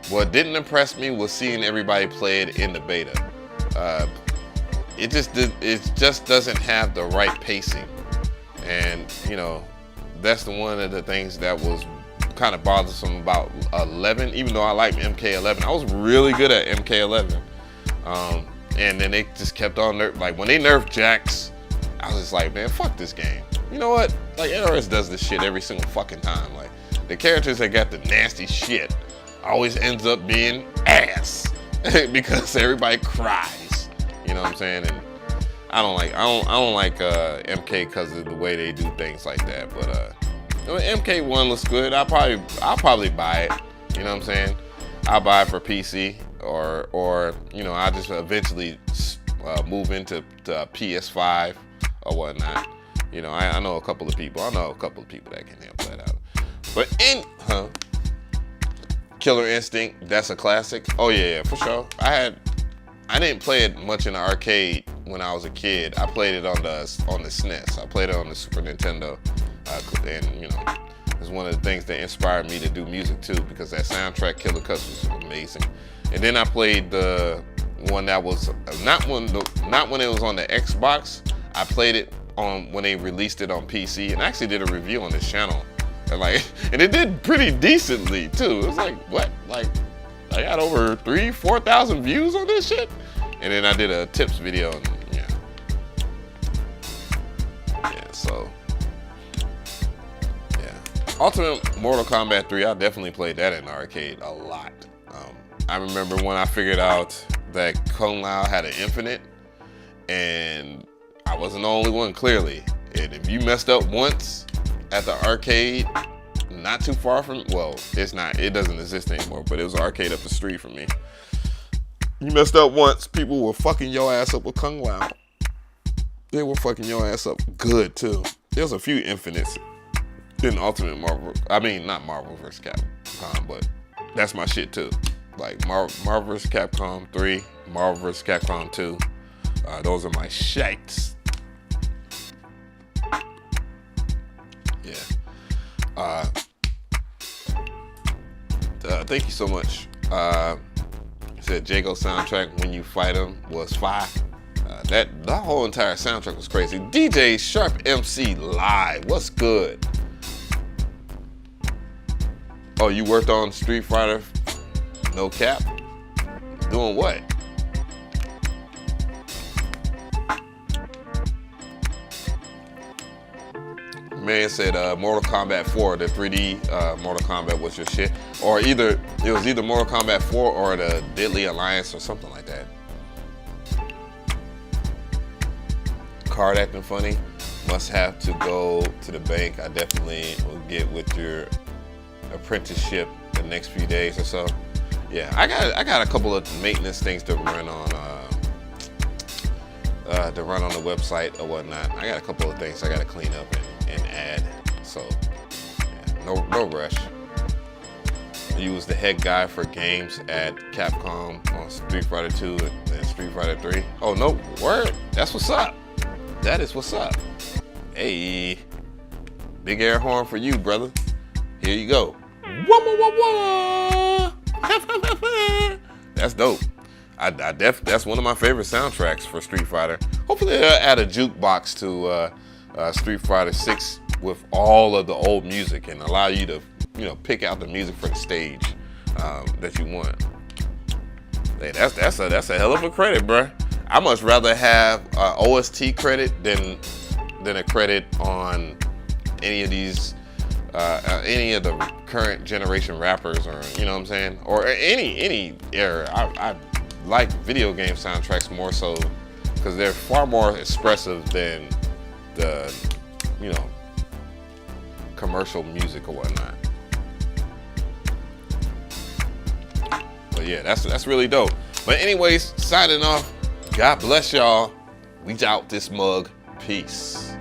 What didn't impress me was seeing everybody play it in the beta. It just doesn't have the right pacing, and you know that's one of the things that was kind of bothersome about 11. Even though I like MK11, I was really good at MK11. And then they just kept on like when they nerfed Jax, I was just like, man, fuck this game. You know what? Like NRS does this shit every single fucking time. Like the characters that got the nasty shit always ends up being ass because everybody cries. You know what I'm saying? And I don't like MK because of the way they do things like that. But MK1 looks good. I'll probably buy it. You know what I'm saying? I'll buy it for PC. Or you know, I'll just eventually move into PS5 or whatnot. You know, I know a couple of people that can handle that out. But Killer Instinct, that's a classic. Oh yeah, for sure. I didn't play it much in the arcade when I was a kid. I played it on the SNES. I played it on the Super Nintendo, and you know, it's one of the things that inspired me to do music too, because that soundtrack, Killer Cuts, was amazing. And then I played the one that was not when it was on the Xbox. I played it on when they released it on PC, and I actually did a review on this channel. And it did pretty decently too. It was like, what? Like, I got over 4,000 views on this shit. And then I did a tips video. And, yeah, so. Yeah. Ultimate Mortal Kombat 3, I definitely played that in the arcade a lot. I remember when I figured out that Kung Lao had an infinite, and I wasn't the only one, clearly. And if you messed up once at the arcade, not too far from, well, it doesn't exist anymore, but it was an arcade up the street from me. You messed up once, people were fucking your ass up with Kung Lao. They were fucking your ass up good, too. There's a few infinites in Ultimate Marvel, not Marvel vs. Capcom, but that's my shit, too. Like Marvel vs. Capcom 3, Marvel vs. Capcom 2. Those are my shites. Yeah. Thank you so much. He said Jago soundtrack When You Fight Him was fire. That whole entire soundtrack was crazy. DJ Sharp MC Live. What's good? Oh, you worked on Street Fighter? No cap? Doing what? Man said Mortal Kombat 4, the 3D Mortal Kombat was your shit. Or it was either Mortal Kombat 4 or the Deadly Alliance or something like that. Card acting funny. Must have to go to the bank. I definitely will get with your apprenticeship the next few days or so. Yeah, I got a couple of maintenance things to run on the website or whatnot. I got a couple of things I got to clean up and add. So yeah, no rush. You was the head guy for games at Capcom on Street Fighter 2 and Street Fighter 3. Oh no, word. That's what's up. That is what's up. Hey, big air horn for you, brother. Here you go. That's dope. That's one of my favorite soundtracks for Street Fighter. Hopefully they'll add a jukebox to Street Fighter 6 with all of the old music and allow you to, pick out the music for the stage that you want. Hey, that's a hell of a credit, bruh. I much rather have OST credit than a credit on any of these. Any of the current generation rappers, or you know what I'm saying, or any era. I like video game soundtracks more so because they're far more expressive than the commercial music or whatnot. But yeah, that's really dope. But anyways, signing off. God bless y'all. We out this mug. Peace.